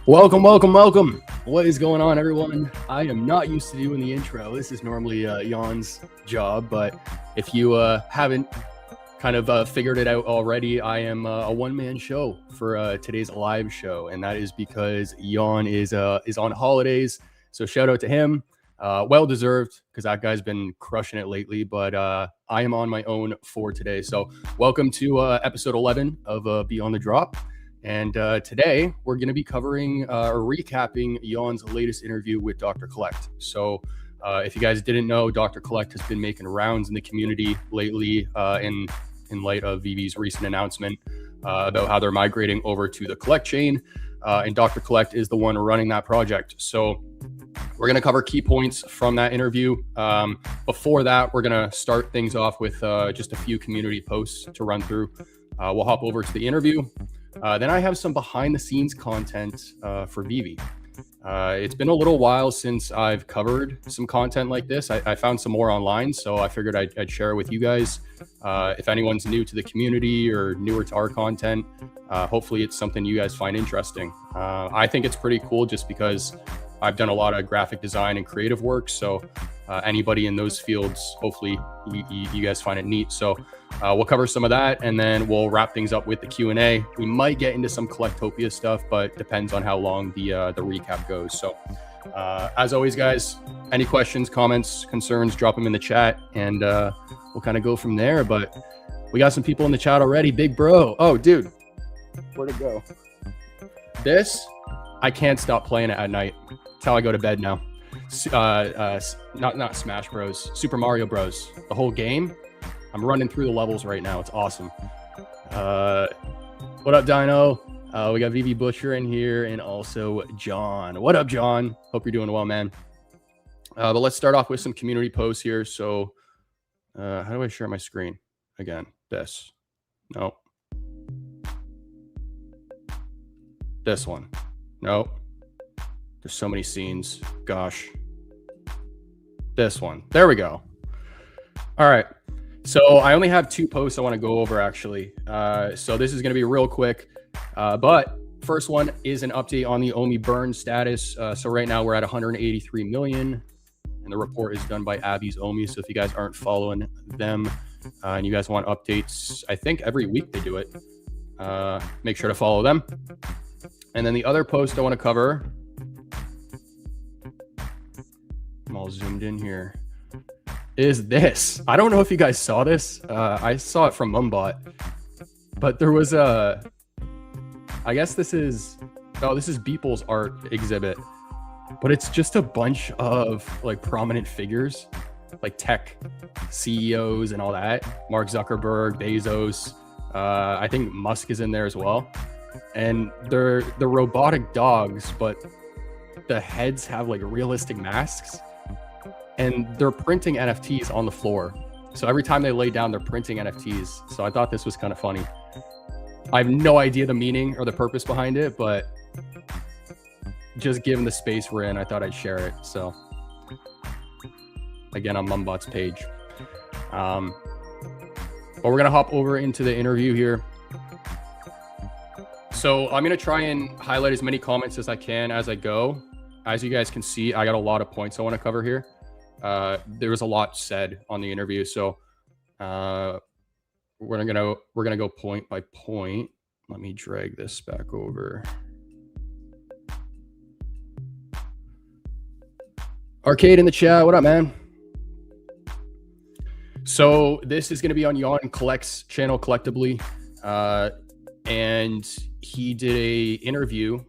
Welcome, welcome, welcome. What is going on, everyone? I am not used to doing the intro. This is normally Jan's job, but if you haven't kind of figured it out already, I am a one-man show for today's live show, and that is because Jan is on holidays. So shout out to him. Well deserved, because that guy's been crushing it lately. But I am on my own for today. So welcome to episode 11 of Beyond the Drop. And today we're going to be covering or recapping Jan's latest interview with Dr. Collect. So if you guys didn't know, Dr. Collect has been making rounds in the community lately in light of VeVe's recent announcement about how they're migrating over to the Collect chain. And Dr. Collect is the one running that project. So we're going to cover key points from that interview. Before that, we're going to start things off with just a few community posts to run through. We'll hop over to the interview. Then I have some behind the scenes content for VeVe. It's been a little while since I've covered some content like this. I found some more online, so I figured I'd share it with you guys. If anyone's new to the community or newer to our content, hopefully it's something you guys find interesting. I think it's pretty cool just because I've done a lot of graphic design and creative work. So anybody in those fields, hopefully you guys find it neat. So we'll cover some of that, and then we'll wrap things up with the Q&A. We might get into some Collectopia stuff, but depends on how long the recap goes. So as always, guys, any questions, comments, concerns, drop them in the chat, and we'll kind of go from there. But we got some people in the chat already. Big bro. Oh, dude. Where'd it go? This, I can't stop playing it at night. That's how I go to bed now. Not Smash Bros. Super Mario Bros. The whole game. I'm running through the levels right now. It's awesome. What up, Dino? We got VeVe Butcher in here, and also John. What up, John? Hope you're doing well, man. But let's start off with some community posts here. So how do I share my screen? Again, this. No. This one. Nope. There's so many scenes. Gosh. This one. There we go. All right. So I only have two posts I want to go over, actually. So this is going to be real quick. But first one is an update on the Omi burn status. So right now we're at 183 million. And the report is done by Abby's Omi. So if you guys aren't following them and you guys want updates, I think every week they do it. Make sure to follow them. And then the other post I want to cover, I'm all zoomed in here, is this. I don't know if you guys saw this. I saw it from Mumbot, but there was I guess this is Beeple's art exhibit, but it's just a bunch of like prominent figures, like tech CEOs and all that. Mark Zuckerberg, Bezos, I think Musk is in there as well. And they're robotic dogs, but the heads have like realistic masks, and they're printing NFTs on the floor. So every time they lay down, they're printing NFTs. So I thought this was kind of funny. I have no idea the meaning or the purpose behind it, but just given the space we're in, I thought I'd share it. So again, on Mumbot's page. But we're gonna hop over into the interview here. So I'm going to try and highlight as many comments as I can as I go. As you guys can see, I got a lot of points I want to cover here. There was a lot said on the interview. So we're going to go point by point. Let me drag this back over. Arcade in the chat. What up, man? So this is going to be on Jan Collect's channel, Collectively. And he did a interview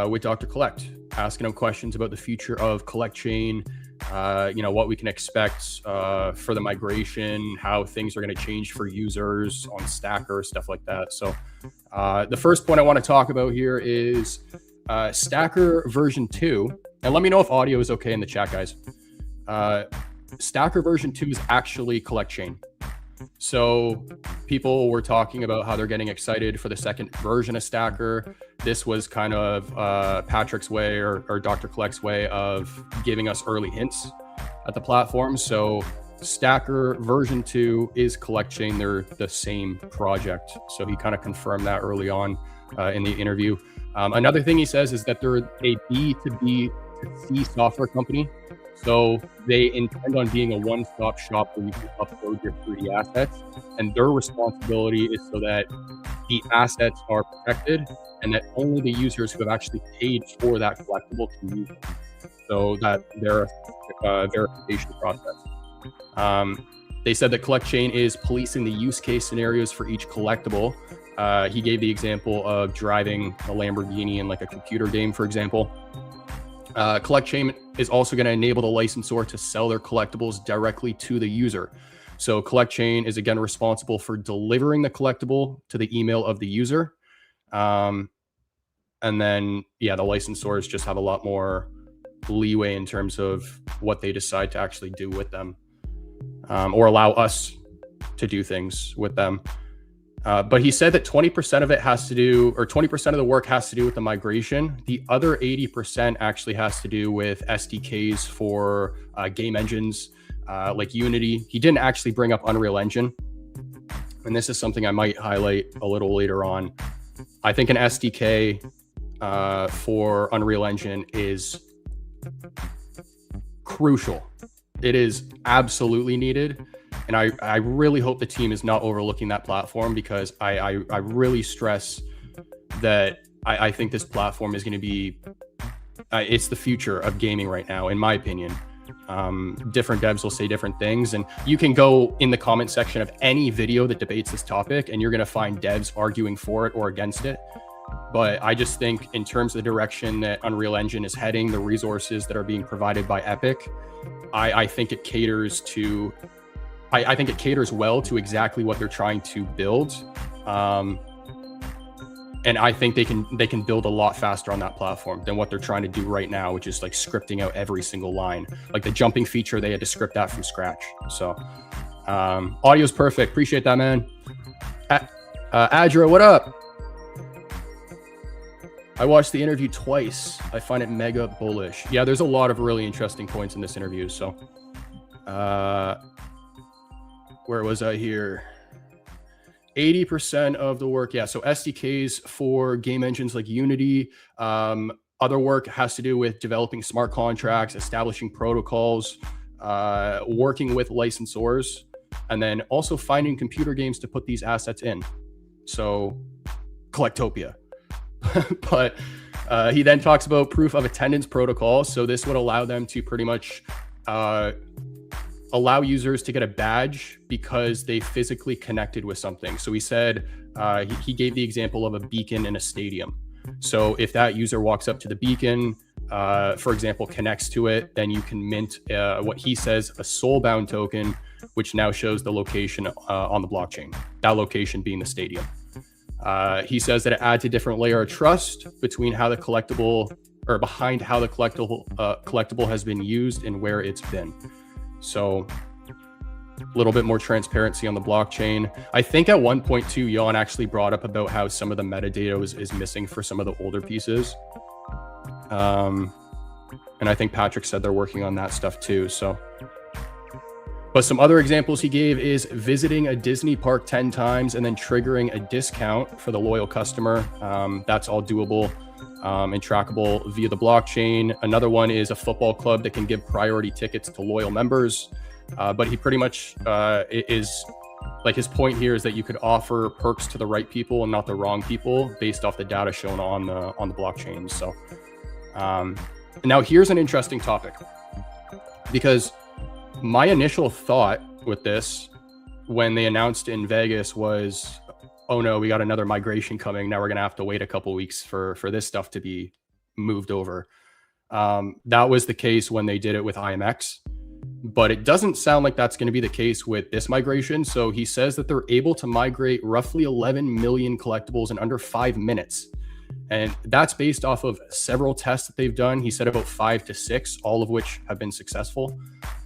with Dr. Collect, asking him questions about the future of Collect Chain, what we can expect for the migration, how things are going to change for users on Stacker, stuff like that. So the first point I want to talk about here is Stacker version 2. And let me know if audio is okay in the chat, guys. Stacker version 2 is actually Collect Chain. So people were talking about how they're getting excited for the second version of Stacker. This was kind of Patrick's way or Dr. Collect's way of giving us early hints at the platform. So Stacker version 2 is Collect Chain. They're the same project. So he kind of confirmed that early on. in the interview. Another thing he says is that they're a B2B to C software company. So they intend on being a one-stop shop where you can upload your 3D assets, and their responsibility is so that the assets are protected and that only the users who have actually paid for that collectible can use it. So that their verification process. They said that CollectChain is policing the use case scenarios for each collectible. He gave the example of driving a Lamborghini in like a computer game, for example. CollectChain is also going to enable the licensor to sell their collectibles directly to the user. So CollectChain is again responsible for delivering the collectible to the email of the user. And then, yeah, the licensors just have a lot more leeway in terms of what they decide to actually do with them, or allow us to do things with them. But he said that 20% of it has to do, or 20% of the work has to do with the migration. The other 80% actually has to do with SDKs for game engines like Unity. He didn't actually bring up Unreal Engine. And this is something I might highlight a little later on. I think an SDK for Unreal Engine is crucial. It is absolutely needed. And I really hope the team is not overlooking that platform, because I really stress that I think this platform is going to be, it's the future of gaming right now, in my opinion. Different devs will say different things, and you can go in the comment section of any video that debates this topic and you're going to find devs arguing for it or against it. But I just think in terms of the direction that Unreal Engine is heading, the resources that are being provided by Epic, I think it caters to, I think it caters well to exactly what they're trying to build. And I think they can build a lot faster on that platform than what they're trying to do right now, which is like scripting out every single line. Like the jumping feature, they had to script that from scratch. So audio's perfect. Appreciate that, man. Adra, what up? I watched the interview twice. I find it mega bullish. Yeah, there's a lot of really interesting points in this interview. So where was I here? 80% of the work. Yeah. So SDKs for game engines like Unity. Other work has to do with developing smart contracts, establishing protocols, working with licensors, and then also finding computer games to put these assets in. So Collectopia. But he then talks about proof of attendance protocols. So this would allow them to pretty much allow users to get a badge because they physically connected with something. So he said, he gave the example of a beacon in a stadium. So if that user walks up to the beacon, for example, connects to it, then you can mint what he says a soulbound token, which now shows the location on the blockchain, that location being the stadium. He says that it adds a different layer of trust between how the collectible, or behind how the collectible has been used and where it's been. So a little bit more transparency on the blockchain. I think at one point too, Jan actually brought up about how some of the metadata is missing for some of the older pieces. And I think Patrick said they're working on that stuff too. So, but some other examples he gave is visiting a Disney park 10 times and then triggering a discount for the loyal customer. That's all doable and trackable via the blockchain. Another one is a football club that can give priority tickets to loyal members. But he pretty much is like, his point here is that you could offer perks to the right people and not the wrong people based off the data shown on the blockchain. So now here's an interesting topic, because my initial thought with this when they announced in Vegas was, oh no, we got another migration coming. Now we're going to have to wait a couple weeks for this stuff to be moved over. That was the case when they did it with IMX, but it doesn't sound like that's going to be the case with this migration. So he says that they're able to migrate roughly 11 million collectibles in under 5 minutes. And that's based off of several tests that they've done. He said about 5 to 6, all of which have been successful.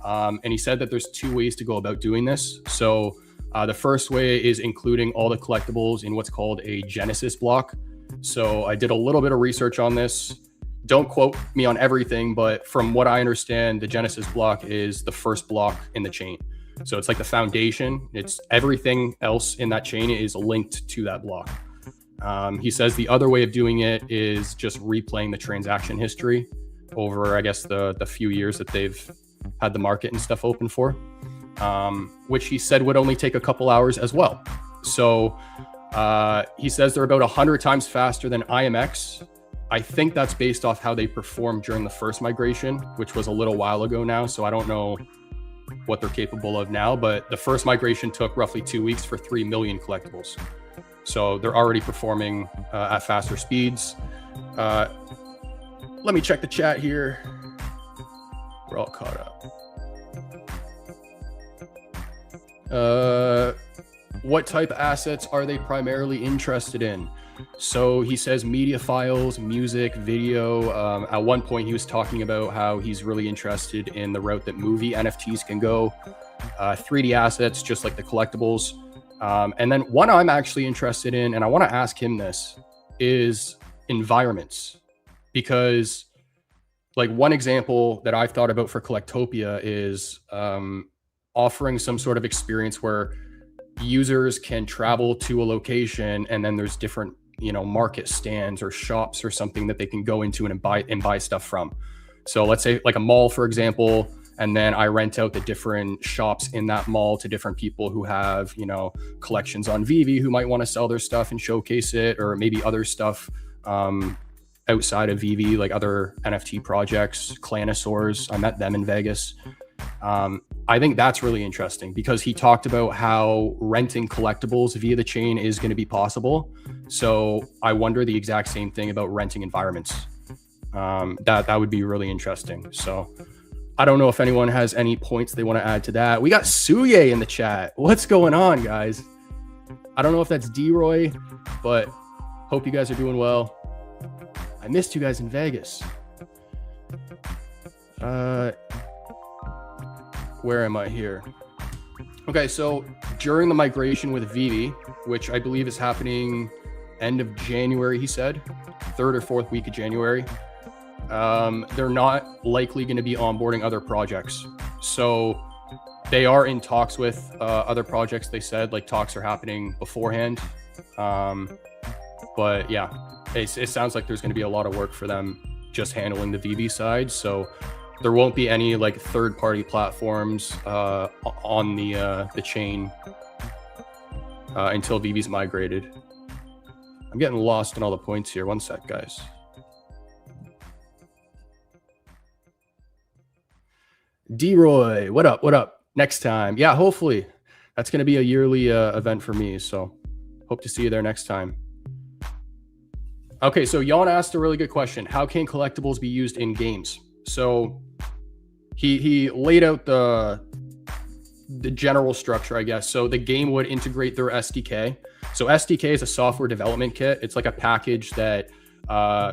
And he said that there's 2 ways to go about doing this. So the first way is including all the collectibles in what's called a Genesis block. So I did a little bit of research on this. Don't quote me on everything, but from what I understand, the Genesis block is the first block in the chain. So it's like the foundation. It's everything else in that chain is linked to that block. He says the other way of doing it is just replaying the transaction history over, I guess, the few years that they've had the market and stuff open for, which he said would only take a couple hours as well. So he says they're about 100 times faster than IMX. I think that's based off how they performed during the first migration, which was a little while ago now. So I don't know what they're capable of now, but the first migration took roughly 2 weeks for 3 million collectibles. So they're already performing at faster speeds. Let me check the chat here. We're all caught up. What type of assets are they primarily interested in? So he says media files, music, video. At one point he was talking about how he's really interested in the route that movie NFTs can go, 3D assets, just like the collectibles. And then one I'm actually interested in, and I want to ask him this, is environments. Because like one example that I've thought about for Collectopia is offering some sort of experience where users can travel to a location and then there's different, market stands or shops or something that they can go into and buy stuff from. So let's say like a mall, for example, and then I rent out the different shops in that mall to different people who have, collections on VeVe who might want to sell their stuff and showcase it, or maybe other stuff outside of VeVe, like other NFT projects, Clanosaurs. I met them in Vegas. I think that's really interesting because he talked about how renting collectibles via the chain is going to be possible. So I wonder the exact same thing about renting environments. That would be really interesting. So I don't know if anyone has any points they want to add to that. We got Suye in the chat. What's going on, guys? I don't know if that's D-Roy, but hope you guys are doing well. I missed you guys in Vegas. Where am I here? Okay, so during the migration with VeVe, which I believe is happening end of January, he said, 3rd or 4th week of January, they're not likely going to be onboarding other projects. So they are in talks with other projects. They said like talks are happening beforehand. But yeah, it sounds like there's going to be a lot of work for them just handling the VeVe side. So there won't be any like third-party platforms on the chain until VeVe's migrated. I'm getting lost in all the points here. One sec, guys. D-Roy, what up? What up? Next time. Yeah, hopefully. That's going to be a yearly event for me. So hope to see you there next time. Okay, so Jan asked a really good question. How can collectibles be used in games? So he laid out the general structure, I guess. So the game would integrate their SDK. So SDK is a software development kit. It's like a package that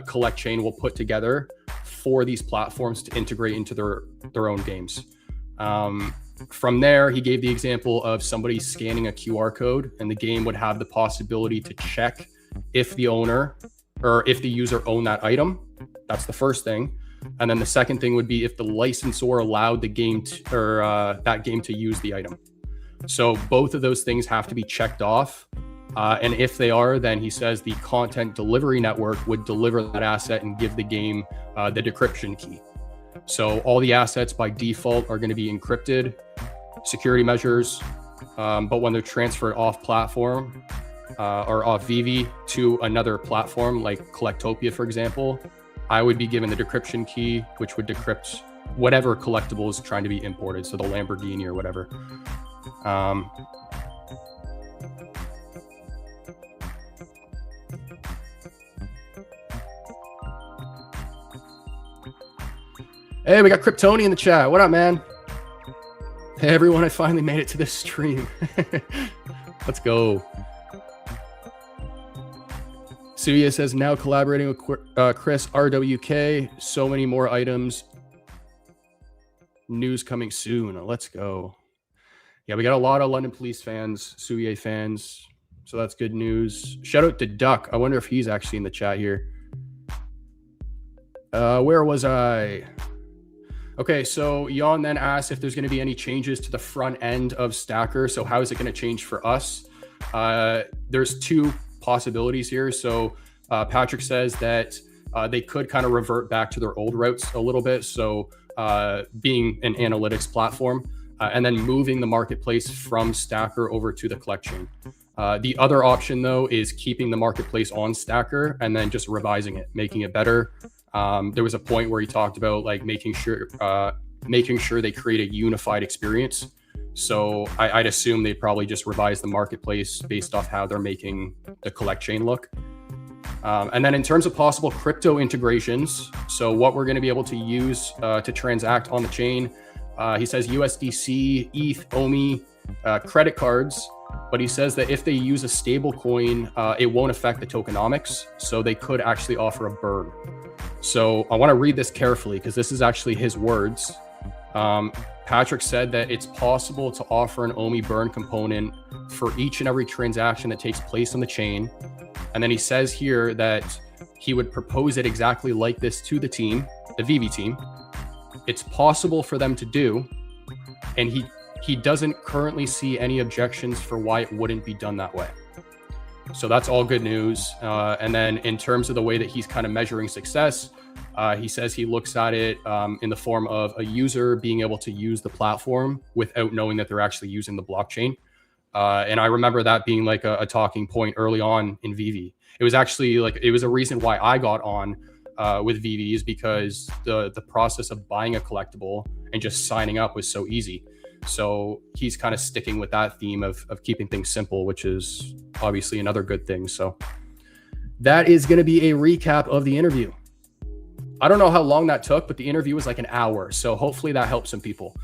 Collect Chain will put together for these platforms to integrate into their own games. From there, he gave the example of somebody scanning a QR code, and the game would have the possibility to check if the owner or if the user owned that item. That's the first thing. And then the second thing would be if the licensor allowed the game to, or that game to use the item. So both of those things have to be checked off. And if they are, then he says the content delivery network would deliver that asset and give the game the decryption key. So all the assets by default are going to be encrypted, security measures, but when they're transferred off platform or off VeVe to another platform like Collectopia, for example, I would be given the decryption key, which would decrypt whatever collectible is trying to be imported. So the Lamborghini or whatever. Hey, we got Kryptoni in the chat. What up, man? Hey, everyone, I finally made it to this stream. Let's go. Suya says, now collaborating with Chris RWK. So many more items. News coming soon. Let's go. Yeah, we got a lot of London Police fans, Suya fans. So that's good news. Shout out to Duck. I wonder if he's actually in the chat here. Where was I? Okay, so Jan then asked if there's going to be any changes to the front end of Stacker. So how is it going to change for us? There's two possibilities here. So Patrick says that they could kind of revert back to their old routes a little bit. So being an analytics platform and then moving the marketplace from Stacker over to the Collect chain. The other option, though, is keeping the marketplace on Stacker and then just revising it, making it better. There was a point where he talked about like making sure they create a unified experience. So I'd assume they'd probably just revise the marketplace based off how they're making the Collect chain look. And then in terms of possible crypto integrations, so what we're going to be able to use to transact on the chain, he says USDC, ETH, OMI, credit cards. But he says that if they use a stable coin, it won't affect the tokenomics. So they could actually offer a burn. So I want to read this carefully because this is actually his words. Patrick said that it's possible to offer an OMI burn component for each and every transaction that takes place on the chain. And then he says here that he would propose it exactly like this to the team, the VeVe team. It's possible for them to do. And he doesn't currently see any objections for why it wouldn't be done that way. So that's all good news. And then in terms of the way that he's kind of measuring success, he says he looks at it in the form of a user being able to use the platform without knowing that they're actually using the blockchain. And I remember that being like a talking point early on in VeVe. It was actually like, it was a reason why I got on with VeVe is because the process of buying a collectible and just signing up was so easy. So he's kind of sticking with that theme of keeping things simple, which is obviously another good thing. So that is going to be a recap of the interview. I don't know how long that took, but the interview was like an hour. So hopefully that helps some people.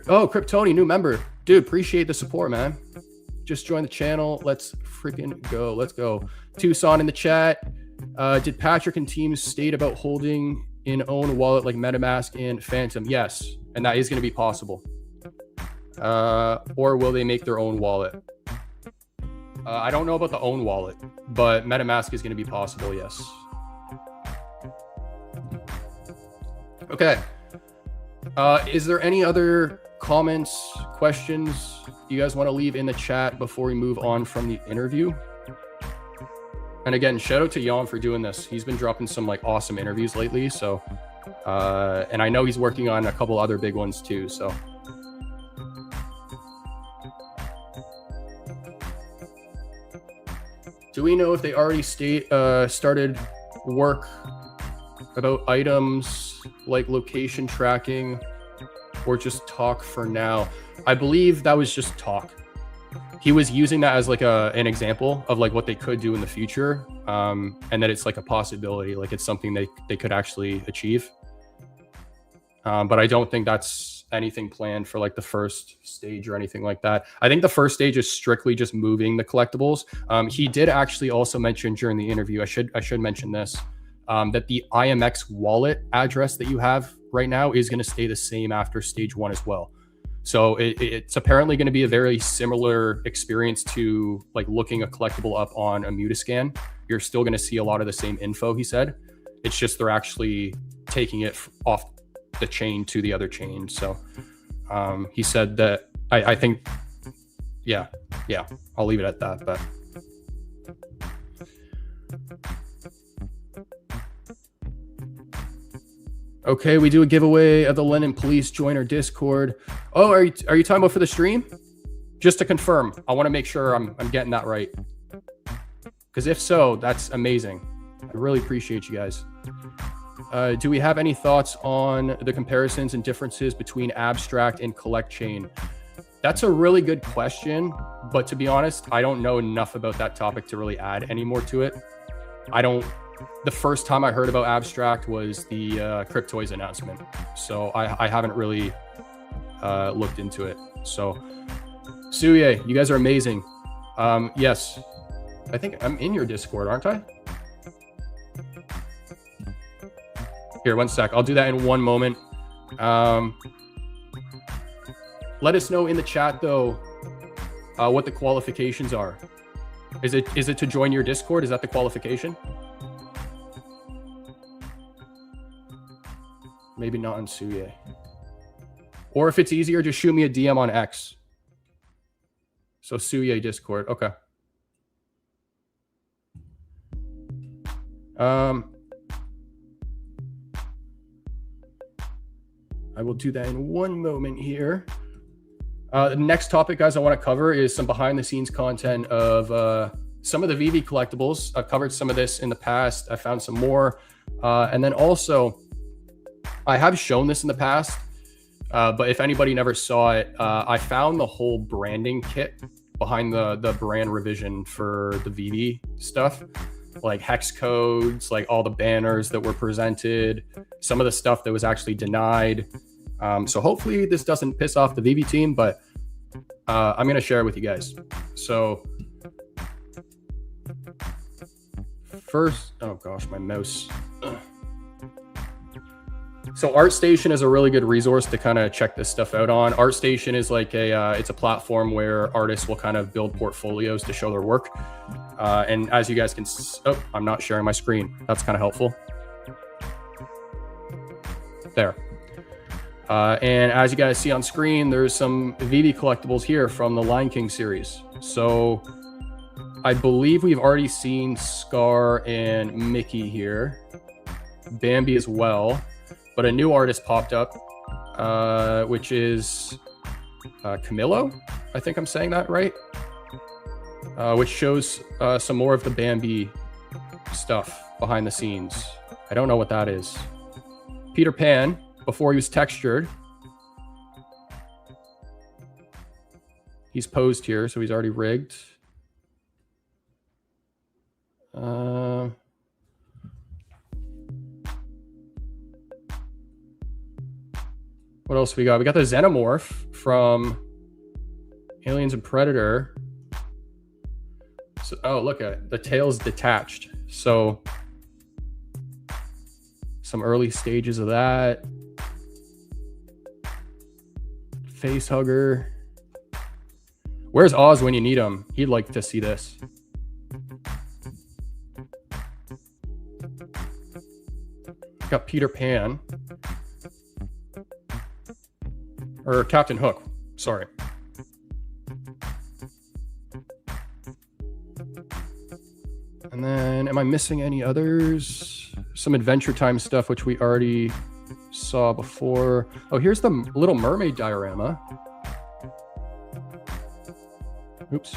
Oh, Kryptoni, new member. Dude, appreciate the support, man. Just join the channel. Let's freaking go. Let's go. Tucson in the chat. Did Patrick and team state about holding in own wallet like MetaMask and Phantom? Yes, and that is going to be possible. Or will they make their own wallet? I don't know about the own wallet, but MetaMask is going to be possible, yes. Okay. Is there any other comments, questions you guys want to leave in the chat before we move on from the interview? And again, shout out to Jan for doing this. He's been dropping some like awesome interviews lately. So, and I know he's working on a couple other big ones too. So. Do we know if they already started work about items like location tracking or just talk for now? I believe that was just talk. He was using that as like an example of like what they could do in the future, and that it's like a possibility, like it's something they could actually achieve. But I don't think that's anything planned for like the first stage or anything like that. I think the first stage is strictly just moving the collectibles. He did actually also mention during the interview, I should mention this, that the IMX wallet address that you have right now is going to stay the same after stage 1 as well. So it's apparently going to be a very similar experience to like looking a collectible up on a Mutascan. You're still going to see a lot of the same info, he said. It's just they're actually taking it off the chain to the other chain. So he said that I think, yeah, I'll leave it at that. But okay, we do a giveaway of the London Police. Join our Discord. Oh, are you talking about for the stream? Just to confirm, I want to make sure I'm getting that right. Because if so, that's amazing. I really appreciate you guys. Do we have any thoughts on the comparisons and differences between Abstract and Collect chain? That's a really good question, but to be honest, I don't know enough about that topic to really add any more to it. The first time I heard about Abstract was the Cryptoys announcement. So I haven't really looked into it. So Suye, you guys are amazing. Yes, I think I'm in your Discord, aren't I? Here, one sec. I'll do that in one moment. Let us know in the chat though what the qualifications are. Is it to join your Discord? Is that the qualification? Maybe not on Suye. Or if it's easier, just shoot me a DM on X. So Suye Discord. Okay. I will do that in one moment here. The next topic, guys, I want to cover is some behind the scenes content of some of the VeVe collectibles. I've covered some of this in the past. I found some more. And then also, I have shown this in the past, but if anybody never saw it, I found the whole branding kit behind the brand revision for the VeVe stuff, like hex codes, like all the banners that were presented, some of the stuff that was actually denied. So hopefully this doesn't piss off the VeVe team, but I'm going to share it with you guys. So first, oh gosh, my mouse. So ArtStation is a really good resource to kind of check this stuff out on. ArtStation is like it's a platform where artists will kind of build portfolios to show their work. And as you guys can, oh, I'm not sharing my screen. That's kind of helpful. There. And as you guys see on screen, there's some VeVe collectibles here from the Lion King series. So I believe we've already seen Scar and Mickey here. Bambi as well. But a new artist popped up, which is Camillo. I think I'm saying that right. Which shows some more of the Bambi stuff behind the scenes. I don't know what that is. Peter Pan, before he was textured. He's posed here, so he's already rigged. What else we got? We got the Xenomorph from Aliens and Predator. So, oh, look at it. The tail's detached. So some early stages of that. Face hugger. Where's Oz when you need him? He'd like to see this. Got Peter Pan. Or Captain Hook, sorry. And then, am I missing any others? Some Adventure Time stuff, which we already saw before. Oh, here's the Little Mermaid diorama. Oops.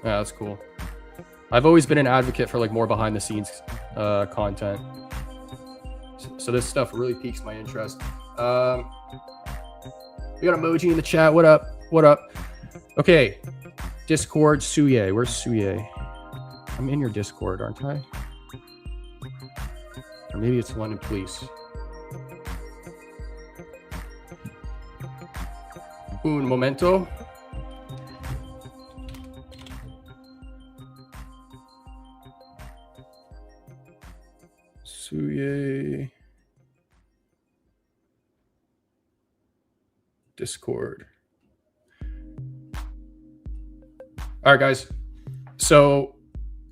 Yeah, that's cool. I've always been an advocate for like more behind the scenes content. So this stuff really piques my interest. We got emoji in the chat. What up? What up? Okay. Discord, Suye. Where's Suye? I'm in your Discord, aren't I? Or maybe it's London Police. Un momento. Suye. Discord. All right, guys. So,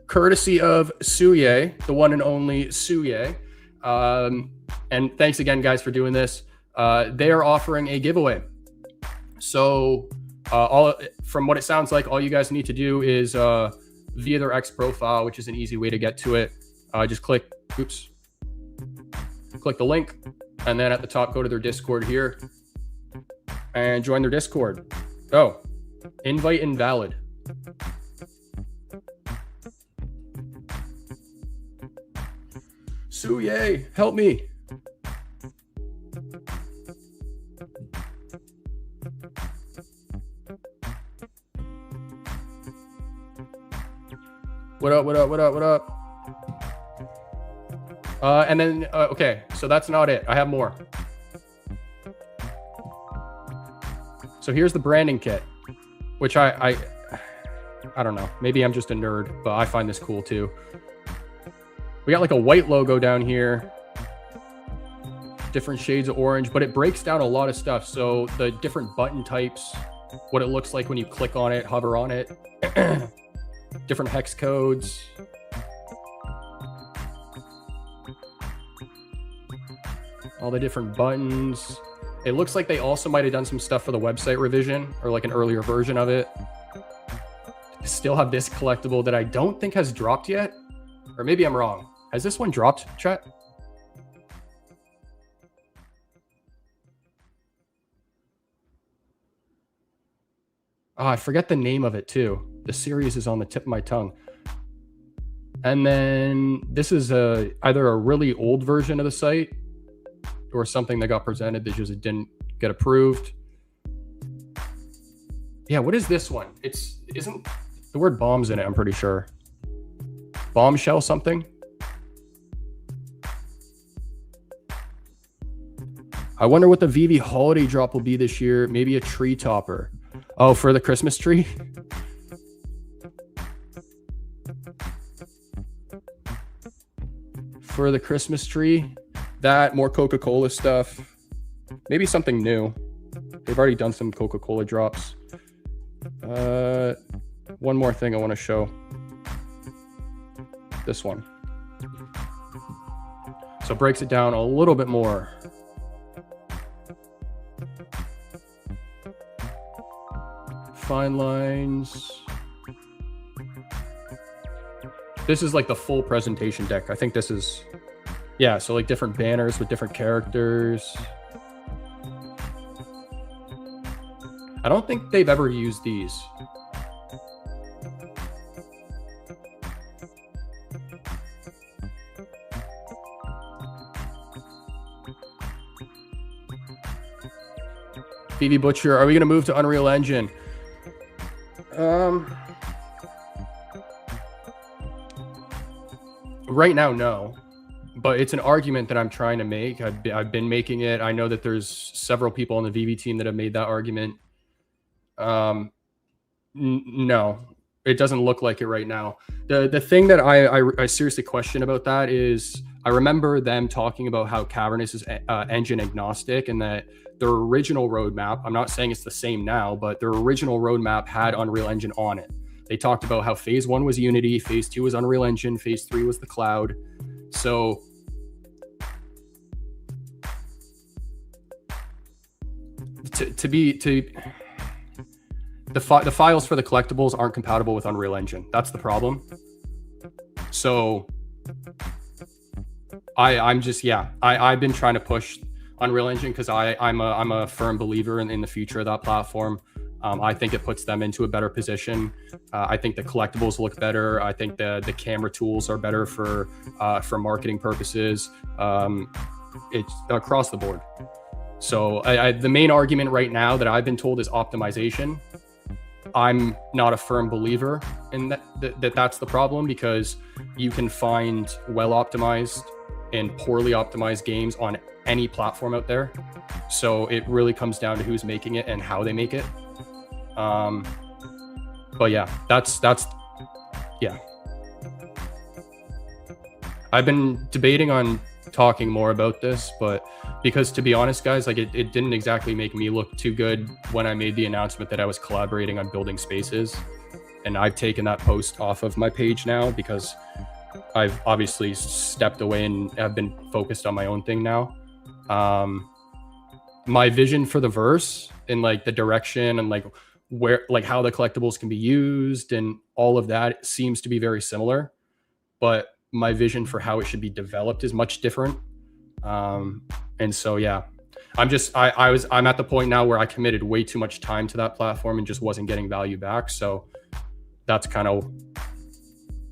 courtesy of Suye, the one and only Suye, and thanks again, guys, for doing this. They are offering a giveaway. So, from what it sounds like, all you guys need to do is via their X profile, which is an easy way to get to it. Just click the link, and then at the top, go to their Discord here and join their Discord. Oh, invite invalid. Suye, help me. What up, what up, what up, what up? And then, okay, so that's not it. I have more. So here's the branding kit, which I don't know. Maybe I'm just a nerd, but I find this cool too. We got like a white logo down here, different shades of orange, but it breaks down a lot of stuff. So the different button types, what it looks like when you click on it, hover on it, different hex codes. all the different buttons. It looks like they also might have done some stuff for the website revision or like an earlier version of it. Still have this collectible that I don't think has dropped yet, or maybe I'm wrong. Has this one dropped, chat? Oh, I forget the name of it too. The series is on the tip of my tongue. And then this is either a really old version of the site or something that got presented that just didn't get approved. Yeah, what is this one? Isn't the word bombs in it, I'm pretty sure. Bombshell something? I wonder what the VeVe holiday drop will be this year. Maybe a tree topper. Oh, for the Christmas tree? For the Christmas tree? That, more Coca-Cola stuff. Maybe something new. They've already done some Coca-Cola drops. One more thing I want to show. This one. So it breaks it down a little bit more. Fine lines. This is like the full presentation deck. I think this is, yeah, so like different banners with different characters. I don't think they've ever used these. VeVe Butcher, are we going to move to Unreal Engine? Right now, no. But it's an argument that I'm trying to make. I've been making it. I know that there's several people on the VeVe team that have made that argument. No, it doesn't look like it right now. The thing that I seriously question about that is I remember them talking about how Cavernous is engine agnostic and that their original roadmap, I'm not saying it's the same now, but their original roadmap had Unreal Engine on it. They talked about how phase 1 was Unity, phase 2 was Unreal Engine, phase 3 was the cloud. So the files for the collectibles aren't compatible with Unreal Engine. That's the problem. So I've been trying to push Unreal Engine because I'm a firm believer in the future of that platform. I think it puts them into a better position. I think the collectibles look better. I think the camera tools are better for marketing purposes. It's across the board. So the main argument right now that I've been told is optimization. I'm not a firm believer in that's the problem, because you can find well optimized and poorly optimized games on any platform out there. So it really comes down to who's making it and how they make it. But yeah, that's yeah. I've been debating on talking more about this, but because to be honest, guys, like it didn't exactly make me look too good when I made the announcement that I was collaborating on building spaces. And I've taken that post off of my page now because I've obviously stepped away and have been focused on my own thing now. My vision for the verse and like the direction and like where, like how the collectibles can be used and all of that seems to be very similar, but my vision for how it should be developed is much different. And so, yeah, I'm at the point now where I committed way too much time to that platform and just wasn't getting value back. So that's kind of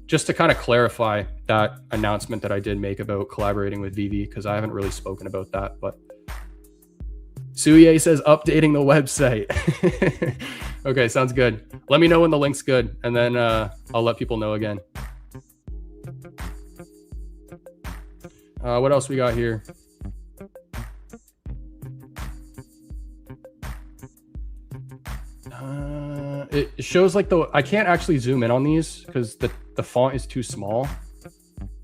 just to kind of clarify that announcement that I did make about collaborating with VeVe, because I haven't really spoken about that. But Suye says updating the website. Okay, sounds good. Let me know when the link's good, and then I'll let people know again. What else we got here? It shows like I can't actually zoom in on these because the font is too small,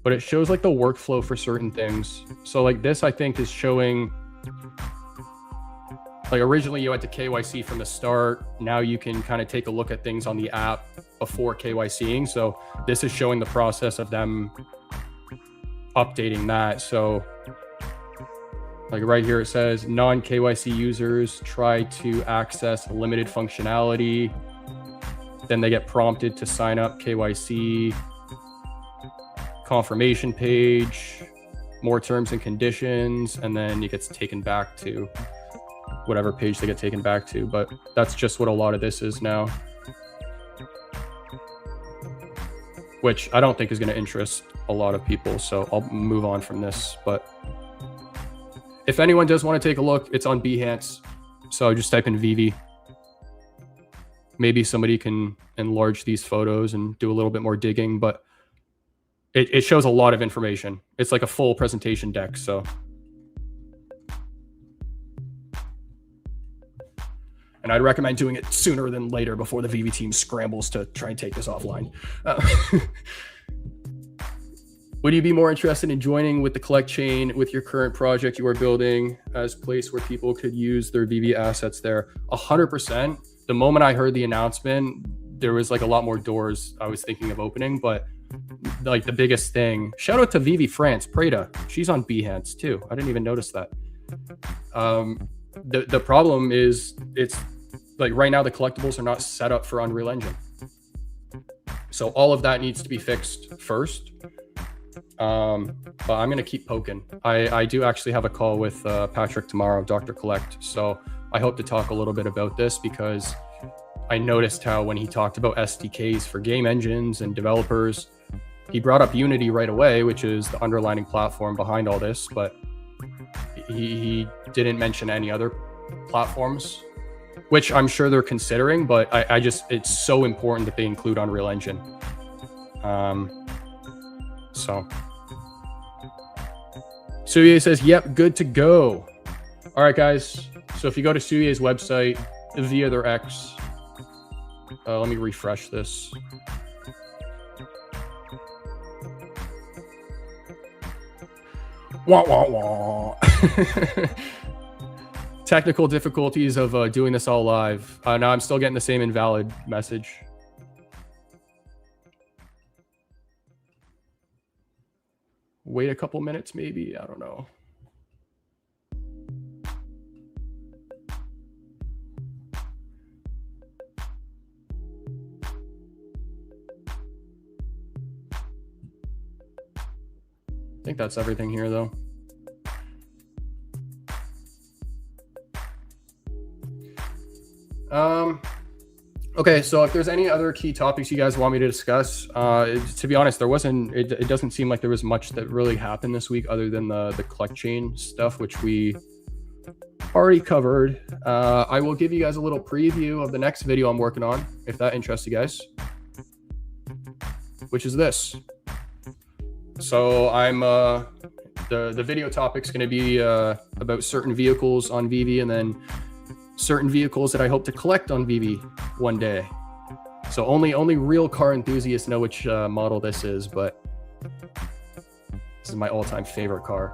but it shows like the workflow for certain things. So like this, I think, is showing like originally you had to KYC from the start. Now you can kind of take a look at things on the app before KYCing. So this is showing the process of them updating that. So Like right here, it says non-KYC users try to access limited functionality. Then they get prompted to sign up KYC. Confirmation page, more terms and conditions, and then it gets taken back to whatever page they get taken back to. But that's just what a lot of this is now, which I don't think is going to interest a lot of people. So I'll move on from this. But if anyone does want to take a look, it's on Behance. So just type in VeVe. Maybe somebody can enlarge these photos and do a little bit more digging, but it shows a lot of information. It's like a full presentation deck. So, and I'd recommend doing it sooner than later before the VeVe team scrambles to try and take this offline. Would you be more interested in joining with the Collect chain with your current project you are building as a place where people could use their VeVe assets there? 100%. The moment I heard the announcement, there was like a lot more doors I was thinking of opening, but like the biggest thing, shout out to VeVe France, Prada. She's on Behance too. I didn't even notice that. The problem is it's like right now the collectibles are not set up for Unreal Engine. So all of that needs to be fixed first. But I'm going to keep poking. I do actually have a call with Patrick tomorrow, Dr. Collect. So I hope to talk a little bit about this because I noticed how when he talked about SDKs for game engines and developers, he brought up Unity right away, which is the underlying platform behind all this, but he didn't mention any other platforms, which I'm sure they're considering, but it's so important that they include Unreal Engine. So Suye says, yep, good to go. All right, guys. So if you go to Suye's website via their X, let me refresh this. Wah, wah, wah. Technical difficulties of doing this all live. No, I'm still getting the same invalid message. Wait a couple minutes, maybe. I don't know. I think that's everything here, though. Okay, so if there's any other key topics you guys want me to discuss, to be honest, it doesn't seem like there was much that really happened this week other than the Collect chain stuff, which we already covered. I will give you guys a little preview of the next video I'm working on, if that interests you guys, which is this. So I'm the video topic's going to be about certain vehicles on VeVe and then certain vehicles that I hope to collect on VeVe one day. So only real car enthusiasts know which model this is, but this is my all-time favorite car.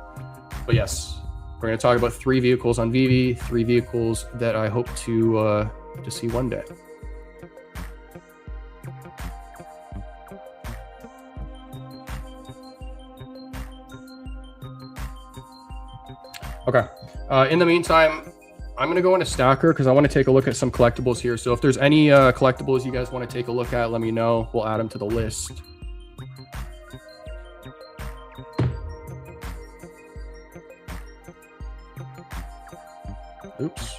But yes, we're going to talk about 3 vehicles on VeVe, 3 vehicles that I hope to see one day. Okay. In the meantime, I'm going to go into Stacker because I want to take a look at some collectibles here. So if there's any collectibles you guys want to take a look at, let me know. We'll add them to the list. Oops.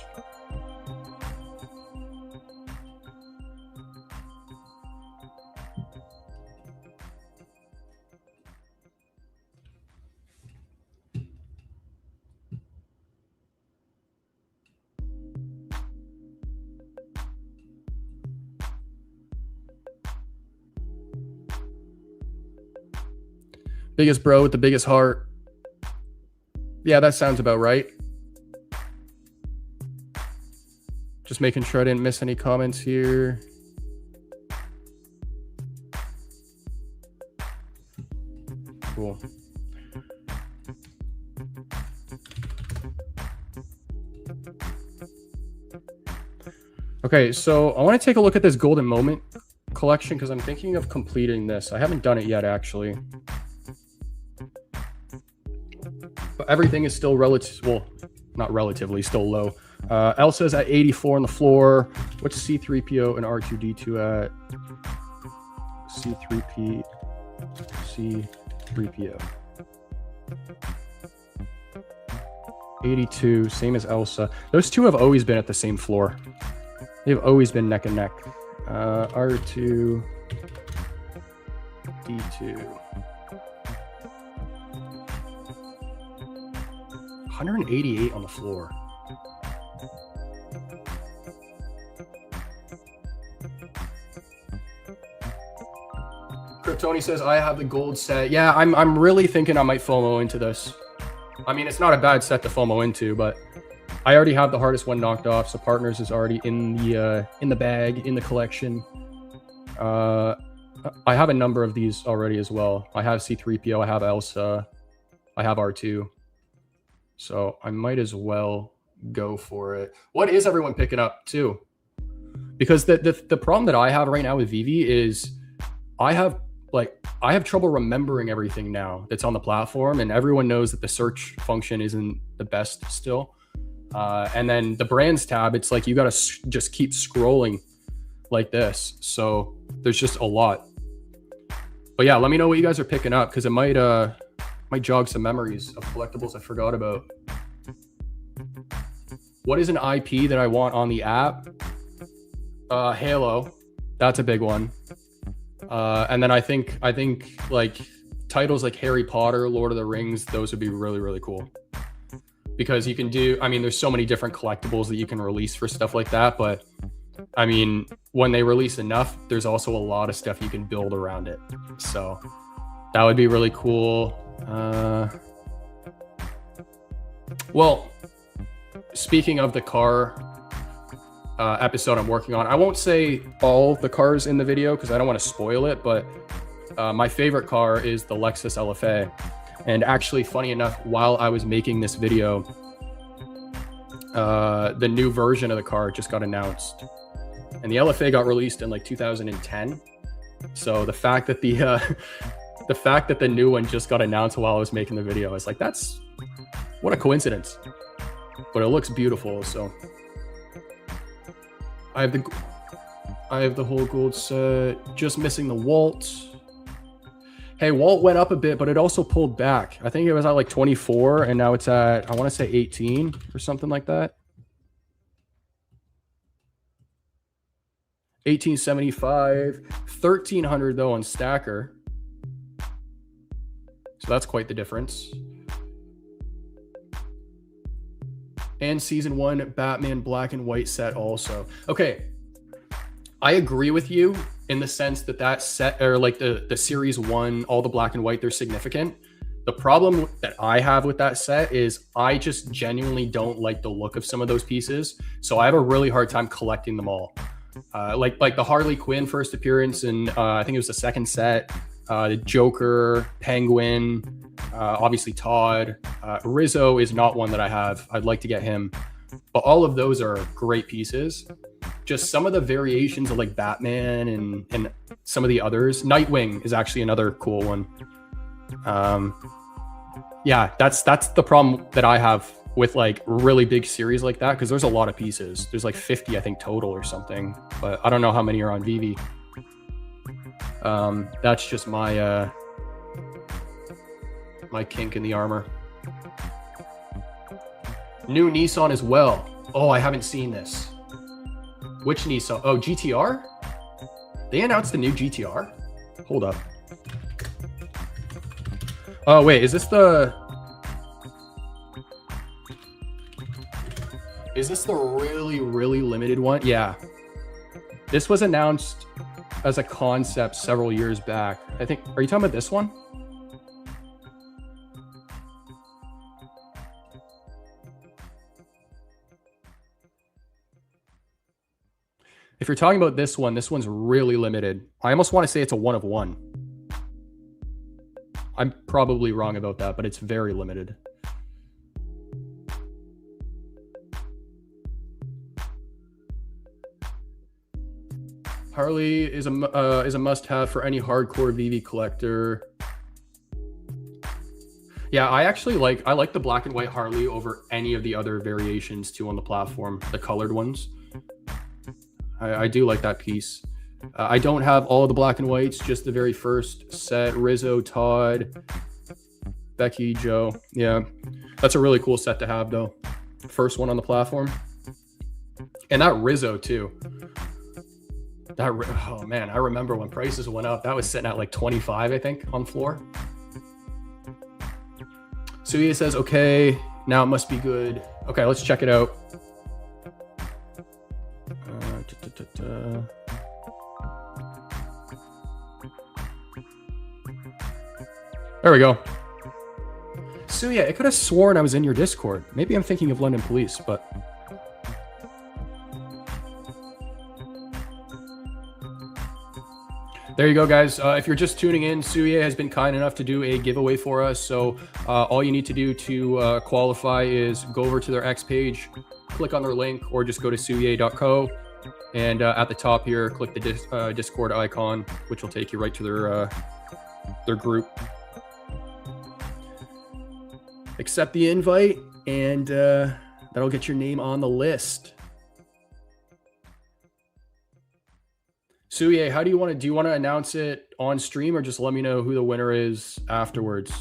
Biggest bro with the biggest heart. Yeah, that sounds about right. Just making sure I didn't miss any comments here. Cool. Okay, so I want to take a look at this Golden Moment collection because I'm thinking of completing this. I haven't done it yet, actually. but everything is still relative. Well, not relatively, still low. Elsa's at 84 on the floor. What's C3PO and R2D2 at? C3PO. 82, same as Elsa. Those two have always been at the same floor. They've always been neck and neck. R2, D2. 188 on the floor. Tony says, I have the gold set. Yeah, I'm really thinking I might FOMO into this. I mean, it's not a bad set to FOMO into, but I already have the hardest one knocked off, so Partners is already in the bag, in the collection. I have a number of these already as well. I have C3PO, I have Elsa, I have R2. So I might as well go for it. What is everyone picking up too? Because the problem that I have right now with VeVe is I have trouble remembering everything now that's on the platform, and everyone knows that the search function isn't the best still. And then the brands tab, it's like you got to just keep scrolling like this. So there's just a lot. But yeah, let me know what you guys are picking up, because it might jog some memories of collectibles I forgot about. What is an IP that I want on the app? Halo, that's a big one. And then I think like titles like Harry Potter, Lord of the Rings, those would be really, really cool. Because you can do, I mean, there's so many different collectibles that you can release for stuff like that. But I mean, when they release enough, there's also a lot of stuff you can build around it. So that would be really cool. Well, speaking of the car episode I'm working on, I won't say all the cars in the video because I don't want to spoil it, but my favorite car is the Lexus LFA. And actually, funny enough, while I was making this video, the new version of the car just got announced, and the LFA got released in like 2010. So the fact that the new one just got announced while I was making the video, it's like, that's what a coincidence. But it looks beautiful. So I have the whole gold set, just missing the Walt. Hey, Walt went up a bit, but it also pulled back. I think it was at like 24, and now it's at, I want to say 18 or something like that. 1875, 1300 though on Stacker. So that's quite the difference. And season 1 Batman black and white set also. Okay, I agree with you in the sense that that set, or like the series 1, all the black and white, they're significant. The problem that I have with that set is I just genuinely don't like the look of some of those pieces. So I have a really hard time collecting them all. Like the Harley Quinn first appearance, and I think it was the second set, the Joker, Penguin, obviously Todd. Rizzo is not one that I have. I'd like to get him. But all of those are great pieces. Just some of the variations of like Batman and some of the others. Nightwing is actually another cool one. Yeah, that's the problem that I have with like really big series like that, because there's a lot of pieces. There's like 50, I think, total or something. But I don't know how many are on VeVe. That's just my my kink in the armor. New Nissan as well. Oh, I haven't seen this. Which Nissan? Oh, GTR? They announced the new GTR? Hold up. Oh, wait, is this the really, really limited one? Yeah. This was announced as a concept several years back. I think, are you talking about this one? If you're talking about this one's really limited. I almost want to say it's a 1 of 1. I'm probably wrong about that, but it's very limited. Harley is a must-have for any hardcore VeVe collector. Yeah, I like the black and white Harley over any of the other variations too on the platform, the colored ones. I do like that piece. I don't have all the black and whites, just the very first set. Rizzo, Todd, Becky, Joe. Yeah, that's a really cool set to have though. First one on the platform. And that Rizzo too. Oh man, I remember when prices went up. That was sitting at like 25, I think, on floor. Suya says, okay, now it must be good. Okay, let's check it out. There we go. Suya, I could have sworn I was in your Discord. Maybe I'm thinking of London Police, but... There you go, guys. If you're just tuning in, Suya has been kind enough to do a giveaway for us. So all you need to do to qualify is go over to their X page, click on their link, or just go to suya.co. And at the top here, click the Discord icon, which will take you right to their group. Accept the invite, and that'll get your name on the list. Suye, how do you want to announce it on stream, or just let me know who the winner is afterwards?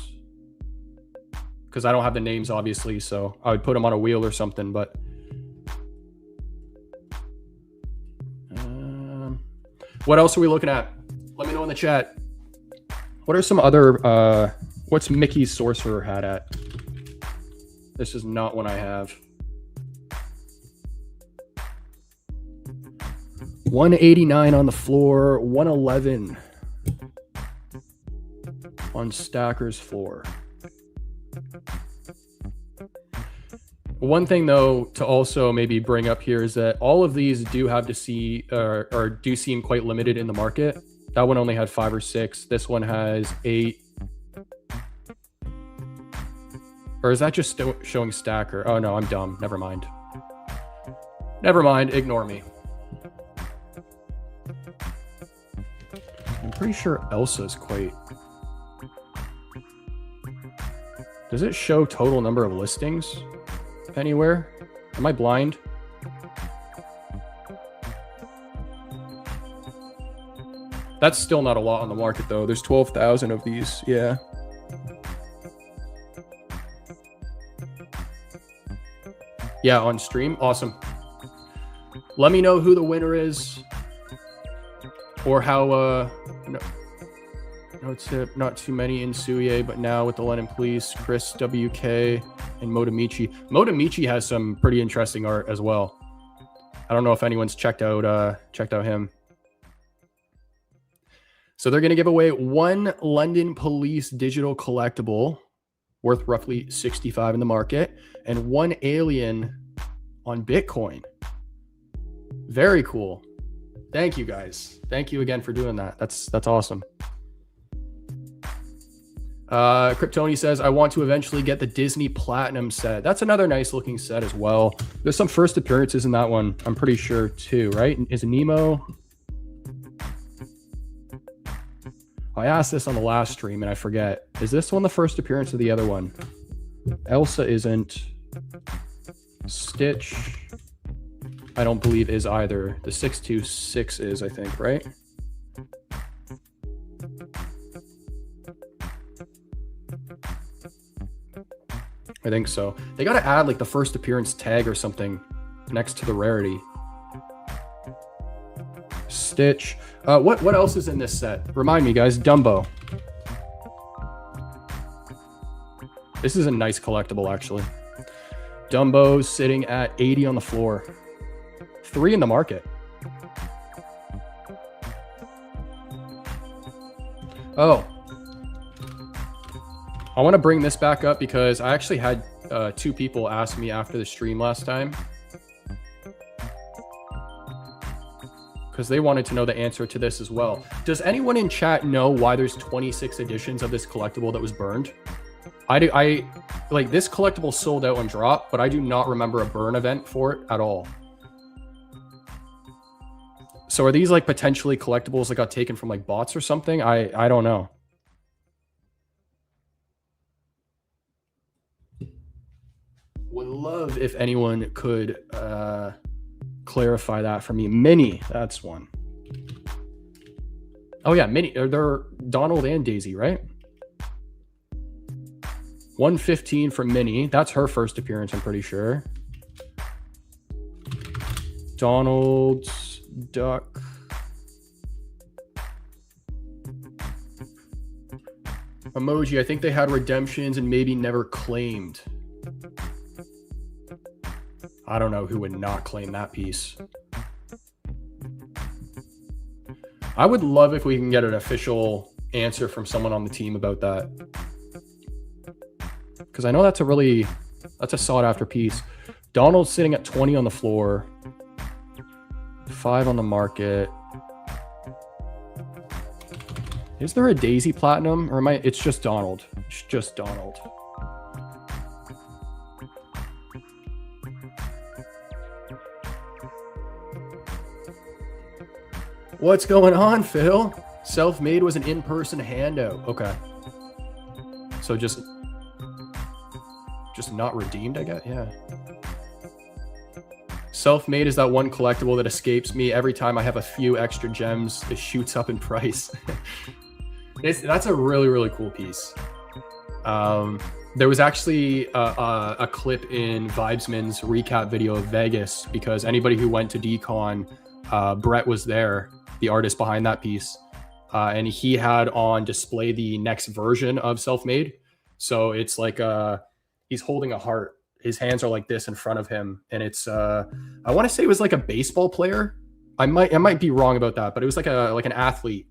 Because I don't have the names, obviously, so I would put them on a wheel or something, but... what else are we looking at? Let me know in the chat. What are some other... what's Mickey's Sorcerer hat at? This is not one I have. 189 on the floor, 111 on Stacker's floor. One thing though to also maybe bring up here is that all of these do have to see or do seem quite limited in the market. That one only had 5 or 6. This one has 8. Or is that just showing Stacker? Oh no, I'm dumb. Never mind. Never mind. Ignore me. I'm pretty sure Elsa's quite... Does it show total number of listings anywhere? Am I blind? That's still not a lot on the market though. There's 12,000 of these. Yeah. Yeah, on stream. Awesome. Let me know who the winner is, or how no tip, not too many in Suye, but now with the London Police, Chris WK and Motamichi. Motamichi has some pretty interesting art as well. I don't know if anyone's checked out him. So they're going to give away 1 London Police digital collectible worth roughly 65 in the market, and 1 alien on Bitcoin. Very cool. Thank you guys. Thank you again for doing that. That's awesome. Kryptoni says, I want to eventually get the Disney Platinum set. That's another nice looking set as well. There's some first appearances in that one, I'm pretty sure too, right? Is Nemo? I asked this on the last stream and I forget. Is this one the first appearance of the other one? Elsa isn't. Stitch, I don't believe is either. The 626 is, I think, right? I think so. They got to add like the first appearance tag or something next to the rarity. Stitch. What else is in this set? Remind me, guys. Dumbo. This is a nice collectible, actually. Dumbo sitting at 80 on the floor. 3 in the market. Oh. I want to bring this back up because I actually had 2 people ask me after the stream last time. Because they wanted to know the answer to this as well. Does anyone in chat know why there's 26 editions of this collectible that was burned? I like this collectible sold out on drop, but I do not remember a burn event for it at all. So are these like potentially collectibles that got taken from like bots or something? I don't know. Would love if anyone could clarify that for me. Minnie, that's one. Oh yeah, Minnie. They're Donald and Daisy, right? 115 for Minnie. That's her first appearance, I'm pretty sure. Donald Duck. Emoji, I think they had redemptions and maybe never claimed. I don't know who would not claim that piece. I would love if we can get an official answer from someone on the team about that. Because I know that's a sought after piece. Donald's sitting at 20 on the floor. 5 on the market. Is there a Daisy Platinum? Or it's just Donald. It's just Donald. What's going on, Phil? Self-made was an in-person handout. Okay. So just not redeemed, I guess. Yeah. Self-made is that one collectible that escapes me every time I have a few extra gems. It shoots up in price. That's a really, really cool piece. There was actually a clip in Vibesman's recap video of Vegas, because anybody who went to DCon, Brett was there, the artist behind that piece. And he had on display the next version of Self-made. So it's like he's holding a heart. His hands are like this in front of him. And it's, I want to say it was like a baseball player. I might be wrong about that, but it was like an athlete.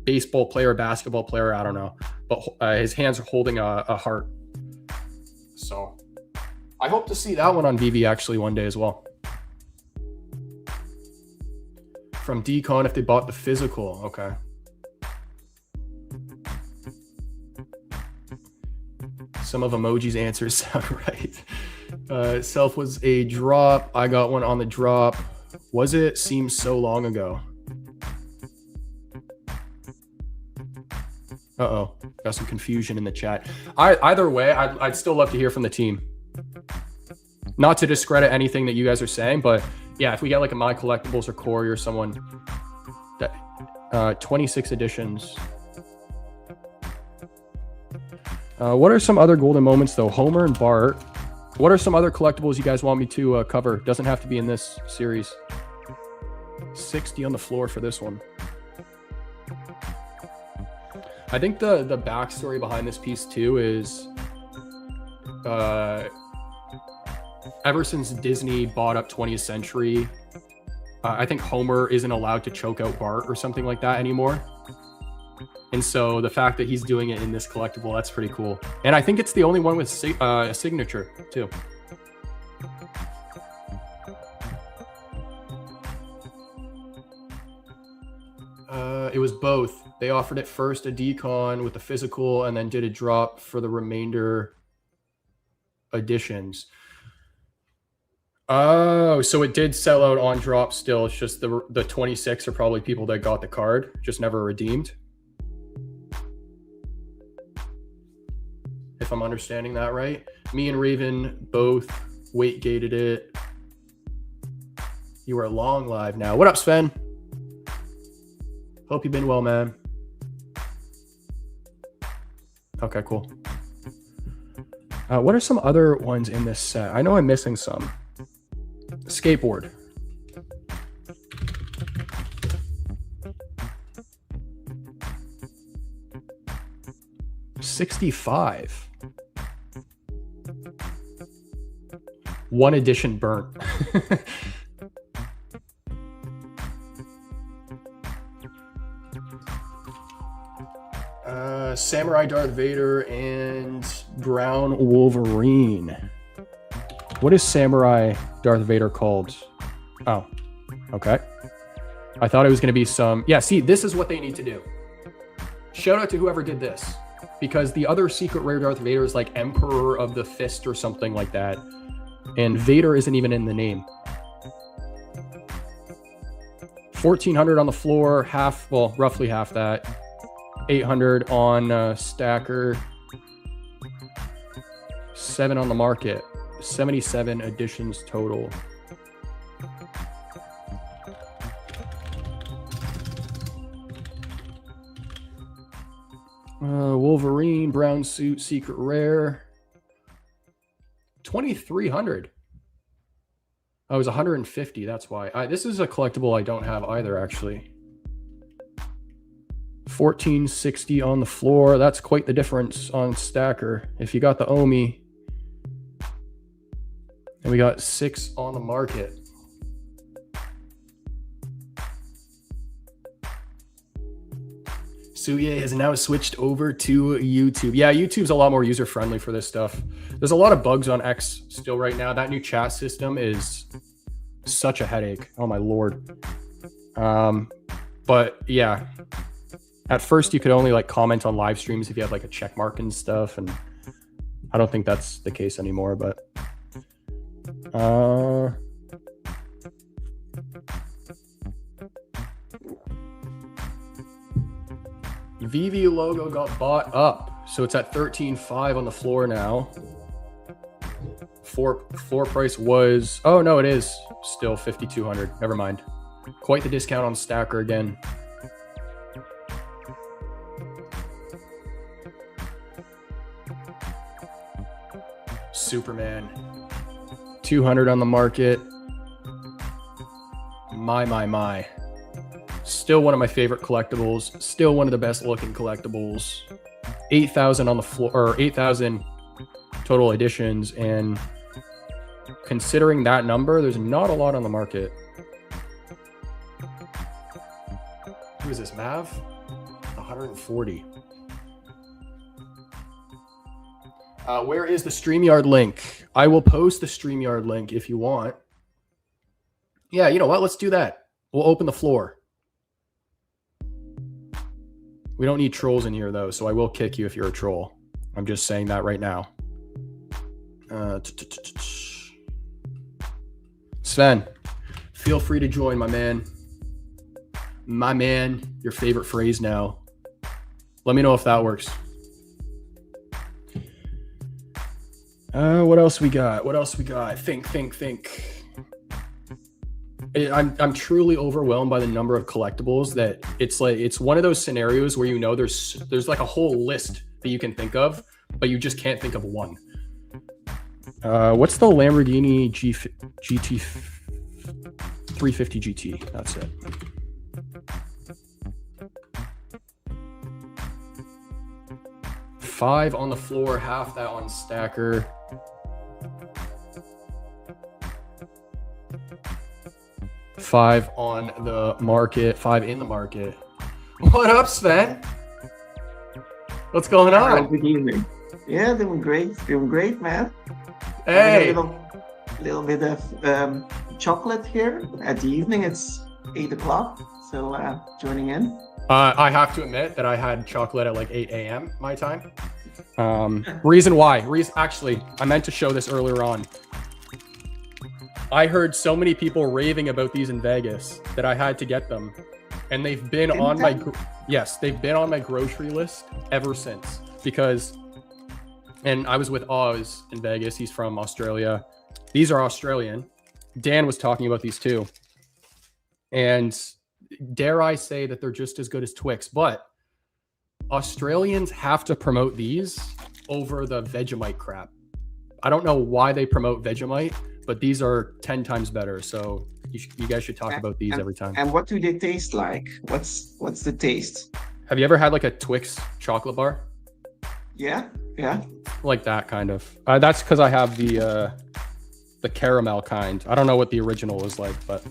Baseball player, basketball player, I don't know. But his hands are holding a heart. So I hope to see that one on VeVe actually one day as well. From Decon if they bought the physical. Okay. Some of Emoji's answers sound right. Self was a drop. I got one on the drop. Was it? Seems so long ago. Uh-oh. Got some confusion in the chat. Either way, I'd still love to hear from the team. Not to discredit anything that you guys are saying, but yeah, if we get like a My Collectibles or Corey or someone that 26 editions. What are some other golden moments though? Homer and Bart. What are some other collectibles you guys want me to cover? Doesn't have to be in this series. 60 on the floor for this one. I think the backstory behind this piece too is ever since Disney bought up 20th Century, I think Homer isn't allowed to choke out Bart or something like that anymore. And so the fact that he's doing it in this collectible, that's pretty cool. And I think it's the only one with a signature too. It was both. They offered it first a decon with the physical and then did a drop for the remainder editions. Oh, so it did sell out on drop still. It's just the 26 are probably people that got the card, just never redeemed. If I'm understanding that right. Me and Raven both weight gated it. You are long live now. What up, Sven? Hope you've been well, man. Okay, cool. What are some other ones in this set? I know I'm missing some. Skateboard. $65. One edition burnt. Samurai Darth Vader and Brown Wolverine. What is Samurai Darth Vader called? Oh, okay. I thought it was going to be some... Yeah, see, this is what they need to do. Shout out to whoever did this. Because the other secret rare Darth Vader is like Emperor of the Fist or something like that. And Vader isn't even in the name. 1,400 on the floor, half, well, roughly half that. 800 on Stacker. 7 on the market. 77 editions total. Wolverine, brown suit, secret rare. 2,300. Oh, it was 150. That's why. This is a collectible I don't have either, actually. 1460 on the floor. That's quite the difference on Stacker. If you got the Omi, and we got 6 on the market. Suye has now switched over to YouTube. Yeah, YouTube's a lot more user-friendly for this stuff. There's a lot of bugs on X still right now. That new chat system is such a headache. Oh my Lord. But yeah, at first you could only like comment on live streams if you had like a check mark and stuff. And I don't think that's the case anymore, but VeVe logo got bought up, so it's at 13.5 on the floor now. Floor price was, oh no, it is still 5,200. Never mind. Quite the discount on Stacker again. Superman, 200 on the market. My. Still one of my favorite collectibles. Still one of the best looking collectibles. 8,000 on the floor, or 8,000 total editions. And considering that number, there's not a lot on the market. Who is this, Mav? 140. Where is the StreamYard link? I will post the StreamYard link if you want. Yeah, you know what? Let's do that. We'll open the floor. We don't need trolls in here, though, so I will kick you if you're a troll. I'm just saying that right now. Sven, feel free to join, my man. My man, your favorite phrase now. Let me know if that works. What else we got? Think. I'm truly overwhelmed by the number of collectibles that it's one of those scenarios where, you know, there's like a whole list that you can think of, but you just can't think of one. What's the Lamborghini GT 350 GT? That's it. $5 on the floor, half that on Stacker. $5 on the market, $5 in the market. What up, Sven? What's going on? Good evening. Yeah, doing great, man. Hey, a little bit of chocolate here at the evening. It's 8 o'clock, so joining in. I have to admit that I had chocolate at like 8 a.m. my time. Reason why? Actually, I meant to show this earlier on. I heard so many people raving about these in Vegas that I had to get them, and they've been on my grocery list ever since. Because, and I was with Oz in Vegas. He's from Australia. These are Australian. Dan was talking about these too, and dare I say that they're just as good as Twix, but Australians have to promote these over the Vegemite crap. I don't know why they promote Vegemite, but these are 10 times better. So you guys should talk about these every time. And what do they taste like? What's the taste? Have you ever had like a Twix chocolate bar? Yeah. Like that kind of. That's because I have the caramel kind. I don't know what the original is like, but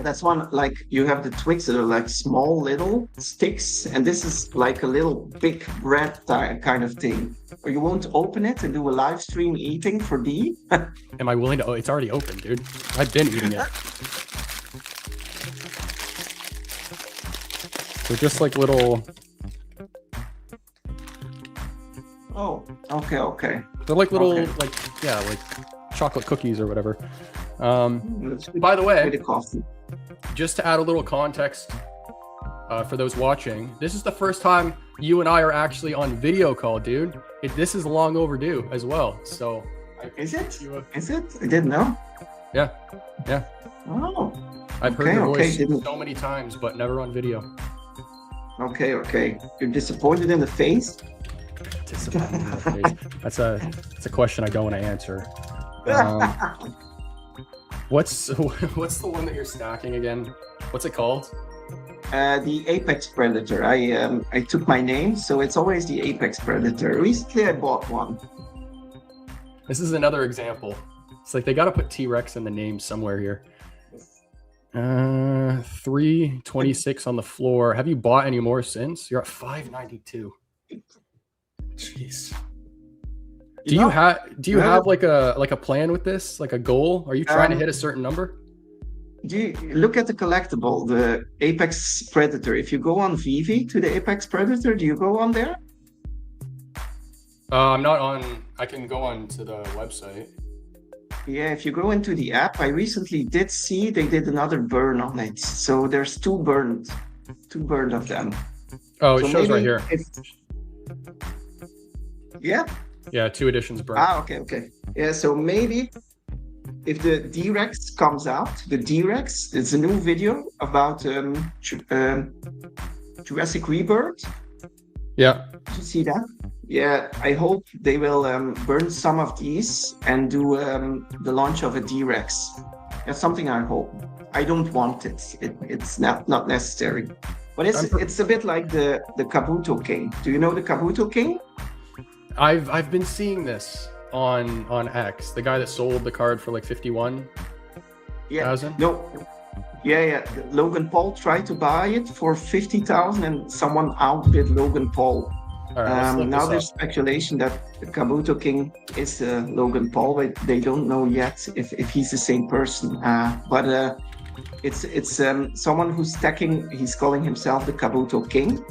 that's one, like you have the Twix that are like small little sticks, and this is like a little big bread kind of thing. Or you won't open it and do a live stream eating for D? Am I willing to? Oh, it's already open, dude. I've been eating it. They're just like little. Oh, okay. They're like little, like chocolate cookies or whatever. By the way, just to add a little context, for those watching, this is the first time you and I are actually on video call, dude. This is long overdue as well. So, is it? Is it? I didn't know. Yeah. Oh. I've heard your voice so many times, but never on video. Okay. You're disappointed in the face? Disappointed in the face. That's a question I don't want to answer. What's the one that you're stacking again? What's it called? The Apex Predator. I took my name, so it's always the Apex Predator. Recently, I bought one. This is another example. It's like they got to put T-Rex in the name somewhere here. 326 on the floor. Have you bought any more since? You're at 592. Jeez. Do you have like a plan with this, like a goal? Are you trying to hit a certain number? Do you look at the collectible, the Apex Predator? If you go on VeVe to the Apex Predator, do you go on there? I'm not on. I can go on to the website. Yeah, if you go into the app, I recently did see they did another burn on it. So there's two burned of them. Oh, it shows right here. Yeah? Yeah, 2 editions burned. Okay. Yeah, so maybe if the D-Rex comes out, it's a new video about Jurassic Rebirth. Yeah. Did you see that? Yeah, I hope they will burn some of these and do the launch of a D-Rex. That's something I hope. I don't want it. It's not necessary. But it's a bit like the Kabuto King. Do you know the Kabuto King? I've been seeing this on X. The guy that sold the card for like 51,000. Yeah. No. Yeah. Logan Paul tried to buy it for 50,000, and someone outbid Logan Paul. All right, now there's speculation that the Kabuto King is Logan Paul, but they don't know yet if he's the same person. But it's someone who's stacking. He's calling himself the Kabuto King,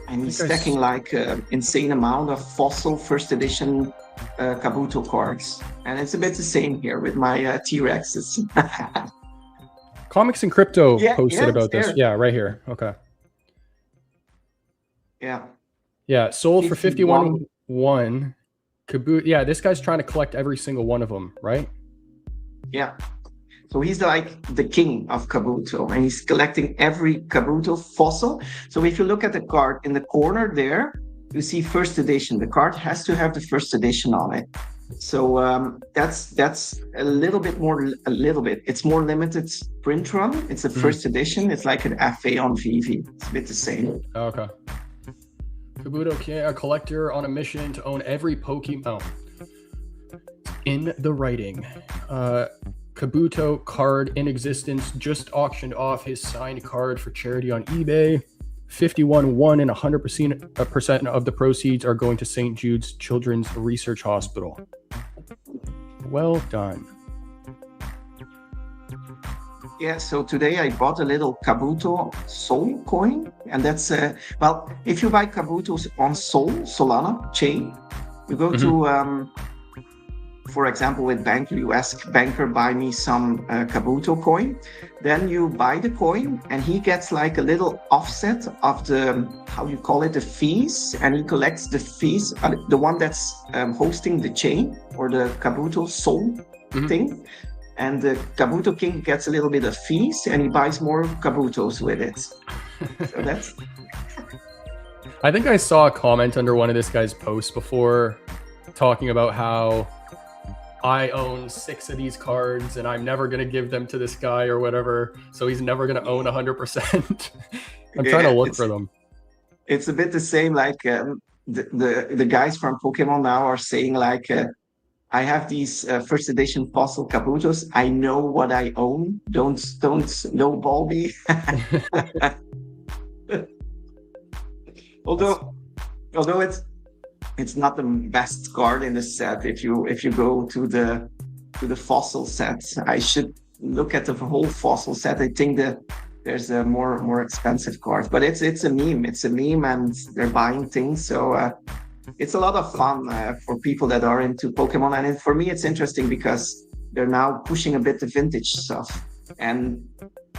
and he's stacking like insane amount of fossil first edition Kabuto cards. And it's a bit the same here with my T-Rexes. Comics and Crypto posted about this. Yeah, right here. Okay. Yeah, sold for 51,100. Kabuto. Yeah, this guy's trying to collect every single one of them, right? Yeah. So he's like the king of Kabuto, and he's collecting every Kabuto fossil. So if you look at the card in the corner there, you see first edition. The card has to have the first edition on it. So that's a little bit. It's more limited print run. It's a first edition. It's like an FA on VeVe. It's a bit the same. Okay. Kabuto King, a collector on a mission to own every Pokemon. In the writing. Kabuto card in existence, just auctioned off his signed card for charity on eBay. 51,100 and 100% of the proceeds are going to St. Jude's Children's Research Hospital. Well done. Yeah, so today I bought a little Kabuto Soul coin, and that's if you buy Kabutos on Solana chain, you go to for example, with Banker, you ask Banker, buy me some Kabuto coin. Then you buy the coin, and he gets like a little offset of the, how you call it, the fees, and he collects the fees, the one that's hosting the chain or the Kabuto Soul thing. And the Kabuto King gets a little bit of fees, and he buys more Kabutos with it. So that's... I think I saw a comment under one of this guy's posts before talking about how I own 6 of these cards and I'm never going to give them to this guy or whatever. So he's never going to own 100%. I'm trying to look for them. It's a bit the same, like the guys from Pokemon now are saying like, I have these first edition fossil Kabutos. I know what I own. Don't lowball me. although it's not the best card in the set. If you go to the fossil set, I should look at the whole fossil set. I think that there's a more expensive card, but it's a meme. It's a meme, and they're buying things. So it's a lot of fun for people that are into Pokemon. And for me, it's interesting because they're now pushing a bit the vintage stuff. And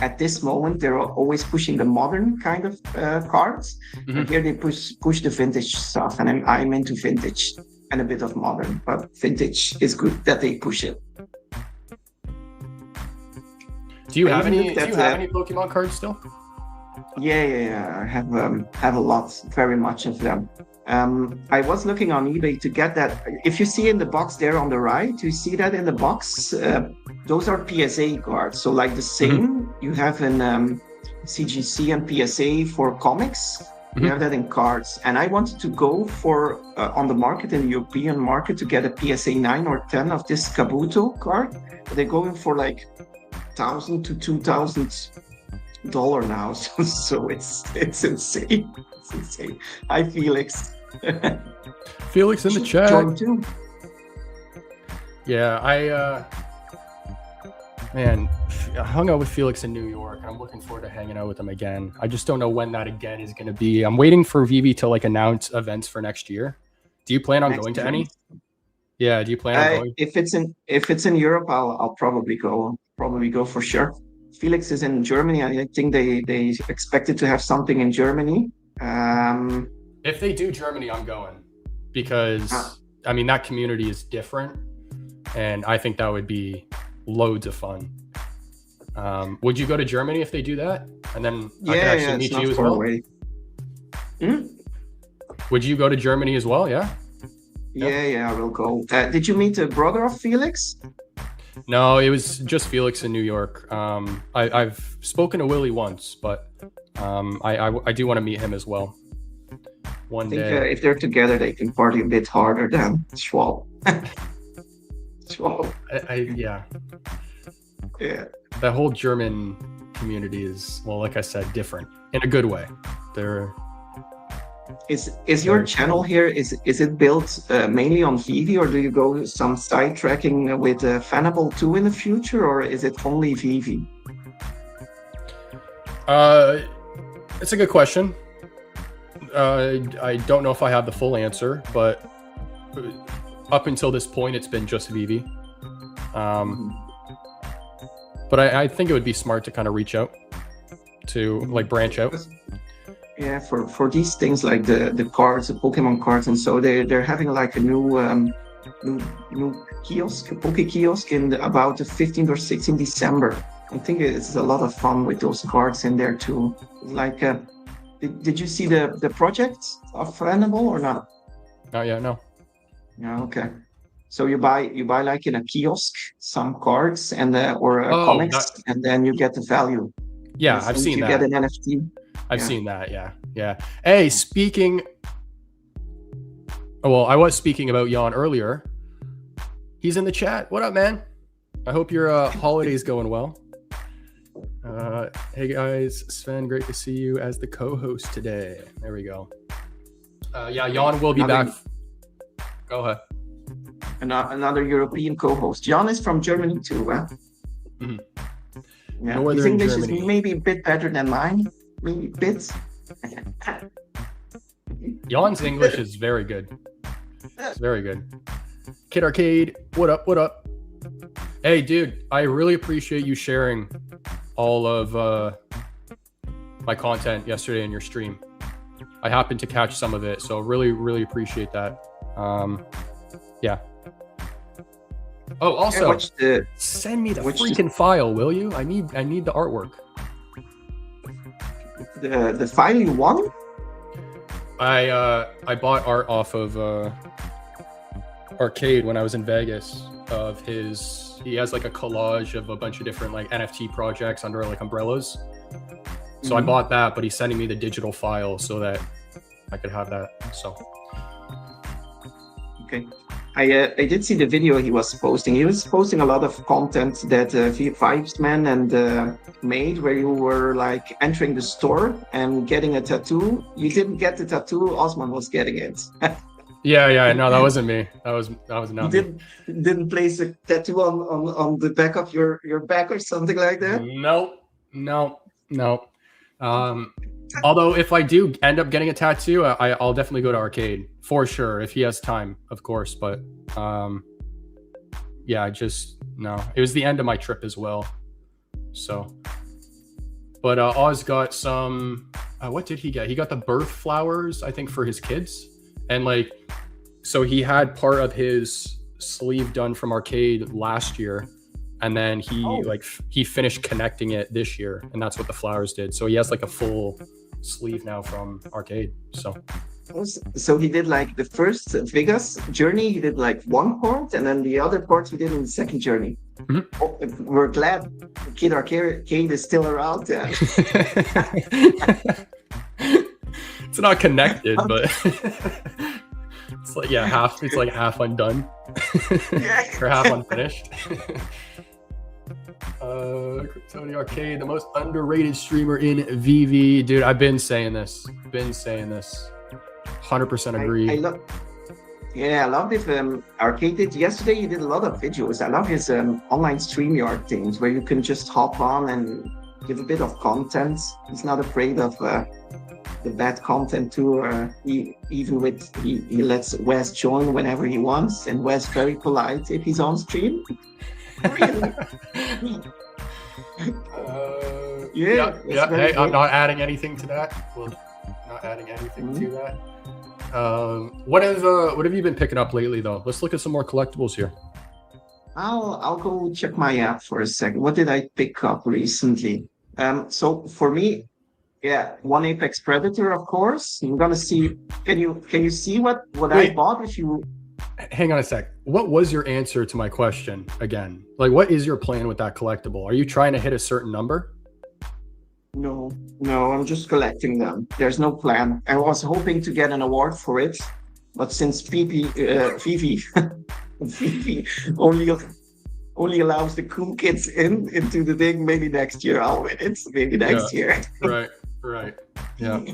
at this moment they're always pushing the modern kind of cards, Mhm. and here they push the vintage stuff, and I'm into vintage and a bit of modern, but vintage is good that they push it. Do you I have even any? looked Do at you have any Pokemon cards still? yeah. I have a lot, very much of them. I was looking on eBay to get that. If you see in the box there on the right, you see that in the box. Those are PSA cards. So like the Mhm. same you have in CGC and PSA for comics. You Mhm. have that in cards. And I wanted to go for on the market, in the European market, to get a PSA 9 or 10 of this Kabuto card. They're going for like 1,000 to $2,000 now. So it's insane. It's insane. Hi, Felix. Felix in the Should chat. join too. Yeah, I hung out with Felix in New York, and I'm looking forward to hanging out with him again. I just don't know when that again is going to be. I'm waiting for VeVe to like announce events for next year. Do you plan on Next going to event. any? Yeah, do you plan on going? If it's in Europe, I'll probably go. Probably go for sure. Felix is in Germany. I think they expected to have something in Germany. If they do Germany, I'm going uh, because I mean that community is different, and I think that would be loads of fun. Would you go to Germany if they do that? And then I could actually it's meet not you as far well. away. Hmm? Would you go to Germany as well? Yeah. Yeah, I will go. Did you meet the brother of Felix? No, it was just Felix in New York. I've spoken to Willie once, but I do want to meet him as well one I think day. if they're together, they can party a bit harder than Schwab. Schwab. Yeah, Yeah. that whole German community is, well, like I said, different in a good way. They're Is your channel here, is it built mainly on VeVe, or do you go some side tracking with Fanable too in the future, or is it only VeVe? it's a good question. I don't know if I have the full answer, but up until this point, it's been just VeVe. But I think it would be smart to kind of reach out to like branch out. Yeah, for these things like the cards, the Pokemon cards, and so they're having like a new kiosk, a Poke kiosk, in about the 15th or 16th December. I think it's a lot of fun with those cards in there too. Like, did you see the project of Fanable or not? Not yet, no. Yeah, okay. So you buy like in a kiosk some cards and or comics, and then you get the value. Yeah, And I've if seen you that. get an NFT. I've seen that. Yeah. Hey, speaking. Oh, well, I was speaking about Jan earlier. He's in the chat. What up, man? I hope your holiday's going well. Hey guys, Sven, great to see you as the co-host today. There we go. Yeah, Jan will be back. Go ahead. Another European co-host. Jan is from Germany too, huh? Mm-hmm. Yeah, Northern his English Germany. is maybe a bit better than mine. Maybe bits. Jan's English is very good. It's very good. Kid Arcade, what up? What up? Hey, dude, I really appreciate you sharing all of my content yesterday in your stream. I happened to catch some of it, so really, really appreciate that. Yeah. Oh, also, send me the freaking file, will you? I need the artwork. The file you want? I bought art off of Arcade when I was in Vegas of his. He has like a collage of a bunch of different like NFT projects under like umbrellas. So I bought that, but he's sending me the digital file so that I could have that. So okay. I did see the video he was posting. He was posting a lot of content that Vibesman and made, where you were like entering the store and getting a tattoo. You didn't get the tattoo. Osman was getting it. Yeah. No, that wasn't me. That was not me. Didn't place a tattoo on the back of your back or something like that? No. Although if I do end up getting a tattoo, I'll definitely go to Arcade for sure if he has time, of course. But yeah, no. It was the end of my trip as well, so But Oz got some. What did he get? He got the birth flowers, I think, for his kids, and like, so he had part of his sleeve done from Arcade last year, and then he finished connecting it this year, and that's what the flowers did. So he has like a full sleeve now from Arcade. So he did like the first Vegas journey, he did like one part, and then the other part he did in the second journey. Mm-hmm. Oh, we're glad Kid Arcade is still around. It's not connected, but it's like half. It's like half undone or half unfinished. Tony Arcade, the most underrated streamer in VeVe, dude. I've been saying this. 100% agree. I love it. Arcade did yesterday. He did a lot of videos. I love his online StreamYard things where you can just hop on and give a bit of content. He's not afraid of the bad content too. He lets Wes join whenever he wants, and Wes very polite if he's on stream. Really? Yeah. Hey, I'm not adding anything to that. Well, not adding anything to that. What have you been picking up lately, though? Let's look at some more collectibles here. I'll go check my app for a second. What did I pick up recently? So for me, one Apex Predator, of course. I'm gonna see. Can you see what I bought? If you hang on a sec. What was your answer to my question again? Like, what is your plan with that collectible? Are you trying to hit a certain number? No, I'm just collecting them. There's no plan. I was hoping to get an award for it, but since VeVe only allows the cool kids into the thing, maybe next year I'll win it. Maybe next year. Right. Yeah.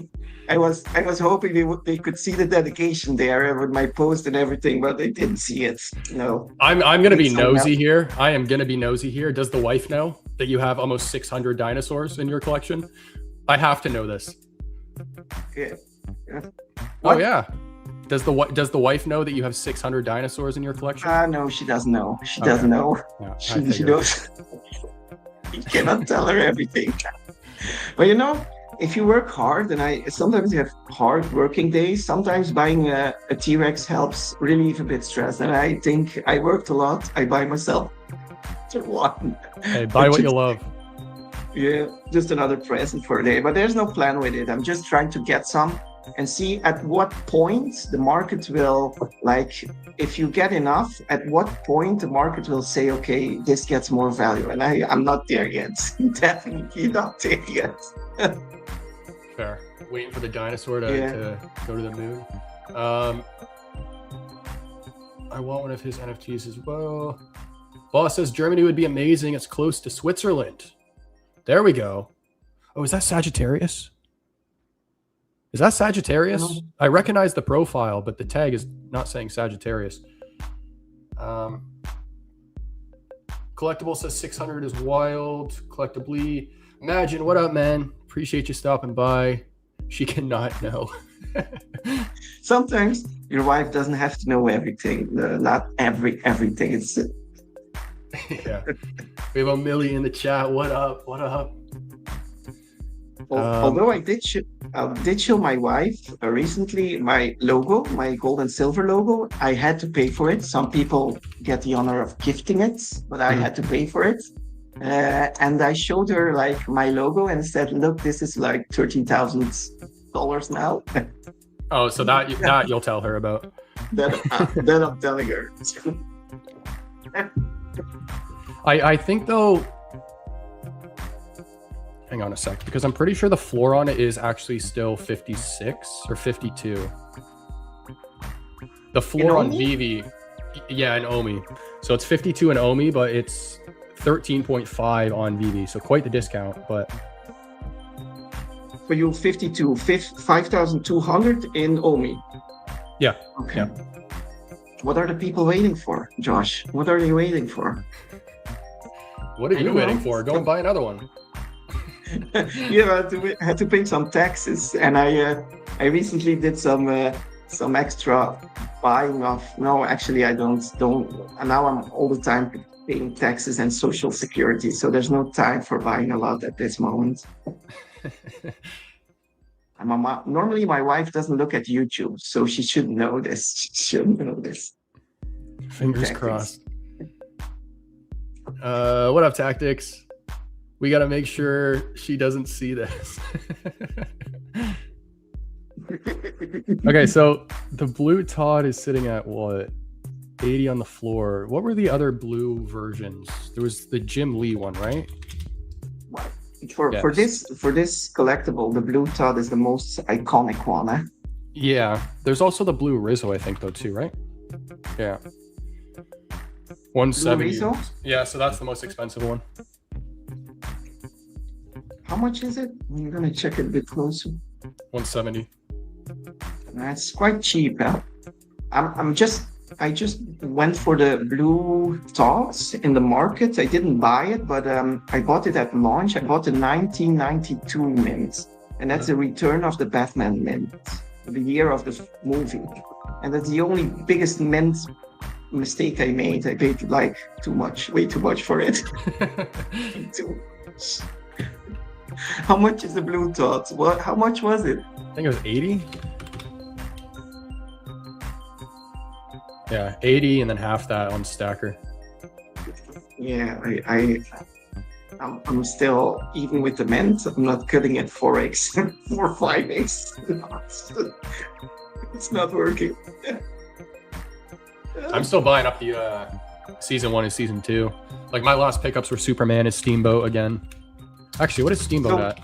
I was hoping they could see the dedication there with my post and everything, but they didn't see it. No. I'm gonna be nosy here. I am gonna be nosy here. Does the wife know that you have almost 600 dinosaurs in your collection? I have to know this. Yeah. Oh yeah. Does the wife know that you have 600 dinosaurs in your collection? No, she doesn't know. She doesn't know. Yeah, she knows. You cannot tell her everything. But if you work hard, and sometimes you have hard working days, sometimes buying a T-Rex helps relieve a bit stress. And I think I worked a lot. I buy myself one. Hey, buy what you love. Yeah, just another present for a day. But there's no plan with it. I'm just trying to get some and see at what point the market will, if you get enough, at what point the market will say, okay, this gets more value. And I'm not there yet. Definitely not there yet. Fair. Waiting for the dinosaur to go to the moon. I want one of his NFTs as well. Boss says Germany would be amazing. It's close to Switzerland. There we go. Oh, is that Sagittarius? Is that Sagittarius? No. I recognize the profile, but the tag is not saying Sagittarius. Collectible says 600 is wild. Collectively. Imagine, what up, man? Appreciate you stopping by. She cannot know. Sometimes your wife doesn't have to know everything. Not everything. It's yeah. We have a Millie in the chat. What up? Although I did show my wife recently my logo, my gold and silver logo. I had to pay for it. Some people get the honor of gifting it, but I had to pay for it. And I showed her my logo and said, "Look, this is like $13,000 now." Oh, so that you'll tell her about. Then I'm telling her. I think though. Hang on a sec, because I'm pretty sure the floor on it is actually still 56 or 52. The floor on VeVe, in Omi. So it's 52 in Omi, but it's 13.5 on VeVe. So quite the discount, but. For you, 52, 5,200 in Omi. Yeah. Okay. Yeah. What are the people waiting for, Josh? What are they waiting for? What are you waiting for? Go and buy another one. I had to pay some taxes, and I recently did some some extra buying of. No, actually, I don't. And now I'm all the time paying taxes and social security, so there's no time for buying a lot at this moment. Normally, my wife doesn't look at YouTube, so she should know this. She should know this. Fingers crossed. What up, Tactics? We got to make sure she doesn't see this. Okay, so the blue Todd is sitting at what? 80 on the floor. What were the other blue versions? There was the Jim Lee one, right? For this collectible, the blue Todd is the most iconic one. Eh? Yeah. There's also the blue Rizzo, I think, though, too, right? Yeah. 170. Yeah, so that's the most expensive one. How much is it? I'm gonna check it a bit closer. 170. That's quite cheap. Huh? I just went for the blue Todds in the market. I didn't buy it, but I bought it at launch. I bought the 1992 mint, and that's the return of the Batman mint, the year of the movie. And that's the only biggest mint mistake I made. I paid like way too much for it. Too much. How much is the blue Todds? How much was it? I think it was 80. Yeah, 80 and then half that on Stacker. Yeah, I'm still, even with the mint, I'm not cutting at 4x or 5x. It's not working. I'm still buying up the season 1 and season 2. Like my last pickups were Superman and Steamboat again. Actually, what is Steamboat at?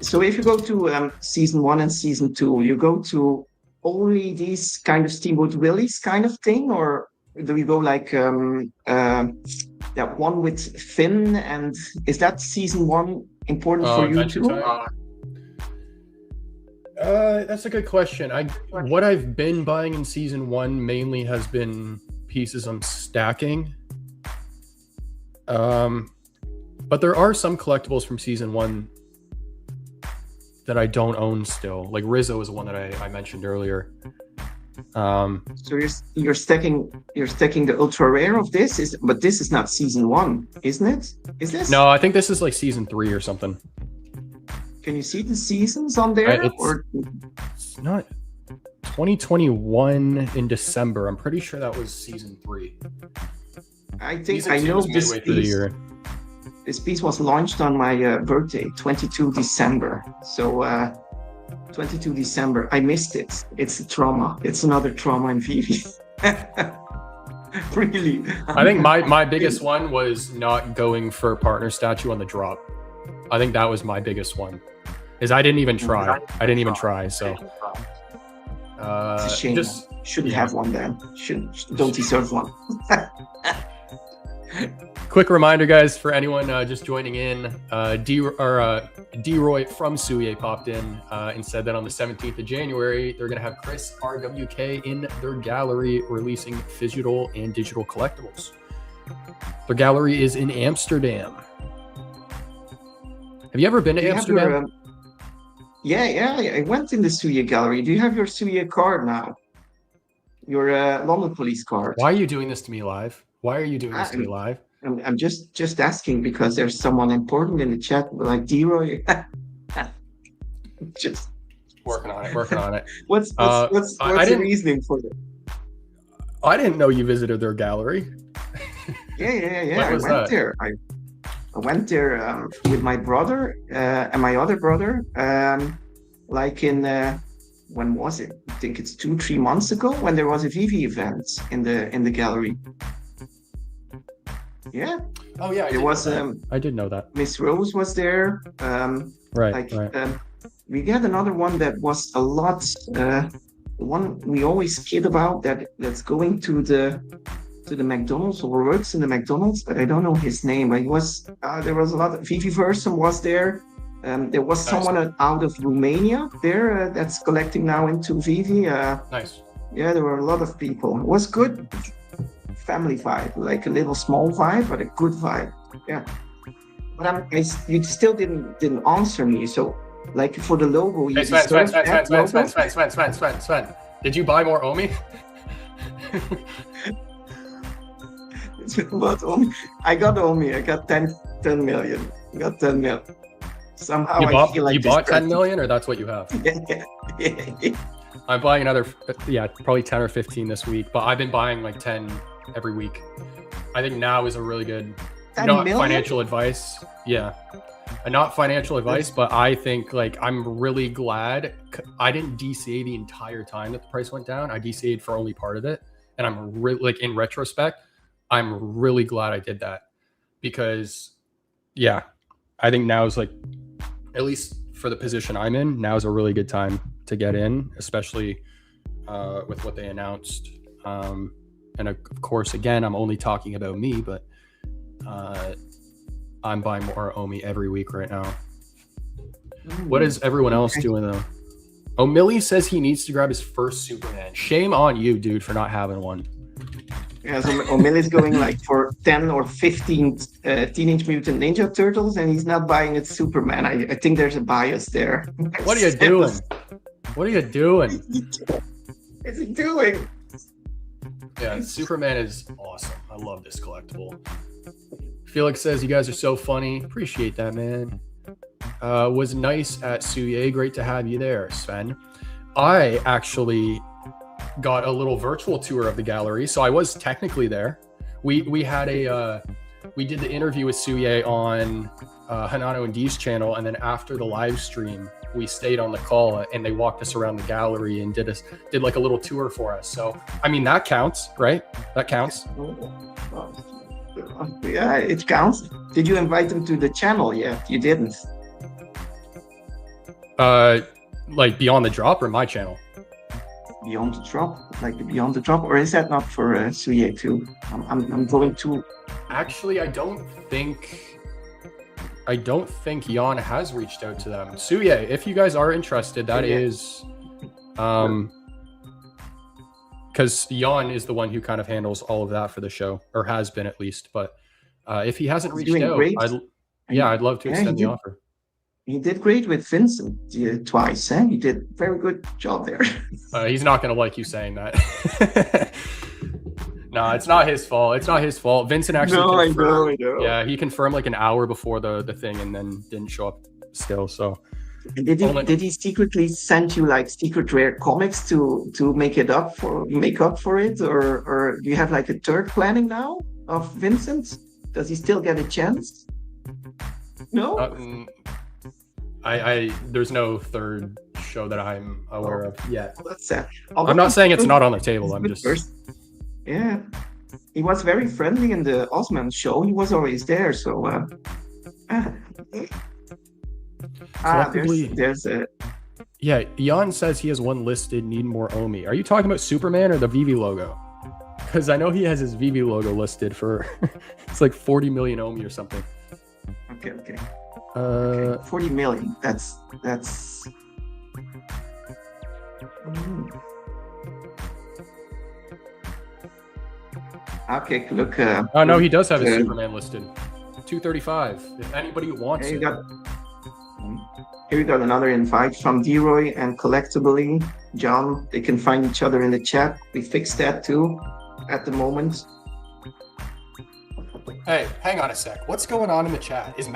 So if you go to season 1 and season 2, you go to only these kind of Steamboat Willies kind of thing, or do you go like that one with Finn? And is that season 1 important for you too? That's a good question. What I've been buying in season 1 mainly has been pieces I'm stacking. But there are some collectibles from season 1 that I don't own still. Like Rizzo is one that I mentioned earlier. So you're stacking the ultra rare of this, but this is not season 1, isn't it? Is this? No, I think this is like season 3 or something. Can you see the seasons on there? It's not 2021 in December. I'm pretty sure that was season 3. I know this piece. This piece was launched on my birthday, 22 December. So 22 December, I missed it. It's a trauma. It's another trauma in VeVe. Really. I think my biggest one was not going for partner statue on the drop. I think that was my biggest one. Is I didn't even try. So it's a shame. Shouldn't have one then. Don't deserve one. Quick reminder, guys, for anyone just joining in, D-Roy from Suye popped in and said that on the 17th of January, they're going to have Chris RWK in their gallery releasing physical and digital collectibles. Their gallery is in Amsterdam. Have you ever been to Amsterdam? Yeah, I went in the Suye gallery. Do you have your Suye card now? Your London police card? Why are you doing this to me live? I'm just asking because there's someone important in the chat, like D-Roy. Just working on it. What's the reasoning for that? I didn't know you visited their gallery. Yeah. I went there. I went there with my brother and my other brother. Like in when was it? I think it's 2-3 months ago when there was a VeVe event in the gallery. Yeah. Oh yeah. I did know that. Miss Rose was there. Right. We got another one that was a lot. One we always kid about that's going to the McDonald's or works in the McDonald's, but I don't know his name. But there was a lot of VeVe Versum was there. There was someone out of Romania there that's collecting now into VeVe. Nice. Yeah, there were a lot of people. It was good. Family vibe, like a little small vibe, but a good vibe. Yeah. But you still didn't answer me. So, like for the logo, Sven. Did you buy more Omi? What Omi? I got Omi. I got 10 million. I got 10 million. Somehow I feel like you bought 10 million, or that's what you have? Yeah. I'm buying another, probably 10 or 15 this week, but I've been buying like 10 every week. I think now is a really good, not financial advice. Yeah. Not financial advice, but I think like I'm really glad I didn't DCA the entire time that the price went down. I DCA'd for only part of it. And I'm really, like, in retrospect, I'm really glad I did that, because yeah, I think now is, like, at least for the position I'm in, now is a really good time to get in, especially with what they announced. And of course, again, I'm only talking about me, but I'm buying more Omi every week right now. What is everyone else doing though? Oh, Millie says he needs to grab his first Superman. Shame on you, dude, for not having one. Yeah, so O'Malley's going like for 10 or 15 Teenage Mutant Ninja Turtles, and he's not buying it Superman. I think there's a bias there. What are you doing? What are you doing? What is he doing? Yeah, Superman is awesome. I love this collectible. Felix says, you guys are so funny. Appreciate that, man. Was nice at Suye. Great to have you there, Sven. I actually got a little virtual tour of the gallery, so I was technically there. We had we did the interview with Suye on Hanano and Dee's channel, and then after the live stream, we stayed on the call and they walked us around the gallery and did like a little tour for us. So I mean, that counts, right? That counts. Yeah, it counts. Did you invite them to the channel yet? You didn't. Like Beyond the Drop or my channel? Beyond the Drop, like the Beyond the Drop, or is that not for Suye too? I'm going to. Actually, I don't think Jan has reached out to them. Suye, if you guys are interested, that is, because Jan is the one who kind of handles all of that for the show, or has been at least. But if he hasn't reached out, I'd love to extend the offer. He did great with Vincent twice. He did a very good job there. He's not going to like you saying that. No, it's not his fault. It's not his fault. Vincent actually confirmed. I know. Yeah, he confirmed like an hour before the thing, and then didn't show up still. So, and did he secretly send you like secret rare comics to make up for it, or do you have like a third planning now of Vincent? Does he still get a chance? No. There's no third show that I'm aware of yet. Well, that's sad. I'm not saying it's not on the table. I'm just. Yeah, he was very friendly in the Osman show. He was always there. So, there's a. Yeah, Jan says he has one listed. Need more Omi. Are you talking about Superman or the VeVe logo? Because I know he has his VeVe logo listed for it's like 40 million Omi or something. Okay. 40 million. That's. Okay, look. Oh no, he does have his Superman listed. 235. If anybody wants it. Here we got another invite from D-Roy and Collectably. John, they can find each other in the chat. We fixed that too at the moment. Hey, hang on a sec. What's going on in the chat? Is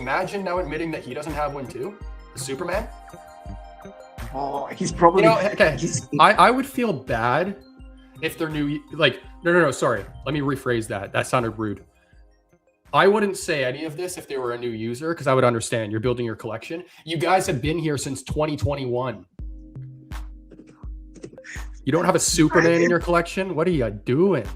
Magin now admitting that he doesn't have one too? The Superman? Oh, he's probably. Okay. I would feel bad if they're new. Like, no. Sorry. Let me rephrase that. That sounded rude. I wouldn't say any of this if they were a new user, because I would understand. You're building your collection. You guys have been here since 2021. You don't have a Superman in your collection? What are you doing?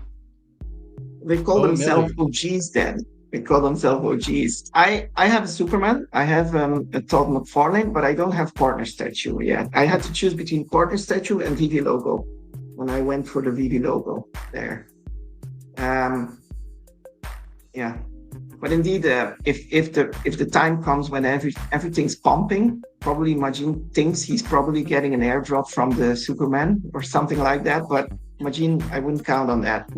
They call themselves OGs then. They call themselves OGs. I have a Superman. I have a Todd McFarlane, but I don't have partner statue yet. I had to choose between partner statue and VeVe logo when I went for the VeVe logo there. Yeah. But indeed, if the time comes when everything's pumping, probably Majin thinks he's probably getting an airdrop from the Superman or something like that. But Majin, I wouldn't count on that.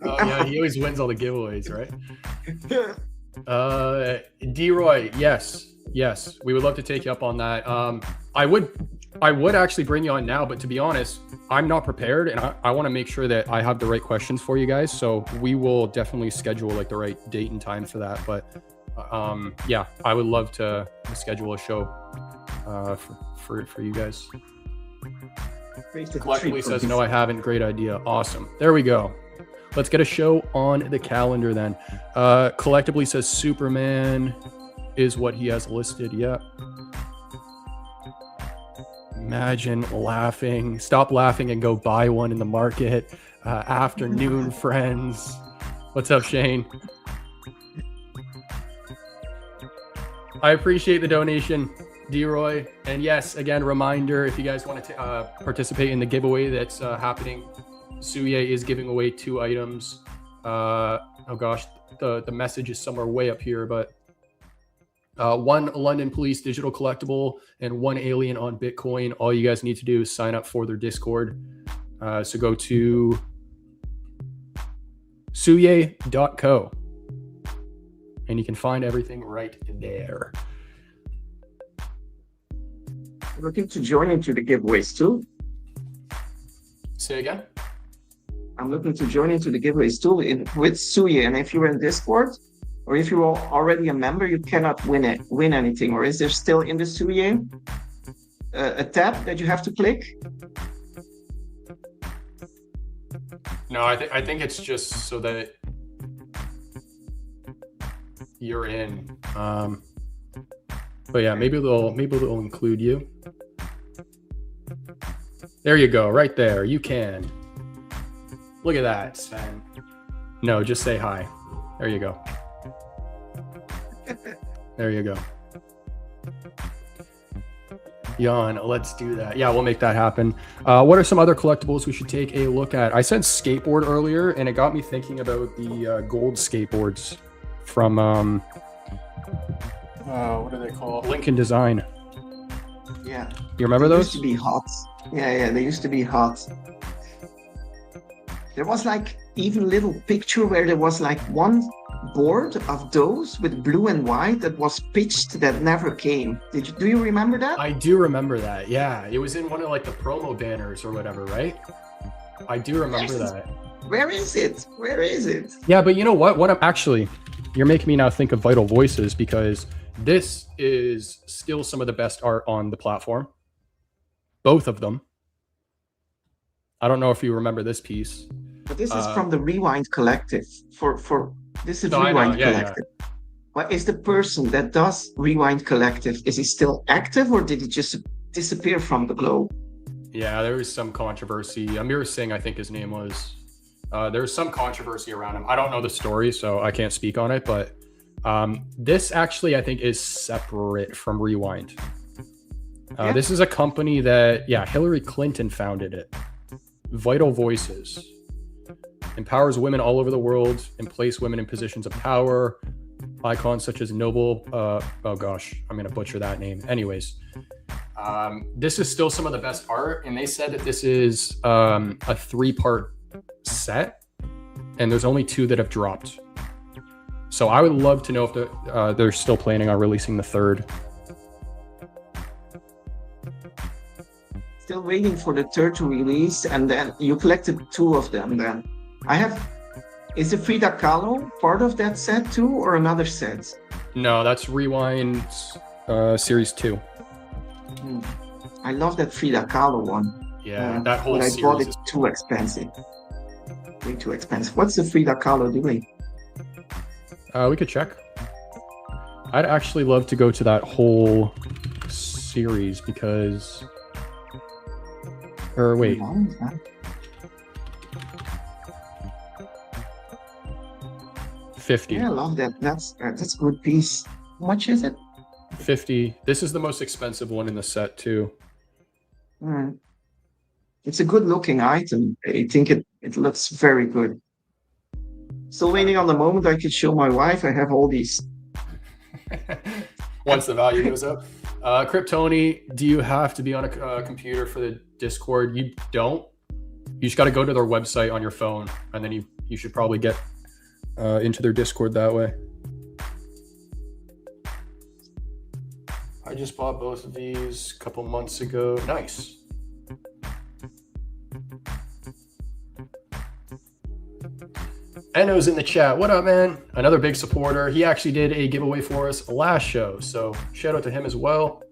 Oh yeah, he always wins all the giveaways, right? D-Roy, yes. Yes, we would love to take you up on that. I would actually bring you on now, but to be honest, I'm not prepared, and I want to make sure that I have the right questions for you guys. So we will definitely schedule like the right date and time for that. But yeah, I would love to schedule a show for you guys. Collectively says no, I haven't. Great idea. Awesome. There we go. Let's get a show on the calendar then. Collectively says Superman is what he has listed. Yeah. Imagine laughing. Stop laughing and go buy one in the market. Afternoon friends. What's up, Shane? I appreciate the donation, D-Roy. And yes, again, reminder, if you guys want to participate in the giveaway that's happening, Suye is giving away 2 items. Oh gosh, the message is somewhere way up here, but 1 London Police digital collectible and 1 alien on Bitcoin. All you guys need to do is sign up for their Discord. So go to suye.co and you can find everything right there. Looking to join into the giveaways too. Say again? I'm looking to join into the giveaways too with Suye. And if you're in Discord, or if you're already a member, you cannot win anything. Or is there still in the Suye a tab that you have to click? No, I think it's just so that you're in. But yeah, maybe they'll include you. There you go, right there. You can. Look at that, Sven. No, just say hi. There you go. There you go. Jan, let's do that. Yeah, we'll make that happen. What are some other collectibles we should take a look at? I said skateboard earlier, and it got me thinking about the gold skateboards from what do they call? Lincoln Design. Yeah. You remember They those? used to be hot. Yeah, they used to be hot. There was like even little picture where there was like one board of those with blue and white that was pitched that never came. Do you remember that? I do remember that. Yeah, it was in one of like the promo banners or whatever, right? I do remember that. Where is it? Where is it? Yeah, but you know what? You're making me now think of Vital Voices, because this is still some of the best art on the platform. Both of them. I don't know if you remember this piece. But this is from the Rewind Collective. This is No, Rewind yeah, Collective. But is the person that does Rewind Collective, is he still active or did he just disappear from the globe? Yeah, there was some controversy. Amir Singh, I think his name was. There was some controversy around him. I don't know the story, so I can't speak on it. But this actually, I think, is separate from Rewind. This is a company that, Hillary Clinton founded it. Vital Voices. Empowers women all over the world and place women in positions of power. Icons such as Noble. Oh gosh, I'm going to butcher that name. Anyways, this is still some of the best art. And they said that this is a 3-part set. And there's only 2 that have dropped. So I would love to know if they're still planning on releasing the 3rd. Still waiting for the 3rd to release, and then you collected 2 of them then. Is the Frida Kahlo part of that set too, or another set? No, that's Rewind Series 2. I love that Frida Kahlo one. Yeah, that whole but I series bought it is too expensive. Way too expensive. What's the Frida Kahlo doing? We could check. I'd actually love to go to that whole series because... Or wait. Yeah, 50. I love that. That's a good piece. How much is it? 50. This is the most expensive one in the set too. It's a good looking item. I think it looks very good. Still waiting on the moment I could show my wife. I have all these. Once the value goes up. Kryptoni, do you have to be on a computer for the Discord? You don't. You just got to go to their website on your phone, and then you should probably get into their Discord that way. I just bought both of these a couple months ago. Nice. Enno's in the chat. What up, man? Another big supporter. He actually did a giveaway for us last show, so shout out to him as well.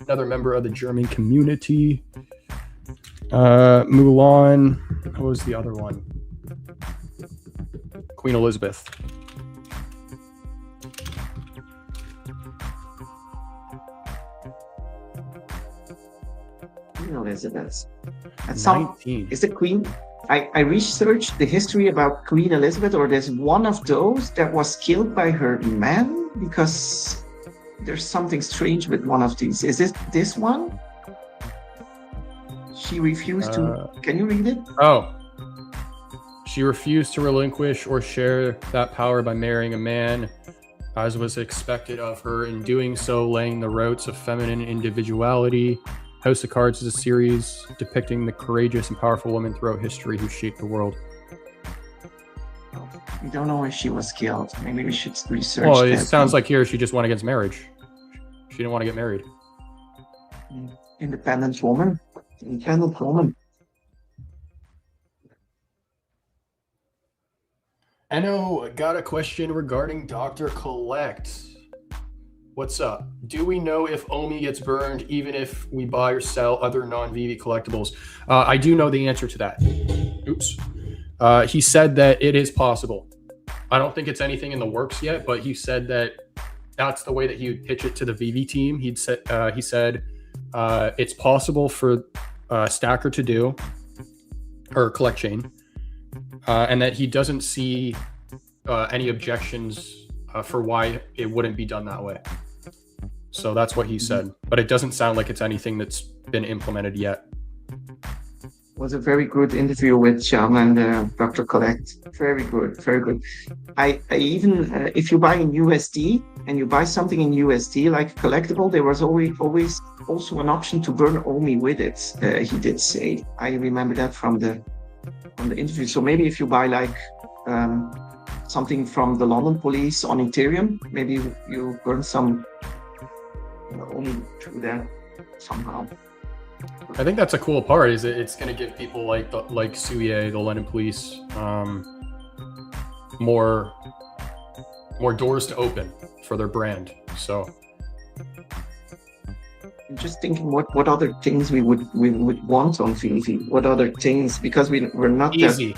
Another member of the German community. Mulan. What was the other one? Queen Elizabeth. Queen Elizabeth. That's some, 19. is the Queen? I researched the history about Queen Elizabeth, or there's one of those that was killed by her man, because there's something strange with one of these. Is it this one? She refused to. Can you read it? Oh. She refused to relinquish or share that power by marrying a man, as was expected of her. In doing so, laying the roots of feminine individuality. House of Cards is a series depicting the courageous and powerful women throughout history who shaped the world. We don't know if she was killed. Maybe we should research. Well, it sounds like here she just went against marriage. She didn't want to get married. Independent woman. Independent woman. Enno got a question regarding Dr. Collect. What's up? Do we know if Omi gets burned even if we buy or sell other non-VeVe collectibles? I do know the answer to that. Oops. He said that it is possible. I don't think it's anything in the works yet, but he said that that's the way that he would pitch it to the VeVe team. He said it's possible for Stacker to do, or Collect Chain, and that he doesn't see any objections for why it wouldn't be done that way. So that's what he said, but it doesn't sound like it's anything that's been implemented yet. Was a very good interview with Sham and Dr. Collect. Very good, very good. I even, if you buy in USD and you buy something in USD like collectible, there was always also an option to burn Omi with it. He did say. I remember that from the interview. So maybe if you buy like something from the London police on Ethereum, maybe you burn some Omi through that somehow. I think that's a cool part. Is it's going to give people like Suye, the London police, more doors to open for their brand. So I'm just thinking what other things we would want on VeVe. What other things, because we're not easy.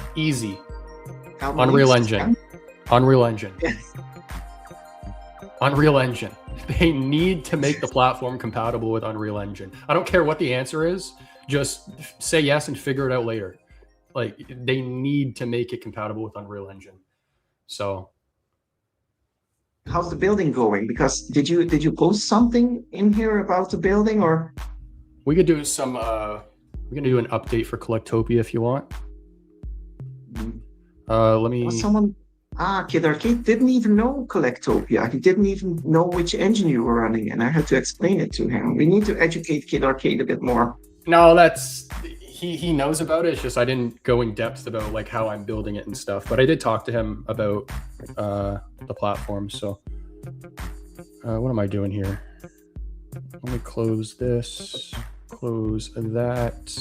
Unreal Engine. Yes. Unreal Engine. They need to make the platform compatible with Unreal Engine. I don't care what the answer is. Just say yes and figure it out later. Like, they need to make it compatible with Unreal Engine. So, how's the building going? Because did you post something in here about the building, or we could do some. We're gonna do an update for Collectopia if you want. Let me. Someone. Kid Arcade didn't even know Collectopia. He didn't even know which engine you were running, and I had to explain it to him. We need to educate Kid Arcade a bit more. No, that's he knows about it. It's just I didn't go in depth about like how I'm building it and stuff. But I did talk to him about the platform. So what am I doing here? Let me close this. Close that.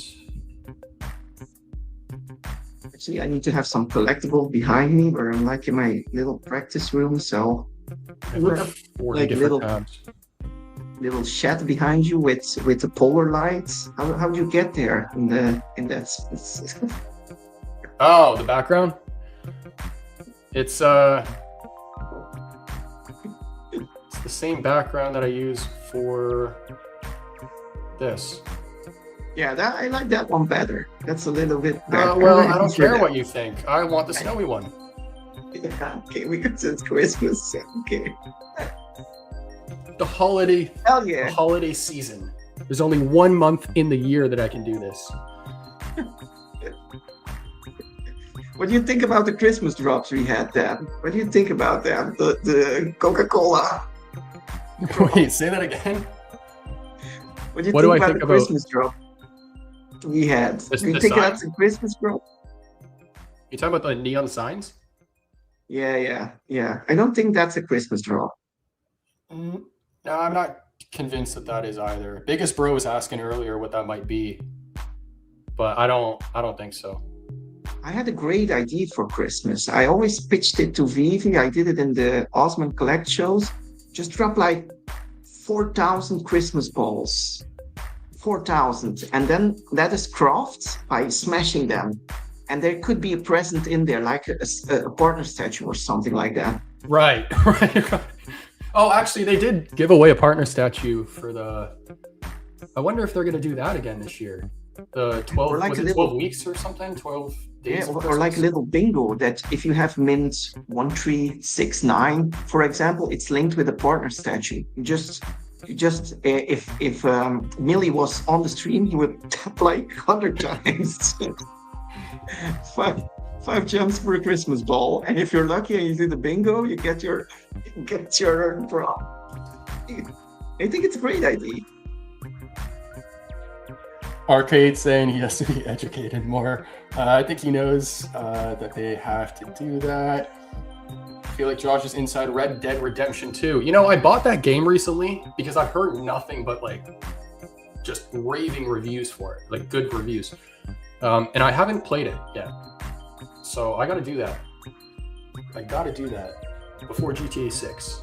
Actually, I need to have some collectible behind me, where I'm like in my little practice room. So I have 40 like different tabs. Little shed behind you with the polar lights. How do you get there in that space? Oh, the background. It's the same background that I use for this. Yeah, I like that one better. That's a little bit better. Well, I don't care what you think. I want the snowy one. Yeah, okay, because it's Christmas. Okay. The holiday. Hell yeah. The holiday season. There's only 1 month in the year that I can do this. What do you think about the Christmas drops we had then? What do you think about them? The Coca-Cola. Wait, say that again. What do you think about the Christmas drop we had? Do you think that's a Christmas drop? You talking about the neon signs? Yeah. I don't think that's a Christmas drop. No, I'm not convinced that is either. Biggest Bro was asking earlier what that might be, but I don't think so. I had a great idea for Christmas. I always pitched it to VeVe. I did it in the VeVe and Collect shows. Just drop like 4,000 Christmas balls. 4,000. And then that is crafted by smashing them. And there could be a present in there, like a partner statue or something like that. Right, right. Oh, actually, they did give away a partner statue for the... I wonder if they're going to do that again this year. The 12, like was it 12 weeks or something? 12 days? Yeah, or like a little bingo that if you have mint 1369, for example, it's linked with a partner statue. You just if Millie was on the stream, he would tap like 100 times. five jumps for a Christmas ball, and if you're lucky and you do the bingo, you get your prop. I think it's a great idea. Arcade saying he has to be educated more. I think he knows that they have to do that. I feel like Josh is inside Red Dead Redemption 2. You know, I bought that game recently because I've heard nothing but like just raving reviews for it, like good reviews. And I haven't played it yet. So I got to do that. I got to do that before GTA 6.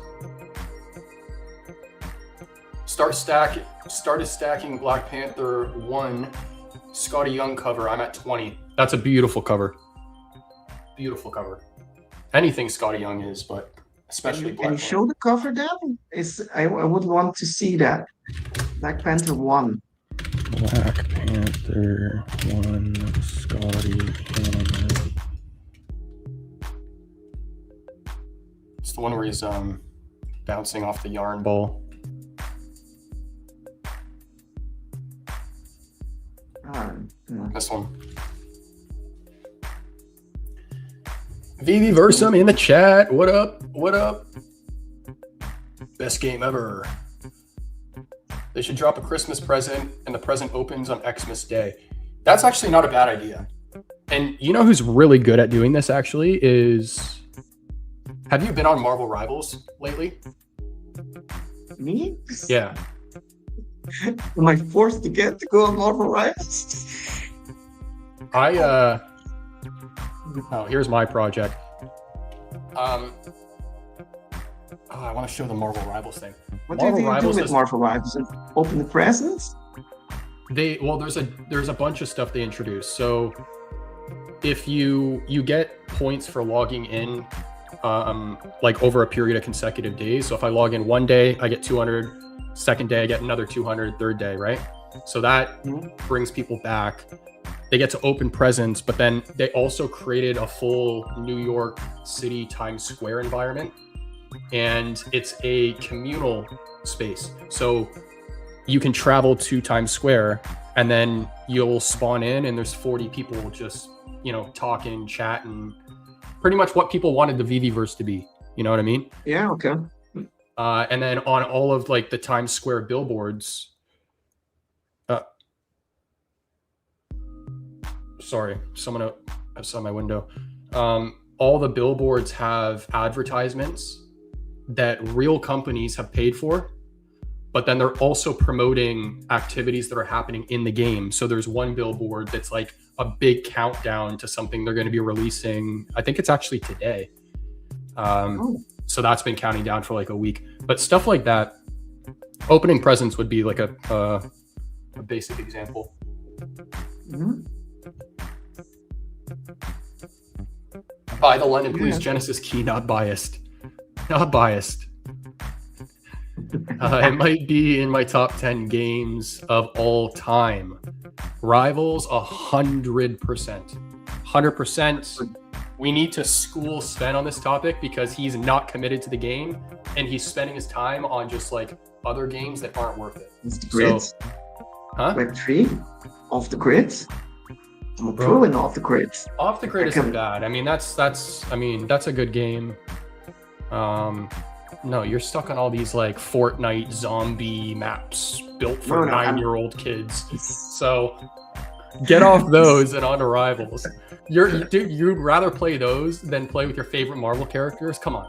Started stacking Black Panther 1 Scotty Young cover. I'm at 20. That's a beautiful cover. Beautiful cover. Anything Scotty Young is, but especially Black Can you show the cover then? I would want to see that. Black Panther 1. Black Panther 1 Scotty Young. It's the one where he's bouncing off the yarn ball. This one. VeVe Versum in the chat. What up? What up? Best game ever. They should drop a Christmas present and the present opens on Xmas Day. That's actually not a bad idea. And you know who's really good at doing this actually is... Have you been on Marvel Rivals lately? Me? Yeah. Am I forced to go on Marvel Rivals? Oh, here's my project. I want to show the Marvel Rivals thing. What do you do with Marvel Rivals? Open the presents? There's a bunch of stuff they introduced. So if you get points for logging in, like over a period of consecutive days. So if I log in one day, I get 200. Second day, I get another 200. Third day, right? So that brings people back. They get to open presents, but then they also created a full New York City Times Square environment. And it's a communal space. So you can travel to Times Square and then you'll spawn in and there's 40 people just, talking, chatting, pretty much what people wanted the VeVe-verse to be. You know what I mean? Yeah, okay. And then on all of like the Times Square billboards, sorry, someone outside my window. All the billboards have advertisements that real companies have paid for, but then they're also promoting activities that are happening in the game. So there's one billboard that's like a big countdown to something they're going to be releasing. I think it's actually today. So that's been counting down for like a week. But stuff like that, opening presents would be like a basic example. Mm-hmm. Buy the London Police Genesis key, not biased. Not biased. It might be in my top 10 games of all time. Rivals, 100%. 100%. We need to school Sven on this topic because he's not committed to the game and he's spending his time on just like other games that aren't worth it. It's the grid. So, huh? Web 3? Off the grid? I'm a pro in off the grid. Off the grid isn't bad. I mean, that's a good game. No, you're stuck on all these like Fortnite zombie maps built for 9-year-old kids. So get off those and onto Rivals. You'd rather play those than play with your favorite Marvel characters? Come on.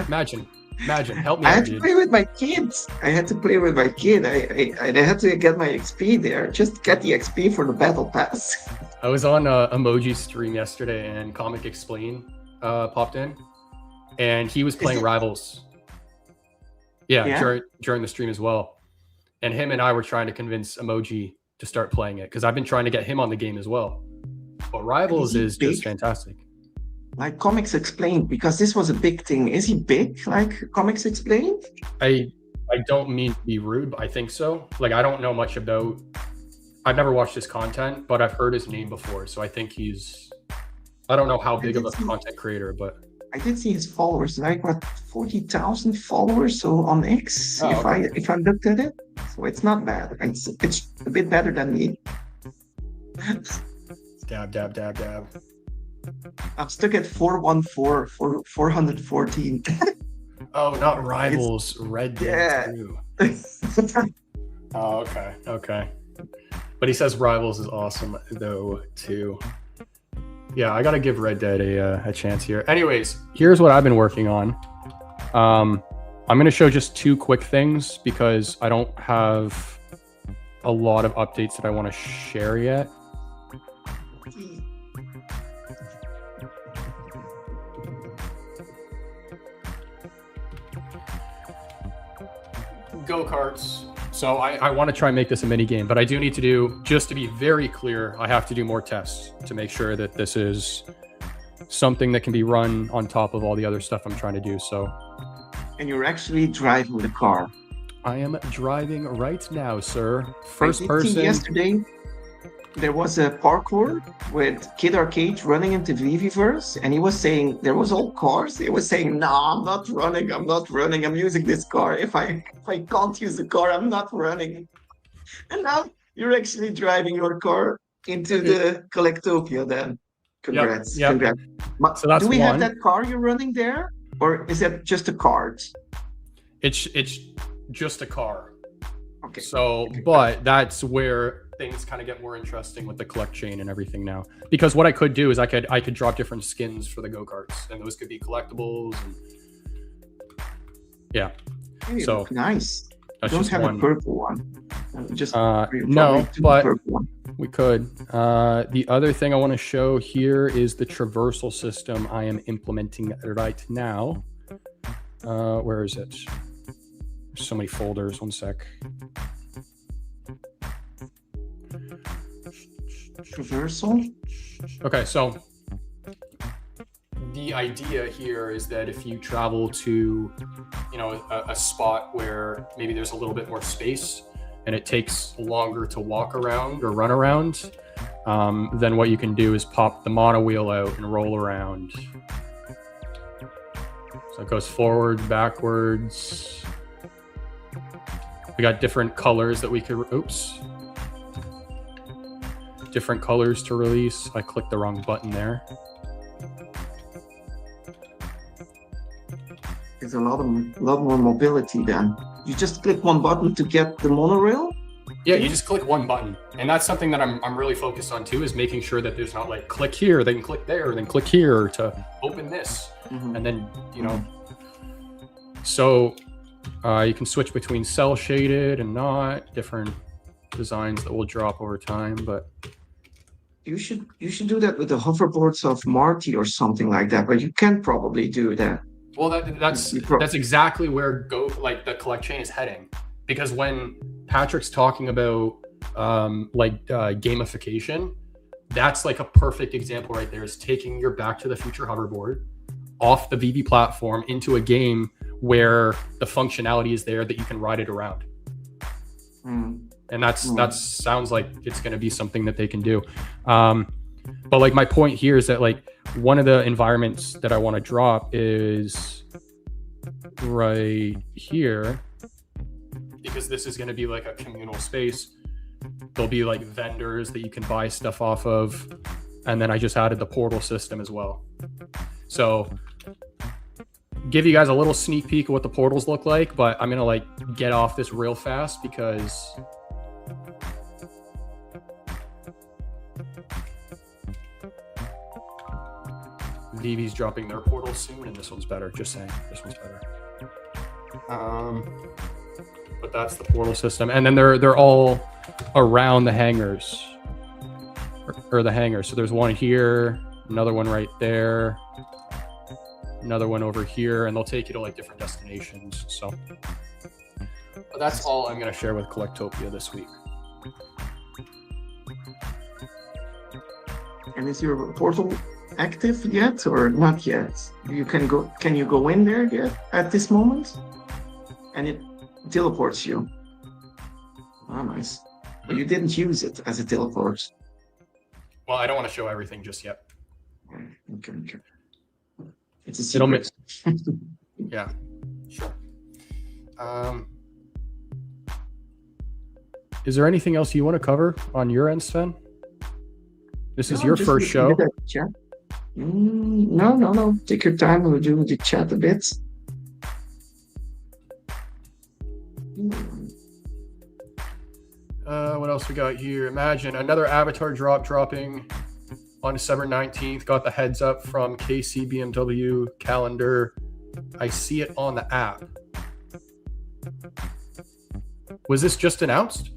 Imagine. Imagine, help me I out, had to dude. play with my kids. I had to play with my kid. I had to get my XP there. Just get the XP for the battle pass. I was on Emoji stream yesterday, and Comic Explain popped in, and he was Is playing it? Rivals. Yeah, Yeah. during the stream as well. And him and I were trying to convince Emoji to start playing it because I've been trying to get him on the game as well. But And is Rivals he is just big? fantastic. Like Comics Explained, because this was a big thing. Is he big like Comics Explained? I don't mean to be rude, but I think so. Like, I don't know much about. I've never watched his content, but I've heard his name before, so I think he's. I don't know how I big of did a see, content creator, but I did see his followers, like what 40,000 followers. So on X, oh, okay. if I looked at it, so it's not bad. It's a bit better than me. Dab, dab, dab, dab. I'm stuck at 414 for 414. Oh, not Rivals, Red Dead Yeah. 2. Oh, okay, okay. But he says Rivals is awesome though too. Yeah, I gotta give Red Dead a chance here. Anyways, here's what I've been working on. I'm gonna show just two quick things because I don't have a lot of updates that I want to share yet. Go-karts. So I want to try and make this a mini game, but I do need to do, just to be very clear, I have to do more tests to make sure that this is something that can be run on top of all the other stuff I'm trying to do. So, And you're actually driving the car. I am driving right now, sir. First I did see person. yesterday, there was a parkour with Kid Arcade running into VeVeverse, and he was saying there was all cars. He was saying, "No, I'm not running. I'm not running. I'm using this car. If I can't use the car, I'm not running." And now you're actually driving your car into the Collectopia. Then, Yep, congrats, yep. congrats. But So that's do we have one. that car you're running there, or is that just a card? It's just a car. Okay. So, but that's where things kind of get more interesting with the collect chain and everything now. Because what I could do is I could drop different skins for the go-karts, and those could be collectibles. And yeah. Hey, So nice. that's Don't just have one. a purple one. Just No, but purple one. we could. The other thing I want to show here is the traversal system I am implementing right now. Where is it? There's so many folders. One sec. Traversal? Okay, so the idea here is that if you travel to, a spot where maybe there's a little bit more space and it takes longer to walk around or run around, then what you can do is pop the mono wheel out and roll around. So it goes forward, backwards. We got different colors that we could, different colors to release. I clicked the wrong button there. There's a lot more mobility then. You just click one button to get the monorail? Yeah, you just click one button. And that's something that I'm really focused on too, is making sure that there's not like click here, then click there, then click here to open this. Mm-hmm. And then, so you can switch between cell shaded and not, different designs that will drop over time, but You should do that with the hoverboards of Marty or something like that, but you can probably do that. well, that's exactly where the collect chain is heading, because when Patrick's talking about gamification, that's like a perfect example right there, is taking your Back to the Future hoverboard off the VeVe platform into a game where the functionality is there that you can ride it around. And that sounds like it's going to be something that they can do. But like my point here is that like one of the environments that I want to drop is right here, because this is going to be like a communal space. There'll be like vendors that you can buy stuff off of. And then I just added the portal system as well. So give you guys a little sneak peek of what the portals look like, but I'm going to like get off this real fast because VeVe's dropping their portal soon, and this one's better. Just saying, this one's better. But that's the portal system, and then they're all around the hangars, or the hangar. So there's one here, another one right there, another one over here, and they'll take you to like different destinations. So but that's all I'm going to share with Collectopia this week. And is your portal active yet or not yet? You can go. Can you go in there yet at this moment? And it teleports you. Oh, nice. But you didn't use it as a teleport. Well, I don't want to show everything just yet. Okay. It's a secret. Yeah, sure. Is there anything else you want to cover on your end, Sven? This is your first show. No. Take your time. We'll do the chat a bit. What else we got here? Imagine another Avatar dropping on December 19th. Got the heads up from KC BMW calendar. I see it on the app. Was this just announced?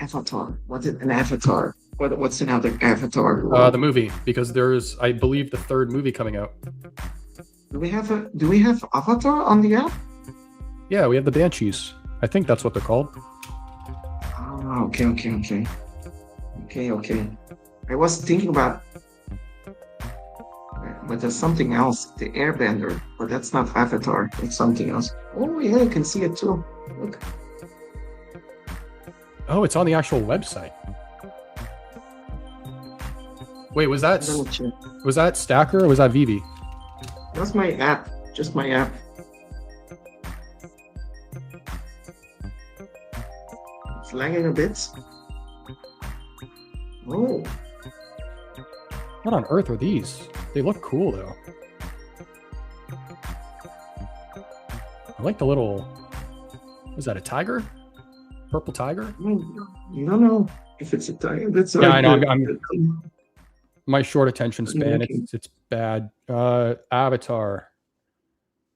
Avatar. What's it? An avatar? What's another avatar? The movie, because there's, I believe, the third movie coming out. Do we have Avatar on the app? Yeah, we have the Banshees. I think that's what they're called. Oh, okay. I was thinking about, but there's something else. The Airbender, but that's not Avatar. It's something else. Oh yeah, you can see it too. Look. Oh, it's on the actual website. Wait, was that Stacker or was that VeVe? That's my app. Just my app. It's lagging a bit. Oh. What on earth are these? They look cool though. I like the little. Was that a tiger? Purple tiger? No. If it's a tiger, that's yeah. I know. I'm my short attention span. It's bad. Avatar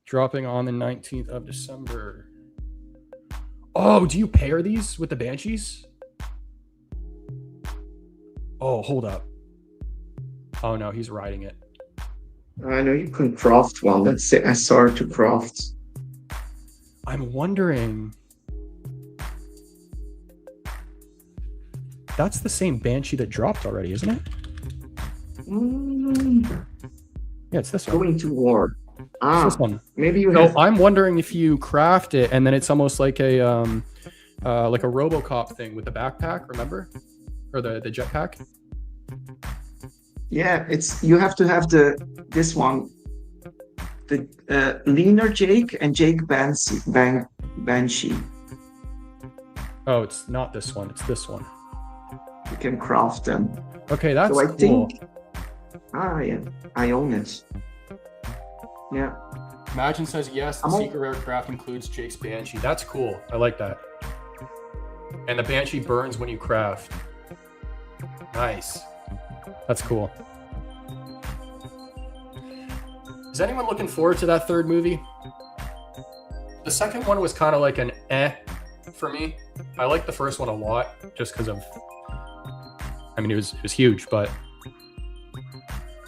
dropping on the 19th of December. Oh, do you pair these with the Banshees? Oh, hold up. Oh no, he's riding it. I know you can craft one. That's the SR to craft. I'm wondering. That's the same Banshee that dropped already, isn't it? Yeah, it's this one. Going to war. It's this one. Maybe you So have... I'm wondering if you craft it and then it's almost like a RoboCop thing with the backpack, remember? Or the jetpack? Yeah, you have to have this one. The leaner Jake and Jake Banshee. Oh, it's not this one, it's this one. You can craft them. Okay, that's so I cool. think, yeah, I own it. Yeah. Imagine says yes, the secret aircraft includes Jake's Banshee. That's cool. I like that. And the Banshee burns when you craft. Nice. That's cool. Is anyone looking forward to that third movie? The second one was kind of like an for me. I like the first one a lot just because of, I mean, it was huge, but.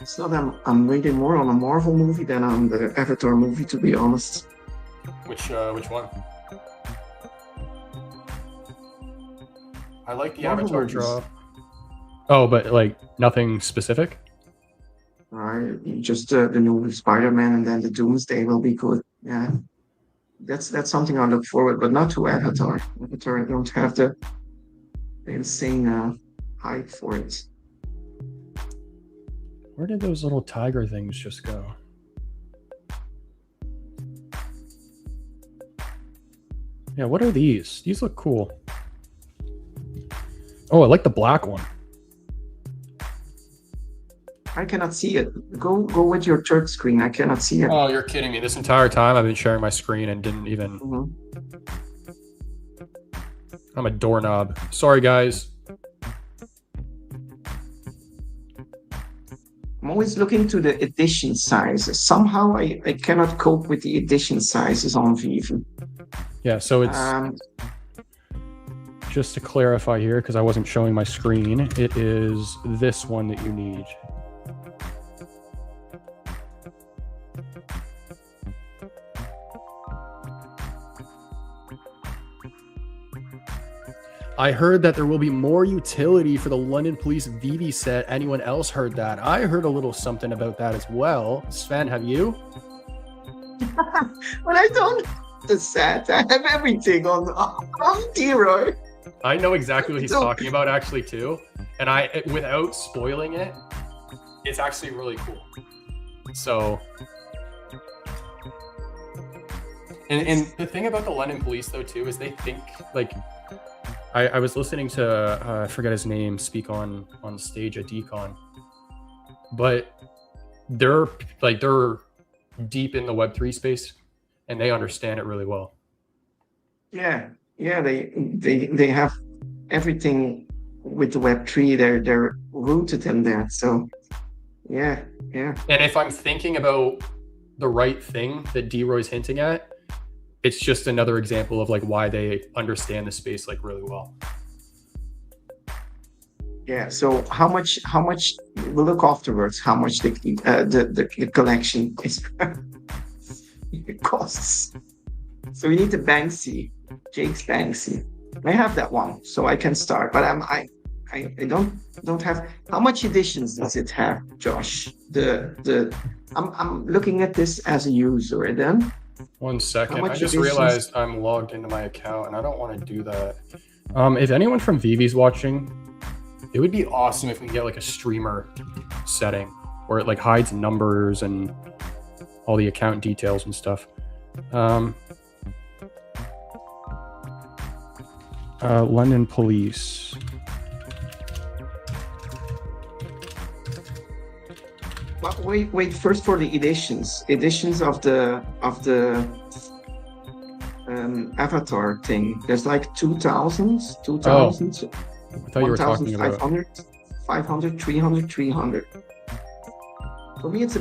So I'm reading more on a Marvel movie than on the Avatar movie, to be honest. Which one? I like the Marvel Avatar movies. draw. Oh, but like nothing specific? Just the new Spider-Man and then the Doomsday will be good. Yeah, that's something I look forward, but not to Avatar. Avatar, I don't have the insane hype for it. Where did those little tiger things just go? Yeah, what are these? These look cool. Oh, I like the black one. I cannot see it. Go with your third screen. I cannot see it. Oh, you're kidding me. This entire time I've been sharing my screen and didn't even... I'm a doorknob. Sorry, guys. I'm always looking to the edition sizes. Somehow I cannot cope with the edition sizes on VeVe. Yeah, so it's Um, just to clarify here, because I wasn't showing my screen, it is this one that you need. I heard that there will be more utility for the London Police VeVe set. Anyone else heard that? I heard a little something about that as well. Sven, have you? but I don't have the set. I have everything on Zero. I know exactly what he's So- talking about actually too. And without spoiling it, it's actually really cool. So, and the thing about the London Police though too is they think like, I was listening to I forget his name speak on stage at Decon, but they're deep in the Web3 space and they understand it really well. Yeah, they have everything with the Web3. They're rooted in that. So yeah. And if I'm thinking about the right thing that D-Roy's hinting at, it's just another example of like why they understand the space like really well. Yeah. So how much we'll look afterwards? How much the collection is it costs? So we need the Banksy, Jake's Banksy. I have that one, so I can start. But I don't have. How much editions does it have, Josh? I'm looking at this as a user, and then. 1 second. How I much just editions- realized I'm logged into my account and I don't want to do that. If anyone from VeVe's watching, it would be awesome if we get like a streamer setting where it like hides numbers and all the account details and stuff. London Police. But wait. First for the editions of the avatar thing. There's like 2,000. I thought you were talking about 500, 300, 300. For me, it's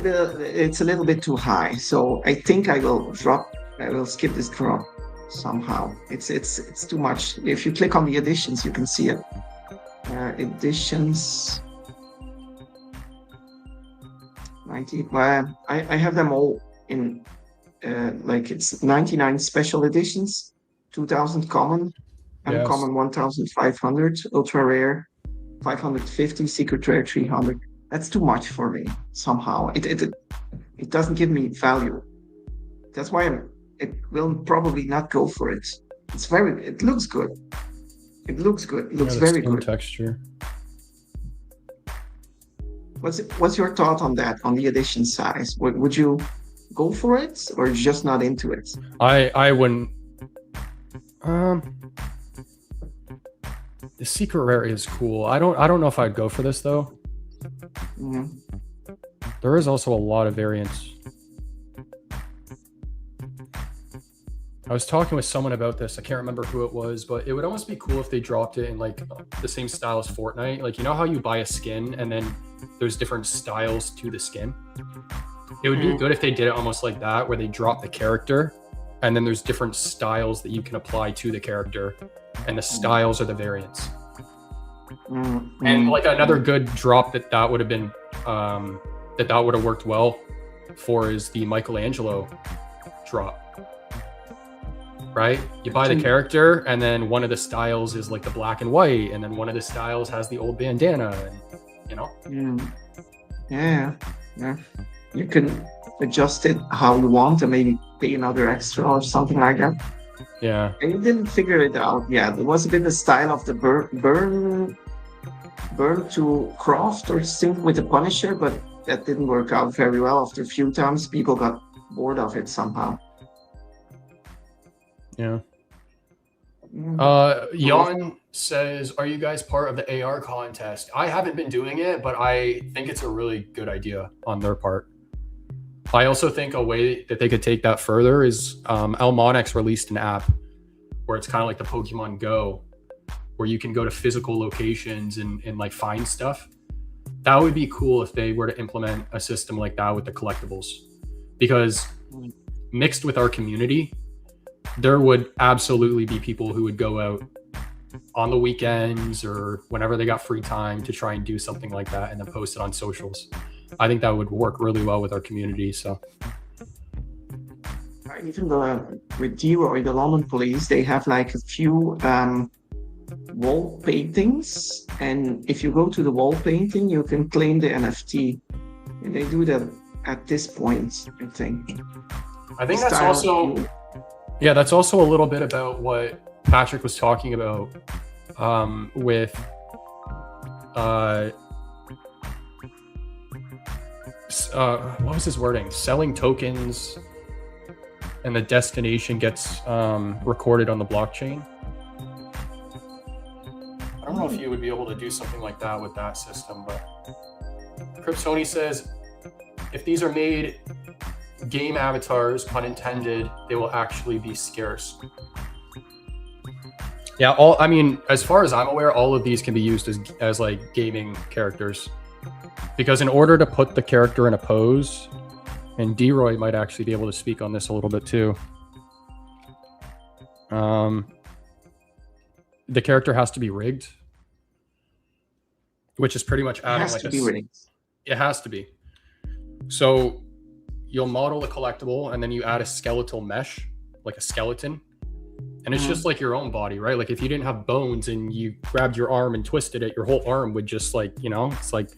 a little bit too high. So I think I will skip this drop somehow. It's too much. If you click on the editions, you can see it. Editions. 90. I have them all in like it's 99 special editions, 2,000 common, uncommon 1,500, ultra rare 550, secret rare 300. That's too much for me somehow. It doesn't give me value. That's why it will probably not go for it. It looks good. It looks good. It looks very good. Texture. What's your thought on that, on the edition size? Would you go for it or just not into it? I wouldn't. The secret rare is cool. I don't know if I'd go for this though. Mm-hmm. There is also a lot of variants. I was talking with someone about this. I can't remember who it was, but it would almost be cool if they dropped it in like the same style as Fortnite. Like, you know how you buy a skin and then there's different styles to the skin? It would be good if they did it almost like that, where they drop the character and then there's different styles that you can apply to the character, and the styles are the variants. And like another good drop that would have been that would have worked well for is the Michelangelo drop. Right? You buy the character and then one of the styles is like the black and white, and then one of the styles has the old bandana, and you know? Yeah. You can adjust it how you want and maybe pay another extra or something like that. Yeah. And you didn't figure it out. Yeah, there was a bit the style of the burn to craft or sync with the Punisher, but that didn't work out very well. After a few times, people got bored of it somehow. Yeah. Jan says, are you guys part of the AR contest? I haven't been doing it, but I think it's a really good idea on their part. I also think a way that they could take that further is Almonix released an app where it's kind of like the Pokemon Go, where you can go to physical locations and like find stuff. That would be cool if they were to implement a system like that with the collectibles, because mixed with our community, there would absolutely be people who would go out on the weekends or whenever they got free time to try and do something like that and then post it on socials. I think that would work really well with our community. So Even with D-Roy, the London police, they have like a few wall paintings, and if you go to the wall painting, you can claim the NFT, and they do that at this point, I think. I think that's also, yeah, that's also a little bit about what Patrick was talking about with what was his wording? Selling tokens, and the destination gets recorded on the blockchain. I don't know if you would be able to do something like that with that system, but Kryptoni says if these are made game avatars, pun intended, they will actually be scarce. Yeah, I mean, as far as I'm aware, all of these can be used as like gaming characters, because in order to put the character in a pose, and D-Roy might actually be able to speak on this a little bit too. The character has to be rigged, which is pretty much adding like it has to be. So you'll model a collectible and then you add a skeletal mesh, like a skeleton. And it's just like your own body, right? Like if you didn't have bones and you grabbed your arm and twisted it, your whole arm would just like, you know, it's like,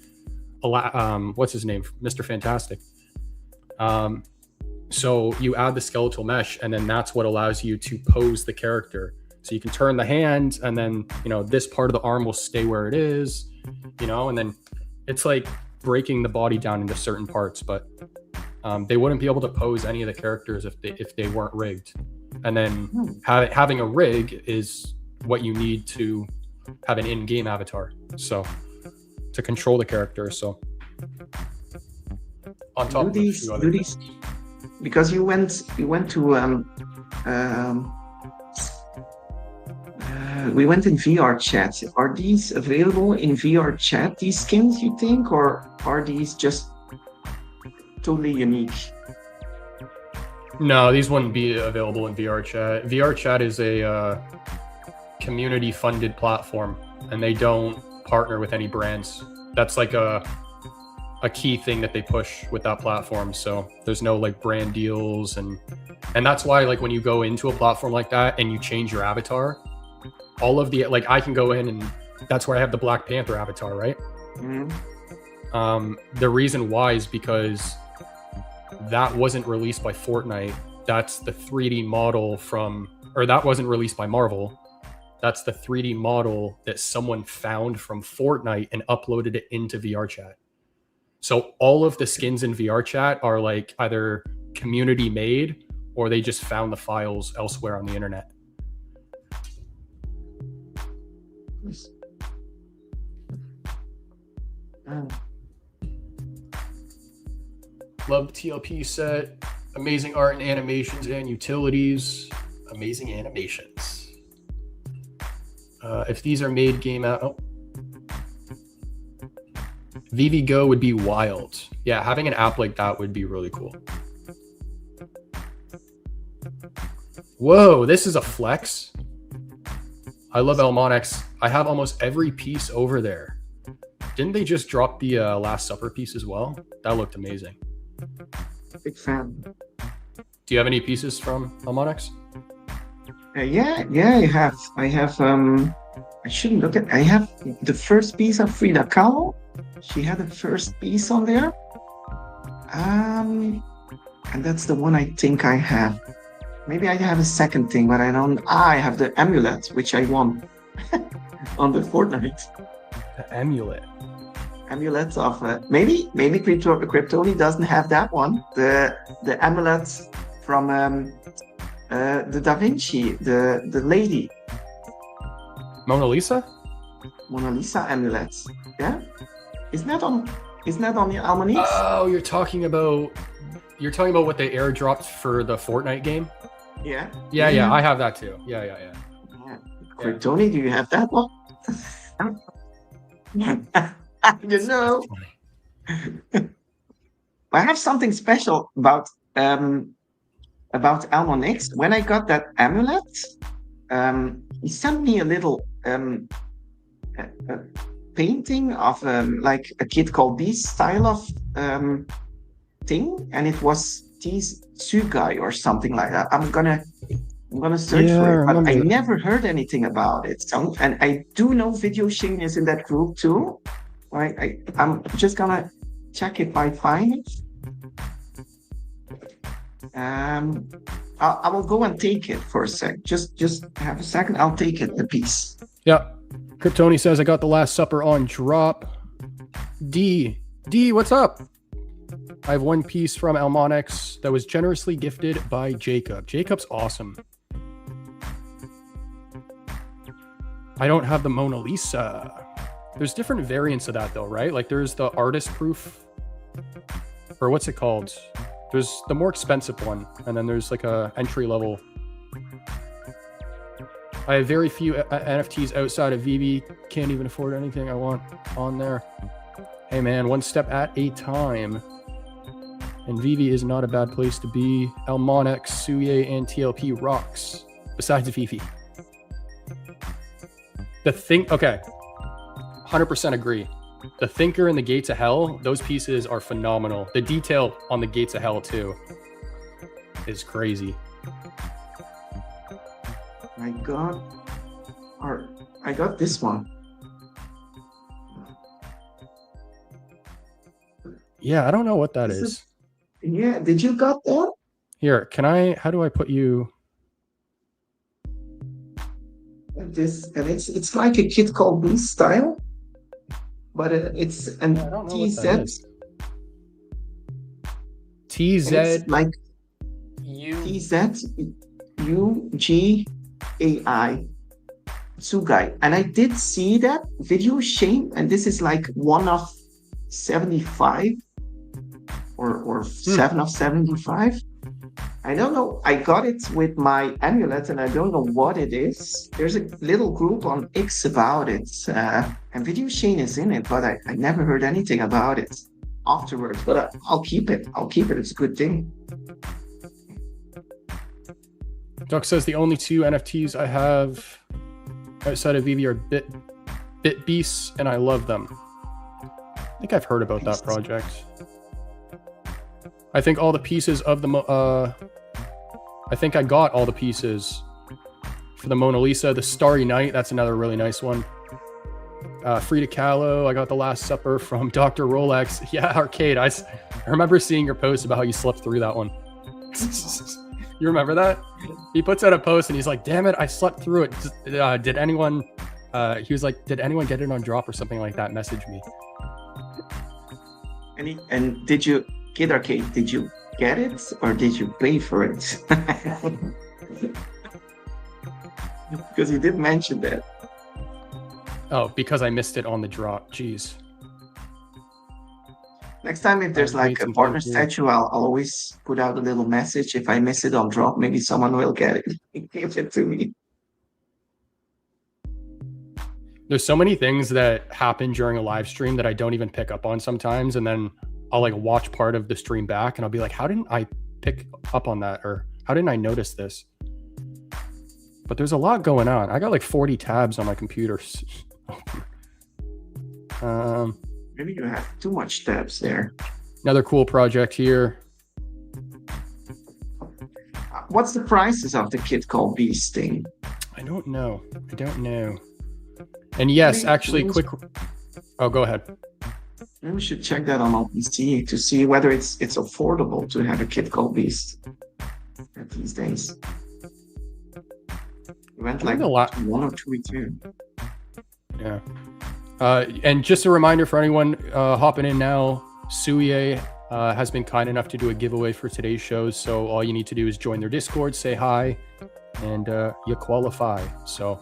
what's his name? Mr. Fantastic. So you add the skeletal mesh, and then that's what allows you to pose the character. So you can turn the hand, and then, you know, this part of the arm will stay where it is, you know, and then it's like breaking the body down into certain parts, but they wouldn't be able to pose any of the characters if they weren't rigged. And then having a rig is what you need to have an in-game avatar, so to control the character. So on top of these, because you went to we went in VR chat. Are these available in VR chat, these skins, you think, or are these just totally unique? No, these wouldn't be available in VR chat. VR chat is a community funded platform, and they don't partner with any brands. That's like a key thing that they push with that platform. So there's no like brand deals, and that's why, like, when you go into a platform like that and you change your avatar, all of the, like, I can go in and that's where I have the Black Panther avatar, right? The reason why is because that wasn't released by Fortnite. That's the 3D model or that wasn't released by Marvel. That's the 3D model that someone found from Fortnite and uploaded it into VR chat. So all of the skins in VR chat are like either community made or they just found the files elsewhere on the internet. Love TLP set. Amazing art and animations and utilities. Amazing animations. If these are made game out, VeVe Go would be wild. Yeah, having an app like that would be really cool. Whoa, this is a flex. I love Elmonix. I have almost every piece over there. Didn't they just drop the Last Supper piece as well? That looked amazing. Big fan. Do you have any pieces from Elmonix? Yeah, I have. I shouldn't look at. I have the first piece of Frida Kahlo. She had the first piece on there. And that's the one I think I have. Maybe I have a second thing, but I don't. I have the amulet, which I won on the Fortnite. The amulet. Amulets of maybe Kryptoni doesn't have that one. The amulets from the Da Vinci, the lady. Mona Lisa amulets. Yeah, isn't that on the Almanix? Oh, you're talking about what they airdropped for the Fortnite game. Yeah. I have that too. Yeah. Kryptoni, do you have that one? You know, I have something special about Almonix. When I got that amulet, he sent me a little a painting of like a kid called Beast style of thing, and it was T's Tsugai or something like that. I'm gonna search Yeah, I for it, but I remember that. never heard anything about it. So, and I do know Video Shane is in that group too. Right? I'm just gonna check if I find it. I will go and take it for a sec. Just have a second. I'll take it, the piece. Yeah. Kryptoni says I got the Last Supper on drop. D, what's up? I have one piece from Almonix that was generously gifted by Jacob. Jacob's awesome. I don't have the Mona Lisa. There's different variants of that though, right? Like there's the artist proof, or what's it called? There's the more expensive one, and then there's like a entry level. I have very few NFTs outside of VeVe. Can't even afford anything I want on there. Hey man, one step at a time. And VeVe is not a bad place to be. Almonix, Suye, and TLP rocks. Besides VeVe. The thing, okay. 100% agree. The Thinker and the Gates of Hell, those pieces are phenomenal. The detail on the Gates of Hell too is crazy. I got this one. Yeah, I don't know what that is. Yeah, did you got that? Here, how do I put you? It's like a Kid Called Beast style, but it's an TZ. TZ like U TZUGAI Tsugai. And I did see that Video Shane, and this is like 1 of 75 or 7 of 75. I don't know. I got it with my amulet, and I don't know what it is. There's a little group on X about it, and Video Shane is in it, but I never heard anything about it afterwards. But I'll keep it. It's a good thing. Duck says the only 2 NFTs I have outside of VeVe are Bit Beasts, and I love them. I think I've heard about that project. I think all the pieces of the I think I got all the pieces for the Mona Lisa. The Starry Night, that's another really nice one. Frida Kahlo, I got the Last Supper from Dr. Rolex. Yeah, Arcade. I remember seeing your post about how you slept through that one. You remember that? He puts out a post and he's like, damn it, I slept through it. Did anyone, he was like, did anyone get it on drop or something like that? Message me. And did you, Kid Arcade, did you get it or did you pay for it? Because you did mention that. Oh, because I missed it on the drop. Jeez. Next time, if there's like a partner statue, I'll always put out a little message. If I miss it on drop, maybe someone will get it. Give it to me. There's so many things that happen during a live stream that I don't even pick up on sometimes. And then I'll like watch part of the stream back and I'll be like, how didn't I pick up on that? Or how didn't I notice this? But there's a lot going on. I got like 40 tabs on my computer. Maybe you have too much tabs there. Another cool project here. What's the prices of the Kid Called Beast thing? I don't know. And yes, actually, quick. Oh, go ahead. Maybe we should check that on OpenSea to see whether it's affordable to have a Kid Called Beast these days. We went like 1 or 2 weeks here. Yeah. And just a reminder for anyone hopping in now, Suye has been kind enough to do a giveaway for today's shows. So all you need to do is join their Discord, say hi, and you qualify. So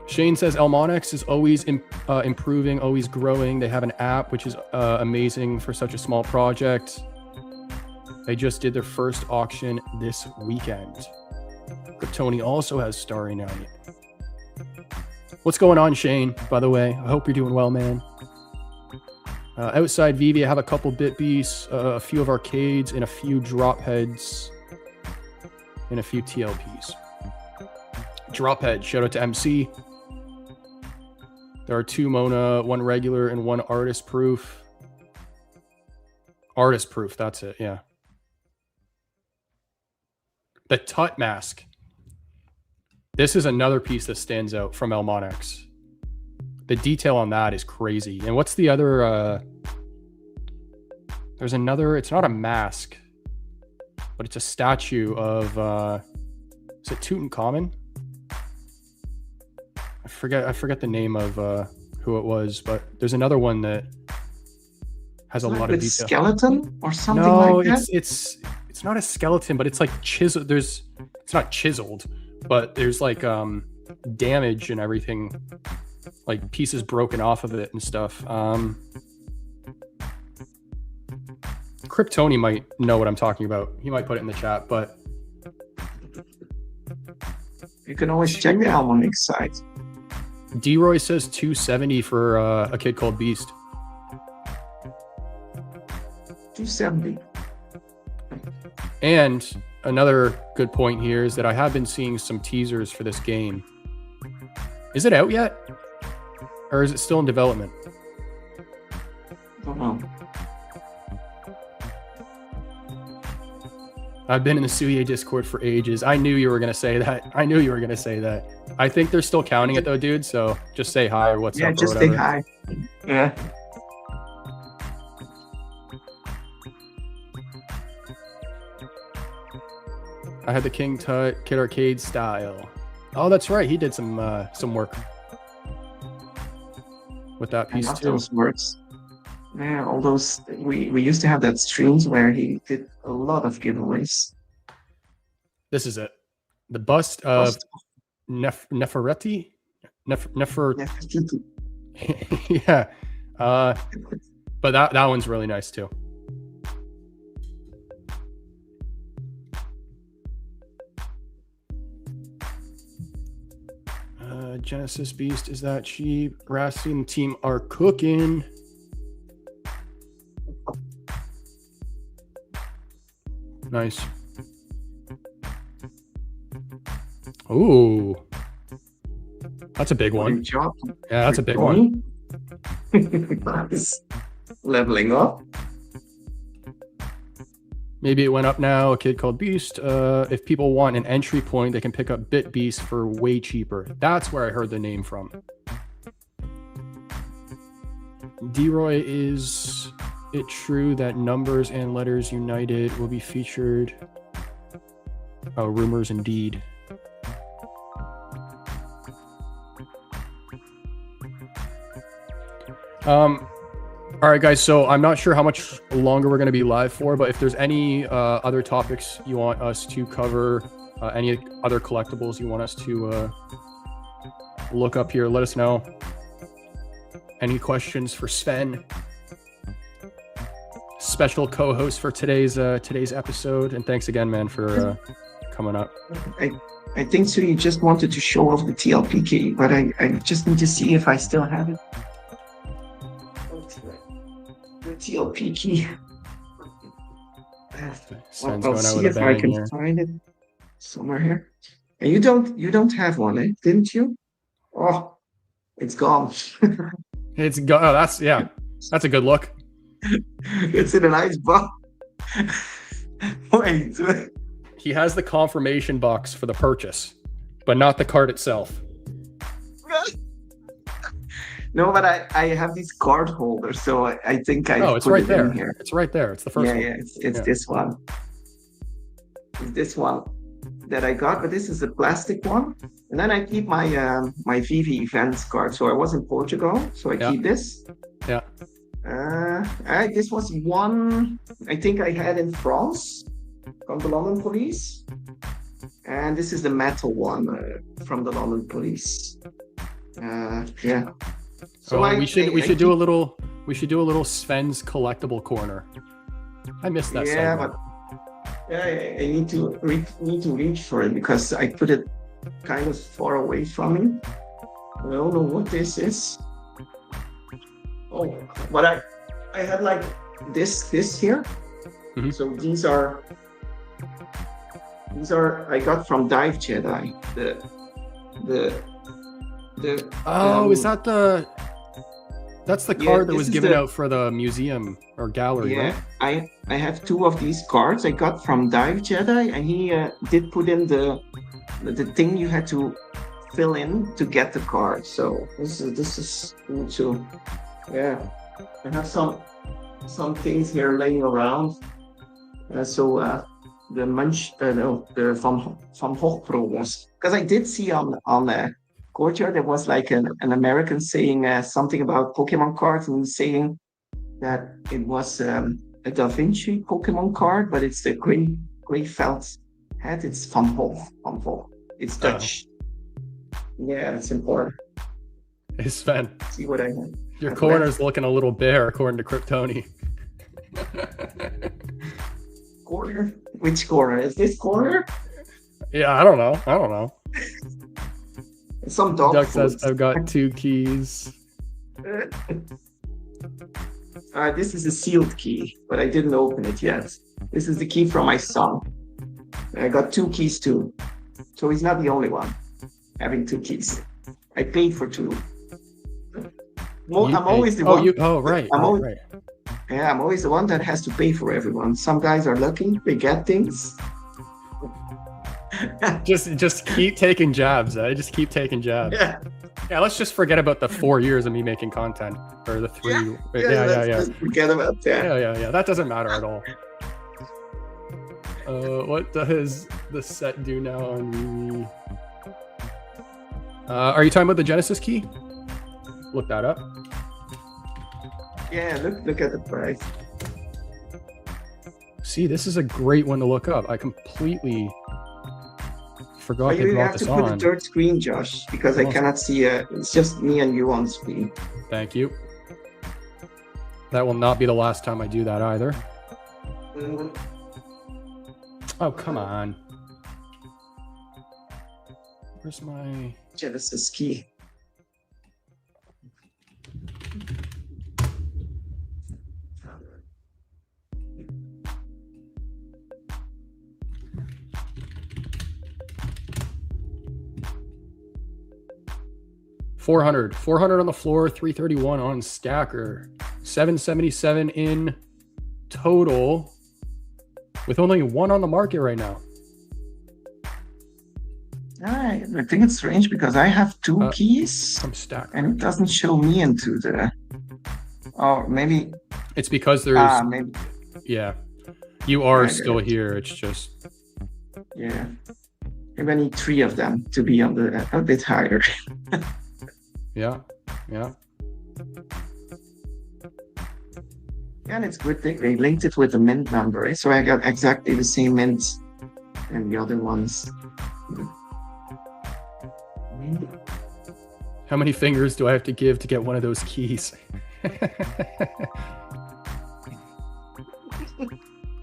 Shane says Almonix is always improving, always growing. They have an app, which is amazing for such a small project. They just did their first auction this weekend. Kryptoni also has Starry Night. What's going on, Shane? By the way, I hope you're doing well, man. Outside VeVe, I have a couple bit beasts, a few of arcades, and a few drop heads, and a few TLPs. Drop head, shout out to MC. There are 2 Mona, 1 regular, and 1 artist proof. Artist proof, that's it, yeah. The Tut mask. This is another piece that stands out from El Monex. The detail on that is crazy. And what's the other? There's another, it's not a mask, but it's a statue of, is it Tutankhamun? I forget the name of who it was, but there's another one that has a lot of detail. Skeleton or something like that? It's not a skeleton, but it's like chiseled. It's not chiseled, but there's like damage and everything, like pieces broken off of it and stuff. Kryptoni might know what I'm talking about. He might put it in the chat, but you can always check the Almonix site. D-Roy says 270 for a kid called Beast. 270. And another good point here is that I have been seeing some teasers for this game. Is it out yet? Or is it still in development? I don't know. I've been in the Suye Discord for ages. I knew you were going to say that. I think they're still counting it though, dude. So just say hi or what's up. Yeah, just say hi. Yeah. I had the King Tut Kid Arcade style. Oh, that's right. He did some work with that piece too. Those works. Yeah, all those. We used to have that streams where he did a lot of giveaways. This is it. The bust of Nefertiti. Nefertiti. Yeah. But that one's really nice too. Genesis Beast, is that cheap? Rasty and the team are cooking. Nice. Ooh. That's a big one. Yeah, that's a big one. Nice. Leveling up. Maybe it went up now. A kid called Beast. If people want an entry point, they can pick up Bit Beast for way cheaper. That's where I heard the name from. D-Roy, is it true that numbers and letters united will be featured? Oh, rumors indeed. All right, guys, so I'm not sure how much longer we're going to be live for, but if there's any other topics you want us to cover, any other collectibles you want us to look up here, let us know. Any questions for Sven? Special co-host for today's episode, and thanks again, man, for coming up. I think so. You just wanted to show off the TLP key, but I just need to see if I still have it. The TLP key. I'll see if I can find it somewhere here. And you don't have one, eh? Didn't you? Oh, it's gone. It's gone. Oh, that's a good look. It's in a nice box. Wait. He has the confirmation box for the purchase, but not the card itself. No, but I have these card holders, so I think I it's right there. Here. It's right there. It's the first one. Yeah, it's this one. It's this one that I got, but this is a plastic one. And then I keep my my VeVe events card. So I was in Portugal, so I keep this. Yeah. This was one I think I had in France from the London Police, and this is the metal one from the London Police. Yeah. So we should do a little Sven's collectible corner. I missed that. Yeah, segment. But I need to reach for it because I put it kind of far away from me. I don't know what this is. Oh, but I had like this here. Mhm. So these are I got from Dive Jedi. The Oh, is that the? That's the yeah, card that this was is given the out for the museum or gallery, yeah. right? I have two of these cards I got from Dive Jedi, and he did put in the thing you had to fill in to get the card. So this is cool too. Yeah, I have some things here laying around. The Munch, no, the Van Hochpro was because I did see on Courtyard there was like an American saying something about Pokemon cards and saying that it was a Da Vinci Pokemon card, but it's the gray felt head. It's Van Hoch. It's Oh, Dutch. Yeah, it's important. hey Sven, See what I have. your I've corner's left. looking a little bare according to Kryptoni. Corner. Which corner? Is this corner? Yeah, I don't know. I don't know. Some dog Duck food. says I've got 2 keys. This is a sealed key, but I didn't open it yet. This is the key from my son. I got 2 keys too. So he's not the only one having 2 keys. I paid for 2. I'm always the one. Right, I'm right, always, right. yeah, I'm always the one that has to pay for everyone. Some guys are lucky, they get things. Just keep taking jabs. Just keep taking jabs. Yeah, Yeah, let's just forget about the 4 years of me making content, or the 3. let's forget about that. Yeah. That doesn't matter at all. What does the set do now on VeVe? Are you talking about the Genesis key? Look that up. Yeah, look at the price. See, this is a great one to look up. I completely forgot But they you brought have to this put on. a third screen, Josh, because I cannot see. It's just me and you on screen. Thank you. That will not be the last time I do that either. Mhm. Oh, come on. Where's my... Genesis key. $400 on the floor, 331 on stacker, 777 in total, with only 1 on the market right now. I think it's strange because I have 2 keys From stacker. and it doesn't show me into the. Oh, maybe. It's because there's Maybe. yeah, you are Right, still right. here. It's just Yeah. Maybe I need 3 of them to be on the a bit higher. yeah. Yeah, and it's good they linked it with the mint number, eh? So I got exactly the same mint and the other ones. How many fingers do I have to give to get one of those keys?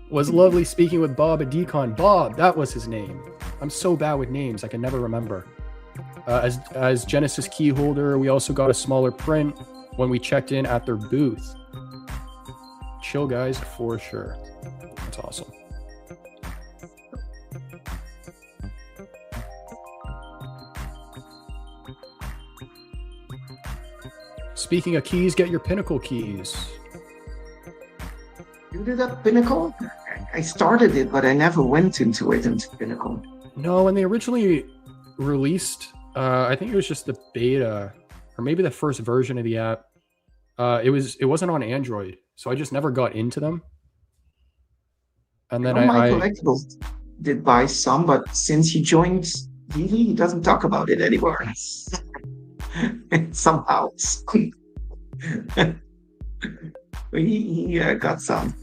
Was lovely speaking with Bob at Decon. Bob, that was his name. I'm so bad with names, I can never remember. As Genesis key holder, we also got a smaller print when we checked in at their booth. Chill guys, for sure. That's awesome. Speaking of keys, get your Pinnacle keys. You did that Pinnacle? I started it, but I never went into Pinnacle. No, when they originally released, I think it was just the beta, or maybe the first version of the app. It wasn't on Android, so I just never got into them. And then My collectibles did buy some, but since he joined VeVe, he doesn't talk about it anymore. Somehow. he got some.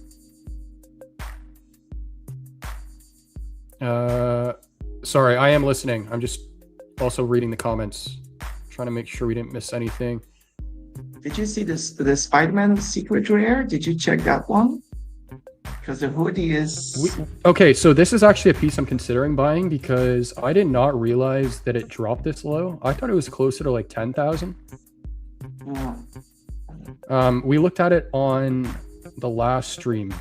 Sorry, I am listening. I'm just also reading the comments, trying to make sure we didn't miss anything. Did you see the Spider-Man secret rare? Did you check that one? Because the hoodie is Okay, so this is actually a piece I'm considering buying because I did not realize that it dropped this low. I thought it was closer to like 10,000. We looked at it on the last stream.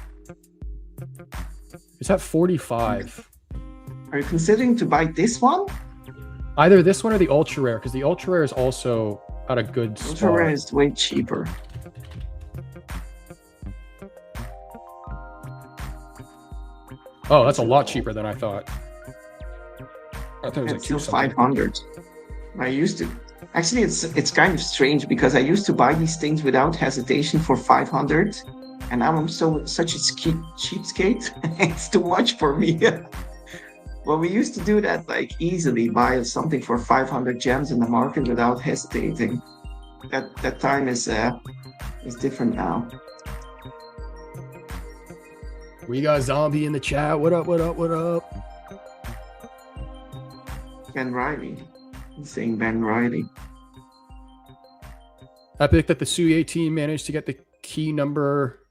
It's at 45. Are you considering to buy this one? Either this one or the ultra rare, because the ultra rare is also at a good spot. Ultra rare is way cheaper. Oh, that's a lot cheaper than I thought. I thought it was It's like still 500. I used to. Actually, it's kind of strange because I used to buy these things without hesitation for 500, and now I'm such a cheapskate. It's too much for me. Well, we used to do that like easily, buy something for 500 gems in the market without hesitating. That time is different now. We got Zombie in the chat. What up, what up, what up? Ben Riley. He's saying Ben Riley. Epic that the Suye team managed to get the key number.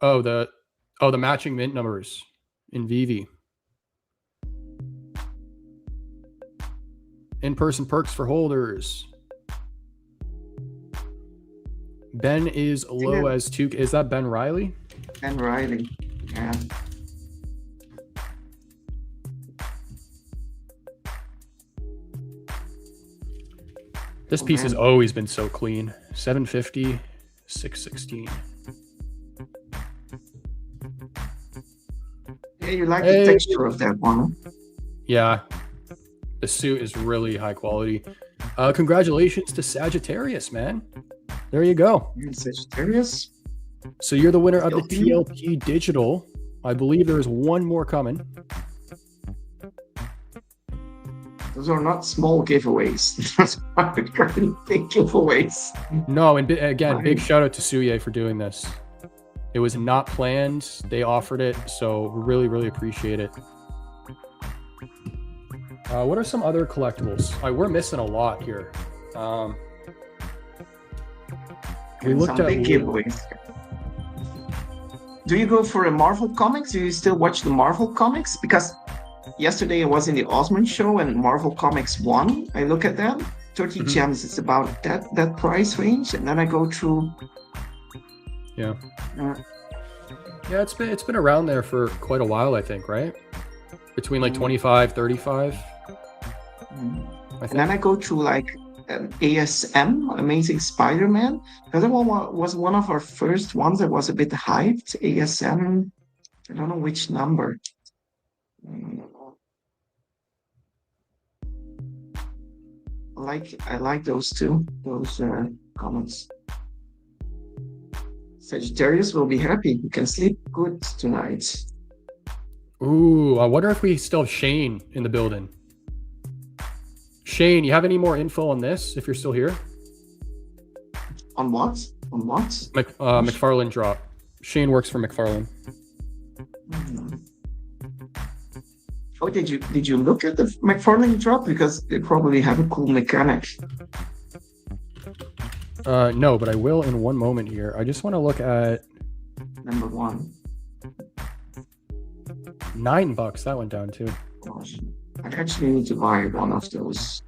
Oh, the matching mint numbers in VeVe. In-person perks for holders. Ben is low as 2. Is that Ben Riley? Ben Riley. Yeah. This piece has always been so clean. 750, 616. Yeah, you like the texture of that one. Yeah. The suit is really high quality. Congratulations to Sagittarius, man. There you go. You're Sagittarius. So you're the winner of the TLP Digital. I believe there is one more coming. Those are not small giveaways. Those are really big giveaways. No, and again, big shout out to Suye for doing this. It was not planned. They offered it, so really, really appreciate it. What are some other collectibles? We're missing a lot here. We looked at big giveaways. Do you go for a Marvel comics? Do you still watch the Marvel comics? Because yesterday I was in the Osmond show and Marvel Comics won. I look at that. 30 gems. It's about that price range, and then I go through. Yeah. Yeah, it's been around there for quite a while, I think, right? Between like 25, 35. And then I go through like ASM, Amazing Spider-Man. The other one was one of our first ones that was a bit hyped. ASM, I don't know which number. I like those two, those comments. Sagittarius will be happy. You can sleep good tonight. Ooh, I wonder if we still have Shane in the building. Shane, you have any more info on this, if you're still here? On what? On what? McFarlane drop. Shane works for McFarlane. Oh, did you look at the McFarlane drop? Because they probably have a cool mechanic. No, but I will in one moment here. I just want to look at number 1. $9. That went down too. Gosh, I actually need to buy one of those.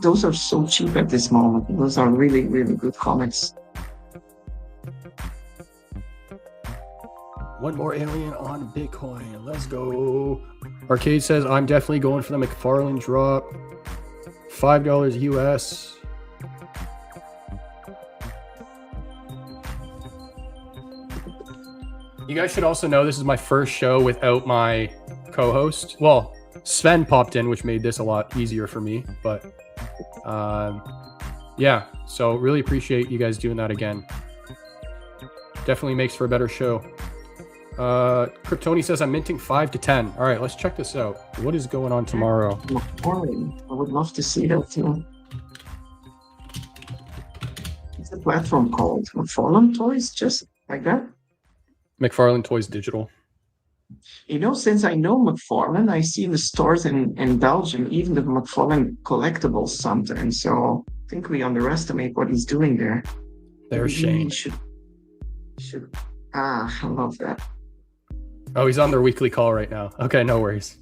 Those are so cheap at this moment. Those are really, really good comics. One more alien on Bitcoin. Let's go. Arcade says, I'm definitely going for the McFarlane drop. $5 US. You guys should also know this is my first show without my co-host. Well, Sven popped in, which made this a lot easier for me. But yeah, so really appreciate you guys doing that again. Definitely makes for a better show. Kryptoni says I'm minting 5 to 10. All right, let's check this out. What is going on tomorrow? I would love to see that too. What's the platform called? McFarlane Toys? Just like that? McFarlane Toys Digital. You know, since I know McFarlane, I see the stores in Belgium, even the McFarlane collectibles sometimes. So I think we underestimate what he's doing there. There's Maybe Shane. Should. I love that. Oh, he's on their weekly call right now. Okay, no worries.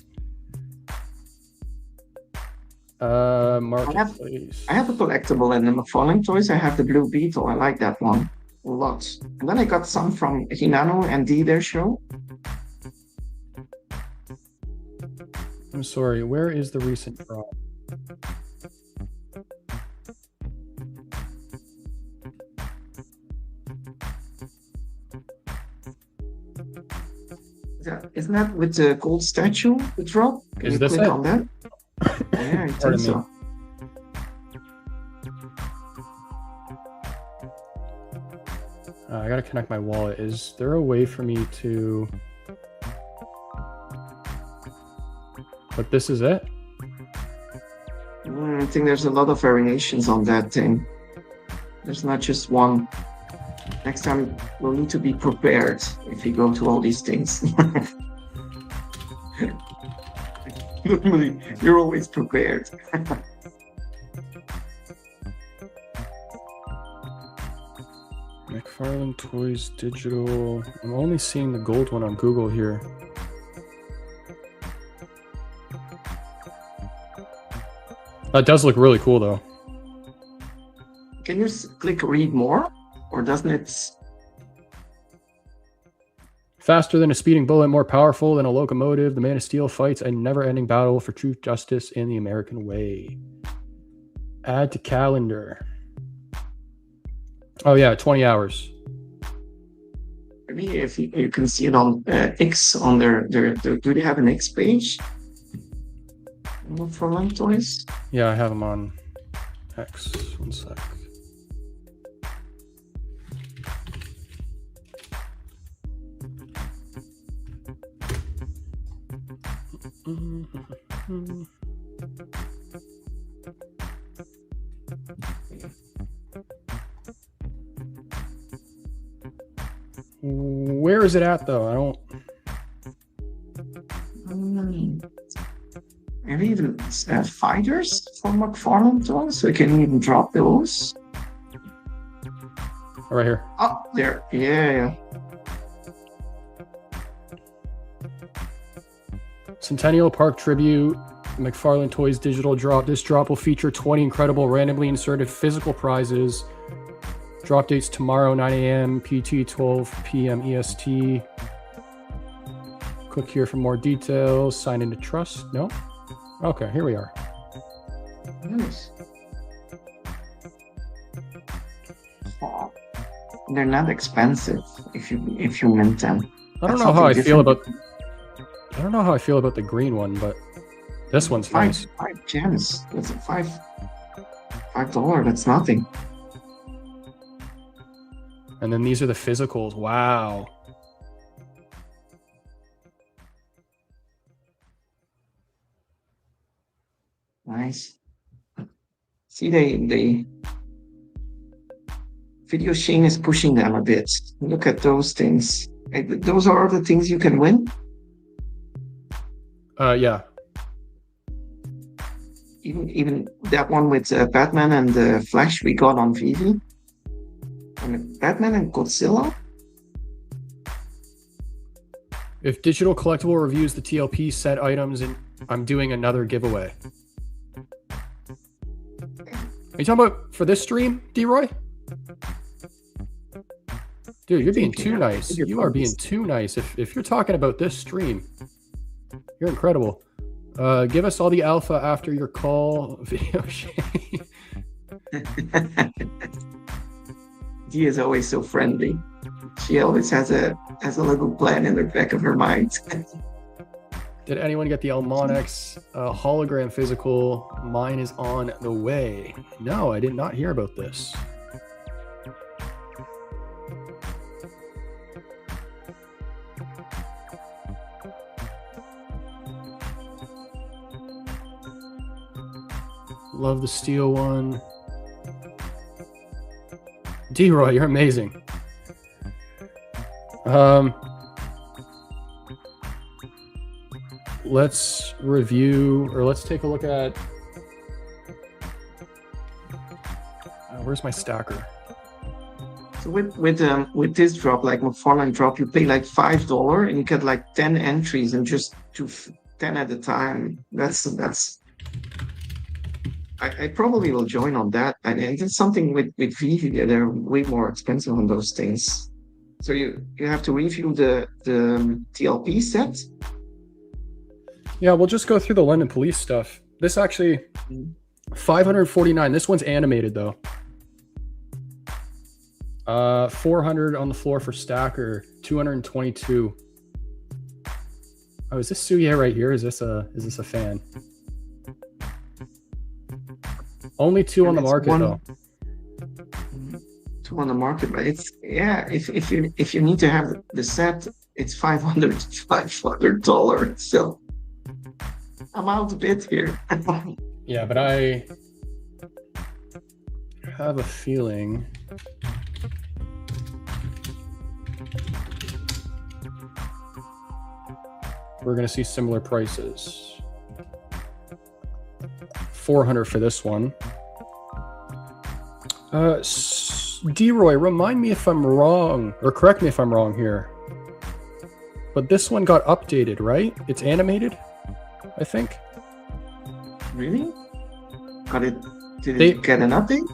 Marketplace. I have a collectible in the McFarlane Toys. I have the Blue Beetle. I like that one a lot. And then I got some from Hinano and D their show. I'm sorry, where is the recent drop? Isn't that with the gold statue, the drop? Can Is you this click it? on that? Yeah, I think Pardon me. so. I gotta connect my wallet. Is there a way for me to... But this is it? I think there's a lot of variations on that thing. There's not just one. Next time we'll need to be prepared if you go to all these things. Normally, you're always prepared. McFarlane Toys Digital. I'm only seeing the gold one on Google here. That does look really cool though. Can you click read more? Or doesn't it? Faster than a speeding bullet, more powerful than a locomotive, the Man of Steel fights a never-ending battle for true justice in the American way. Add to calendar. Oh yeah, 20 hours. Maybe if you can see it on X on their do they have an X page? For Link Toys? Yeah, I have them on X. One sec. Where is it at though? I don't. Maybe even fighters for McFarlane Toys, so you can even drop those. Right here. Oh, there. Yeah. Centennial Park Tribute, McFarlane Toys digital drop. This drop will feature 20 incredible randomly inserted physical prizes. Drop dates tomorrow, 9 a.m. PT, 12 p.m. EST. Click here for more details. Sign into trust. No? Okay, here we are. Nice. Oh, they're not expensive if you mint them. I don't know how I feel about the green one, but this one's nice. 5 gems. That's $5. That's nothing. And then these are the physicals. Wow. Nice. See, they Video Shane is pushing them a bit. Look at those things. Those are the things you can win. Yeah. Even that one with Batman and the Flash we got on VeVe. And Batman and Godzilla. If Digital Collectible reviews the TLP set items, and I'm doing another giveaway. Are you talking about for this stream, D-Roy? Dude, you're being too nice. You are being too nice. If you're talking about this stream, you're incredible. Give us all the alpha after your call, Video Shane. She is always so friendly. She always has a little plan in the back of her mind. Did anyone get the Almonex hologram physical? Mine is on the way. No, I did not hear about this. Love the steel one. D-Roy, you're amazing. Let's review, or let's take a look at... where's my stacker? So with this drop, like McFarlane drop, you pay like $5 and you get like 10 entries and just do 10 at a time. That's. I probably will join on that, and it's something with VeVe. They're way more expensive on those things. So you have to review the TLP set. Yeah, we'll just go through the London Police stuff. This actually 549. This one's animated though. 400 on the floor for Stacker. 222. Oh, is this Suye right here? Is this a fan? Only two on the market though. Two on the market, but it's if you need to have the set, it's $500. So I'm out a bit here. Yeah, but I have a feeling we're gonna see similar prices. 400 for this one. D-Roy, remind me if I'm wrong, or correct me if I'm wrong here. But this one got updated, right? It's animated, I think. Really? Did it get an update?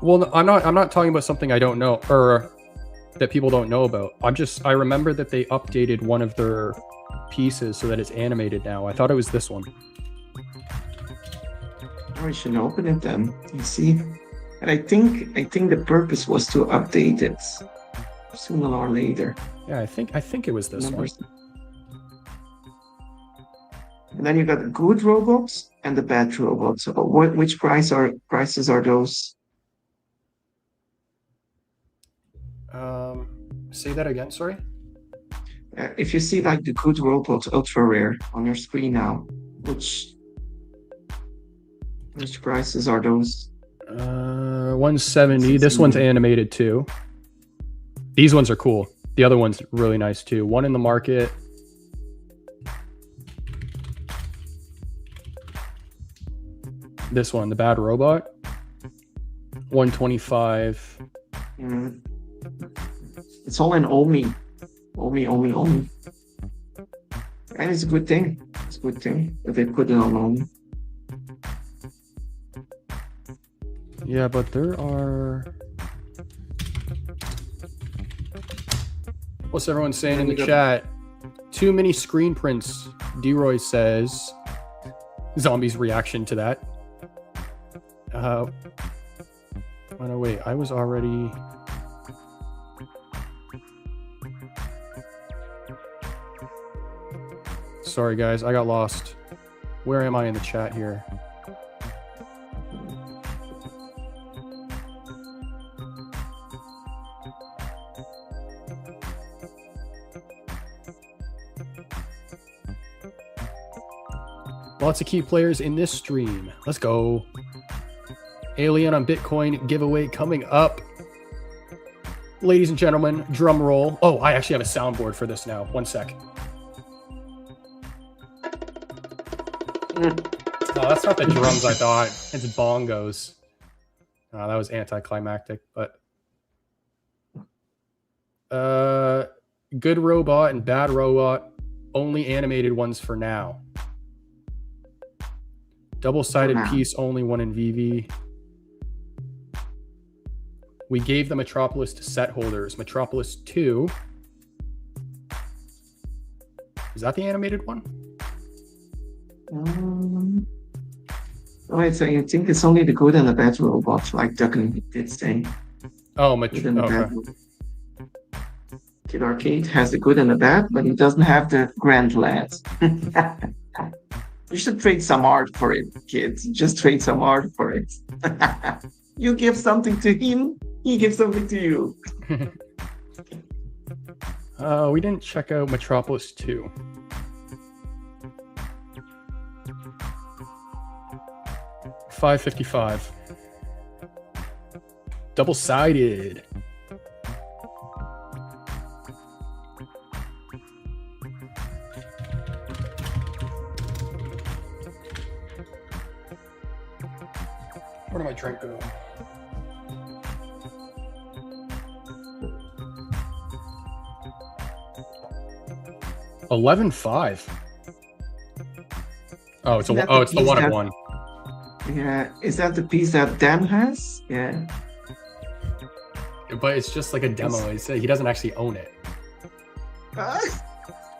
Well, no, I'm not talking about something I don't know or that people don't know about. I remember that they updated one of their pieces so that it's animated now. I thought it was this one. Oh, we should open it then. You see, and I think the purpose was to update it sooner or later. Yeah, I think it was this one. And then you got the good robots and the bad robots. So which prices are those? Say that again, sorry. If you see like the good robot ultra rare on your screen now, which prices are those? 170. This one's animated too. These ones are cool. The other one's really nice too. One in the market. This one, the bad robot. 125. It's all in Omi. Omi. And it's a good thing. It's a good thing that they put it on Omi. Yeah, but there are... What's everyone saying in the chat? Too many screen prints, D-Roy says. Zombie's reaction to that. Oh no, wait, I was already... Sorry guys, I got lost. Where am I in the chat here? Lots of key players in this stream. Let's go. Alien on Bitcoin giveaway coming up. Ladies and gentlemen, drum roll. Oh, I actually have a soundboard for this now. One sec. Oh, that's not the drums I thought. It's bongos. Oh, that was anticlimactic, but... good robot and bad robot. Only animated ones for now. Double-sided piece, only one in VeVe. We gave the Metropolis to set holders. Metropolis 2. Is that the animated one? I think it's only the good and the bad robot, like Duck did say. Oh, okay. Kid Arcade has the good and the bad, but it doesn't have the grand lads. You should trade some art for it, kids. Just trade some art for it. You give something to him, he gives something to you. We didn't check out Metropolis 2. $555. Double-sided. Where did my drink go? 11.5. Oh, it's Isn't that it's the piece one of that- one. Yeah, is that the piece that Dan has? Yeah. But it's just like a demo. He doesn't actually own it. Ah,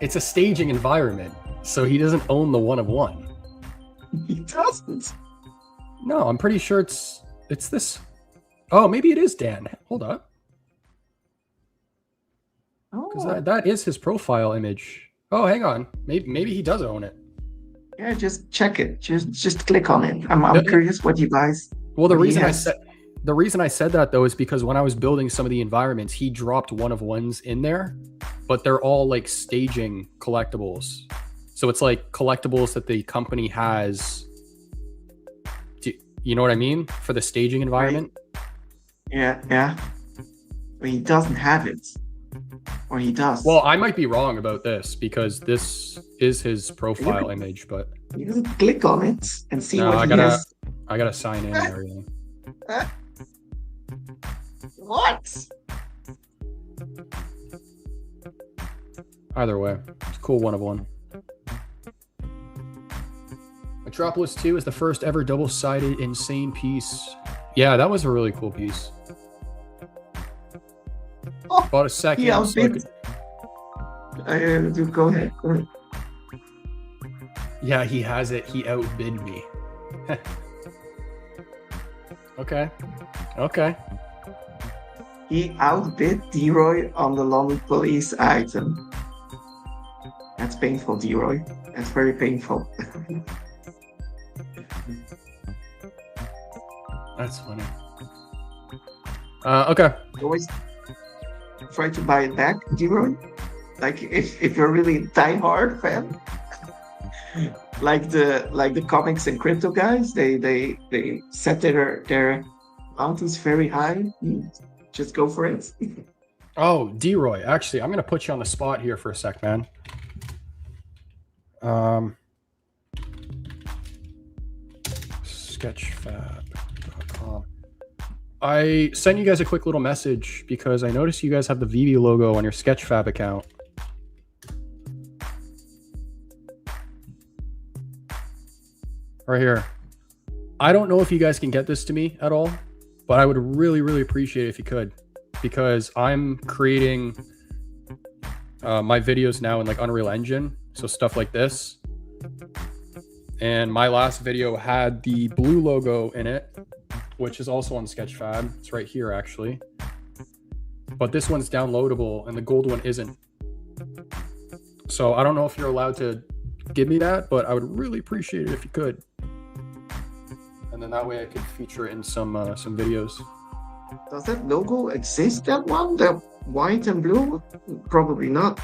It's a staging environment, so he doesn't own the one of one. he doesn't. No, I'm pretty sure it's this. Oh, maybe it is Dan. Hold up, because Oh, that is his profile image. Oh, hang on. Maybe he does own it. yeah. Just check it. Just click on it. I'm Yeah. curious what you guys. Well, the What he reason has. the reason I said that though is because when I was building some of the environments, he dropped one of ones in there, but they're all like staging collectibles. So it's like collectibles that the company has. You know what I mean? For the staging environment. Yeah, yeah. But he doesn't have it, or he does. Well, I might be wrong about this because this is his profile image, but you can click on it and see No, what I he gotta- has. I gotta sign in and everything. What? Either way, it's a cool one of one. Metropolis 2 is the first ever double-sided insane piece. Yeah, that was a really cool piece. Oh, Bought a second. yeah, so I bit. could- Go ahead. Go ahead. Yeah, he has it. He outbid me. Okay. Okay. He outbid Deroy on the London police item. That's painful, Deroy. That's very painful. That's funny. Okay. You always try to buy it back, Deroy. Like if you're really a die-hard fan, like the comics and crypto guys, they set their mountains very high. Just go for it. Oh, D-Roy. Actually, I'm gonna put you on the spot here for a sec, man. Sketchfab.com. I sent you guys a quick little message because I noticed you guys have the VeVe logo on your Sketchfab account. Right here. I don't know if you guys can get this to me at all, but I would really, really appreciate it if you could, because I'm creating my videos now in like Unreal Engine, so stuff like this. And my last video had the blue logo in it, which is also on Sketchfab. It's right here actually. But this one's downloadable and the gold one isn't. So I don't know if you're allowed to give me that, but I would really appreciate it if you could. And then that way I could feature it in some videos. Does that logo exist? That one, the white and blue? Probably not.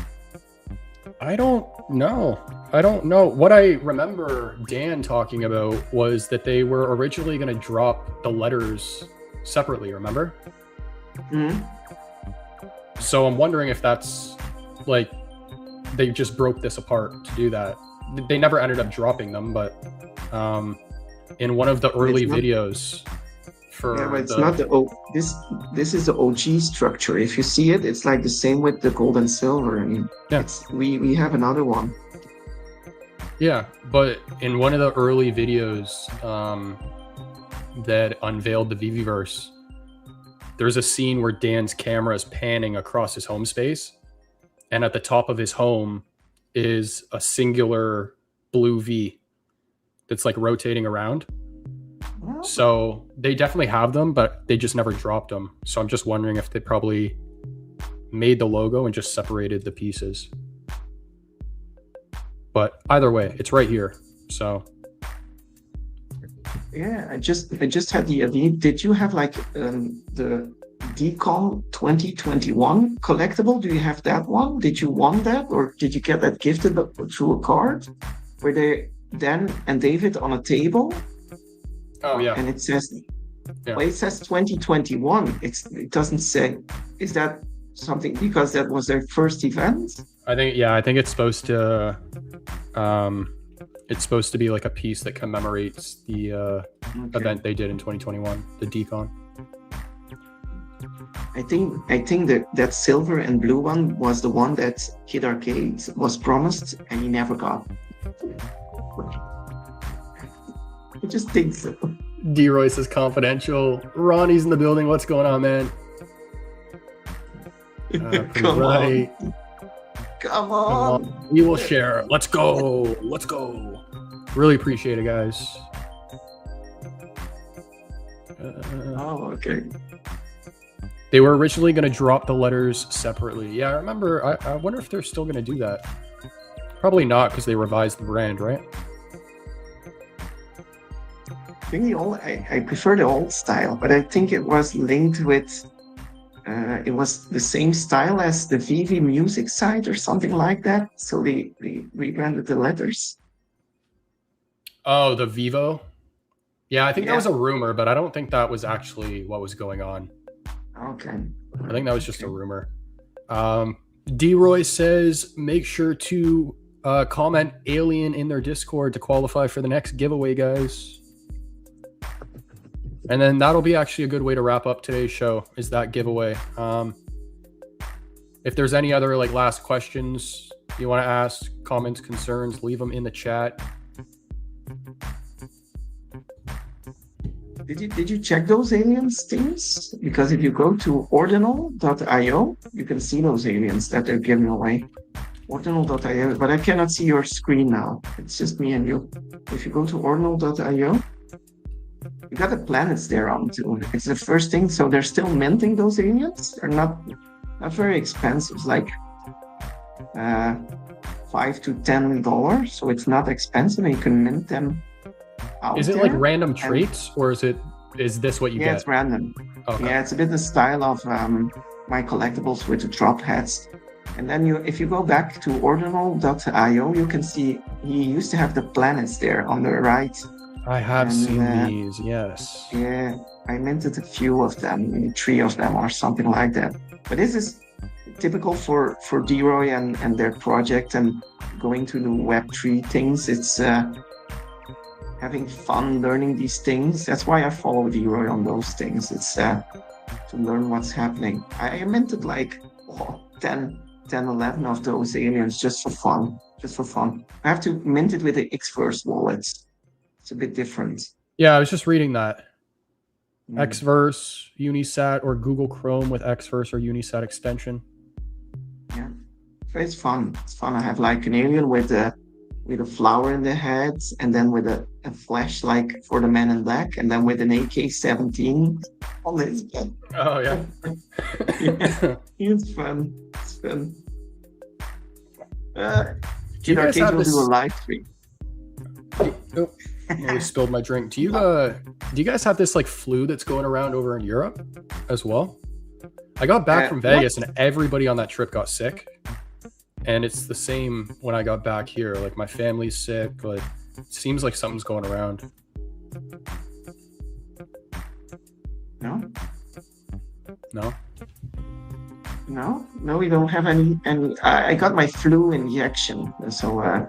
I don't know. I don't know. What I remember Dan talking about was that they were originally going to drop the letters separately, remember? Hmm. So I'm wondering if that's like they just broke this apart to do that. They never ended up dropping them, but in one of the early videos for Yeah, but it's not the this is the OG structure. If you see it, it's like the same with the gold and silver. I mean, Yeah. we have another one. Yeah, but in one of the early videos that unveiled the VeVeverse, there's a scene where Dan's camera is panning across his home space, and at the top of his home is a singular blue V that's like rotating around. So they definitely have them, but they just never dropped them. So I'm just wondering if they probably made the logo and just separated the pieces. But either way, it's right here. So Yeah, I just had the idea. Did you have like the Decom 2021 collectible? Do you have that one? Did you want that, or did you get that gifted through a card? Were they Dan and David on a table? oh yeah. And it says, Yeah. well, it says 2021. It doesn't say. Is that something because that was their first event? I think it's supposed to be like a piece that commemorates the Okay. event they did in 2021, the Decon. I think that silver and blue one was the one that Kid Arcade was promised and he never got. I just think so. D Royce is confidential. Ronnie's in the building. What's going on, man? Come right. on. Come on. We will share. Let's go. Let's go. Really appreciate it, guys. Oh, okay. They were originally going to drop the letters separately. Yeah, I remember. I wonder if they're still going to do that. Probably not, because they revised the brand, right? I think I prefer the old style, but I think it was linked with, it was the same style as the VeVe music site or something like that. So they rebranded the letters. Oh, the Vivo? Yeah, I think that was a rumor, but I don't think that was actually what was going on. Okay. I think that was just a rumor. D-Roy says, make sure to comment Alien in their Discord to qualify for the next giveaway, guys. And then that'll be actually a good way to wrap up today's show, is that giveaway. If there's any other like last questions you want to ask, comments, concerns, leave them in the chat. Did you check those aliens things? Because if you go to ordinal.io, you can see those aliens that they're giving away. Ordinal.io, but I cannot see your screen now. It's just me and you. If you go to ordinal.io, you got the planets there on too. It's the first thing. So they're still minting those aliens. They're not very expensive. It's like $5 to $10. So it's not expensive, and you can mint them. Is it like random traits, or is this what you get? Yeah, it's random. Okay. Yeah, it's a bit the style of my collectibles with the drop heads. And then if you go back to ordinal.io, you can see he used to have the planets there on the right. I have seen these, yes. Yeah, I minted a few of them, maybe 3 of them or something like that. But this is typical for D-Roy and their project and going to the Web3 things. It's having fun learning these things. That's why I follow D-Roy on those things. It's to learn what's happening. I minted like 10, 11 of those aliens just for fun. I have to mint it with the Xverse wallets. It's a bit different. Yeah, I was just reading that. Xverse, Unisat, or Google Chrome with Xverse or Unisat extension. Yeah, it's fun. It's fun. I have like an alien with a flower in the head, and then with a flash like for the Man in Black, and then with an AK-17 on his head. Oh yeah. Yeah, it's fun. It's fun. Do you guys have this? Do a live stream. Oh, I spilled my drink. Do you guys have this like flu that's going around over in Europe as well? I got back from Vegas and everybody on that trip got sick. And it's the same when I got back here. Like my family's sick. Like it seems like something's going around. No, we don't have any. And I got my flu injection. So I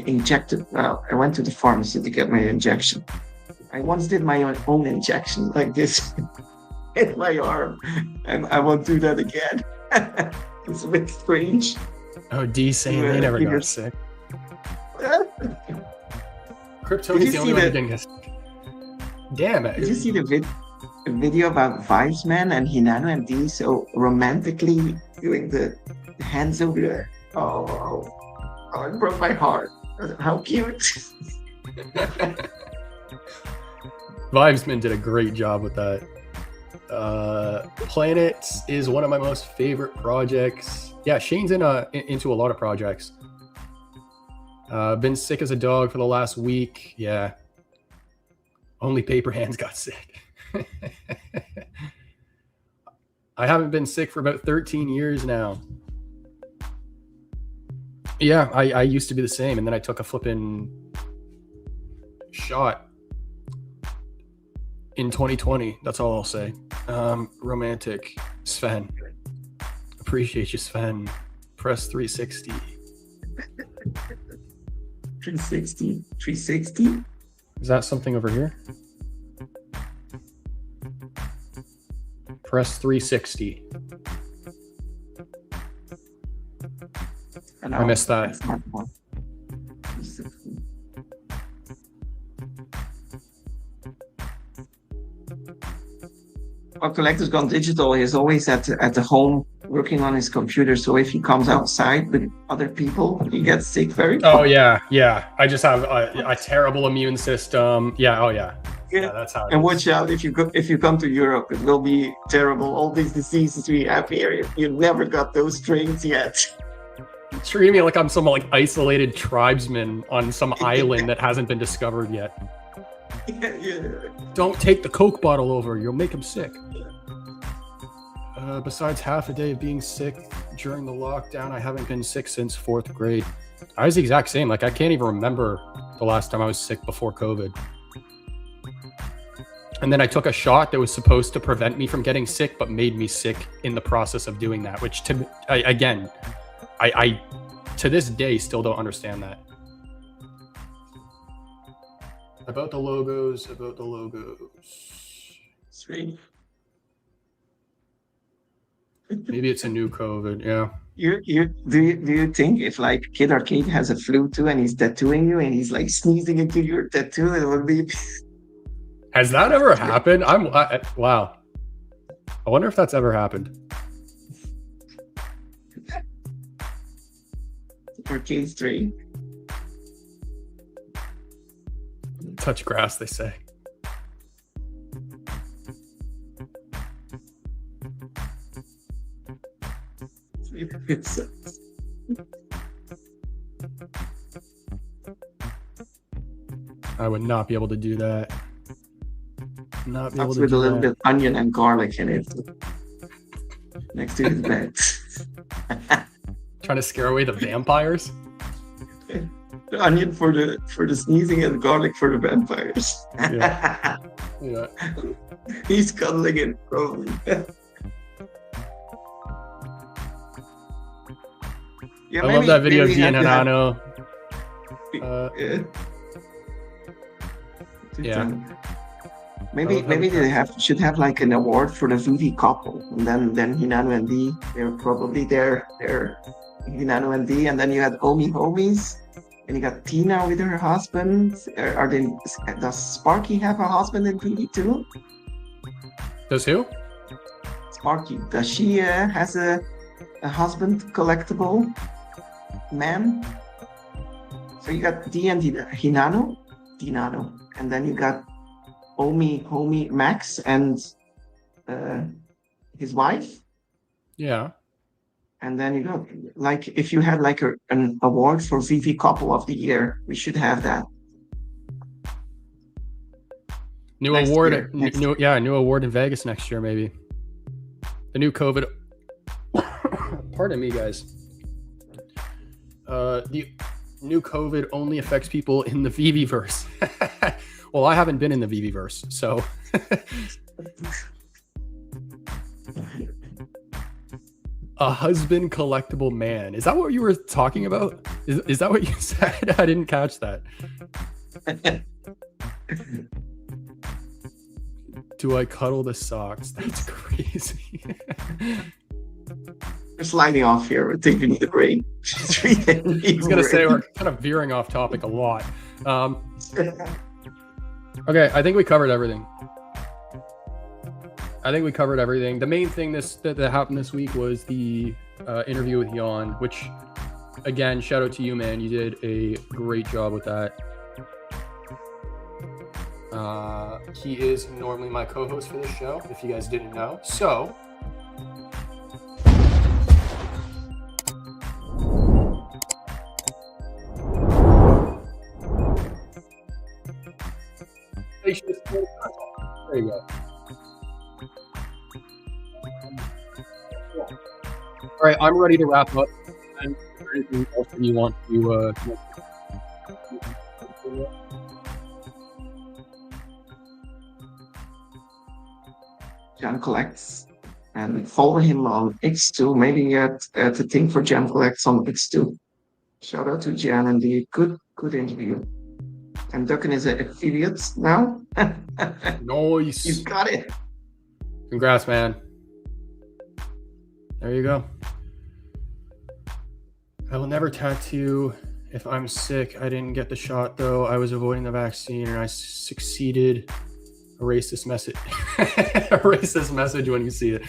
injected. I went to the pharmacy to get my injection. I once did my own injection like this in my arm, and I won't do that again. It's a bit strange. Oh, D saying they never got sick. Kryptoni's the only one that didn't get sick. Damn it. Did you see the video about Vibes Man and Hinano and D so romantically doing the hands over there? Oh, it broke my heart. How cute. Vibesman did a great job with that. Planets is one of my most favorite projects. Yeah, Shane's into a lot of projects. Been sick as a dog for the last week. Yeah. Only Paper Hands got sick. I haven't been sick for about 13 years now. Yeah, I used to be the same, and then I took a flipping shot in 2020. That's all I'll say. Romantic Sven. Appreciate you, Sven. Press 360. 360? Is that something over here? Press 360. And I missed that. that's not one. Our collector's gone digital. He's always at the home working on his computer. So if he comes outside with other people, he gets sick very Oh fast. yeah. I just have a terrible immune system. Yeah. Oh yeah. Yeah, that's how. And watch out if you come to Europe, it will be terrible. All these diseases we have here, you never got those strains yet. Treating me like I'm some like isolated tribesman on some island that hasn't been discovered yet. Yeah. Don't take the Coke bottle over. You'll make him sick. Besides half a day of being sick during the lockdown, I haven't been sick since 4th grade. I was the exact same. Like, I can't even remember the last time I was sick before COVID. And then I took a shot that was supposed to prevent me from getting sick, but made me sick in the process of doing that, which I to this day still don't understand that. About the logos. Sweet. Maybe it's a new COVID. Yeah. Do you think if like Kid Arcade has a flu too and he's tattooing you and he's like sneezing into your tattoo, it would be. Has that ever happened? Wow. I wonder if that's ever happened. Arcade 3. Touch grass, they say. It's I would not be able to do that. Not be able to with do a little that. bit onion and garlic in it next to his bed. Trying to scare away the vampires. The onion for the sneezing and garlic for the vampires. Yeah. He's cuddling it probably. Yeah, I love that video of maybe Dean have to have- Hanano. Yeah. Yeah. Maybe they should have like an award for the VeVe couple, and then Hinano and D, they're probably they're Hinano and D, and then you had Omi Homies, and you got Tina with her husband. Does Sparky have a husband in VeVe too? Does who? Sparky, does she has a husband collectible man? So you got D and Hinano, and then you got Homie Max and his wife. Yeah. And then you got like if you had like an award for VeVe couple of the year, we should have that. New Next award. year. New award in Vegas next year, maybe. The new COVID. Pardon me, guys. The new COVID only affects people in the VeVe-verse. Well, I haven't been in the VeVe-verse, so. A husband collectible man. Is that what you were talking about? Is that what you said? I didn't catch that. Do I cuddle the socks? That's crazy. We're sliding off here. I think we need a break. I was gonna say we're kind of veering off topic a lot. Okay, I think we covered everything. The main thing that happened this week was the interview with Jan, which, again, shout out to you, man. You did a great job with that. He is normally my co-host for this show, if you guys didn't know. So, there you go. All right, I'm ready to wrap up. And is there anything else that you want to? Jam Collects and follow him on X2. Maybe get the thing for Jam Collects on X2. Shout out to Jan and the good interview. And Duncan is an affiliate now. Nice. He's got it. Congrats, man. There you go. I will never tattoo if I'm sick. I didn't get the shot though. I was avoiding the vaccine and I succeeded. Erase this message. Erase this message when you see it.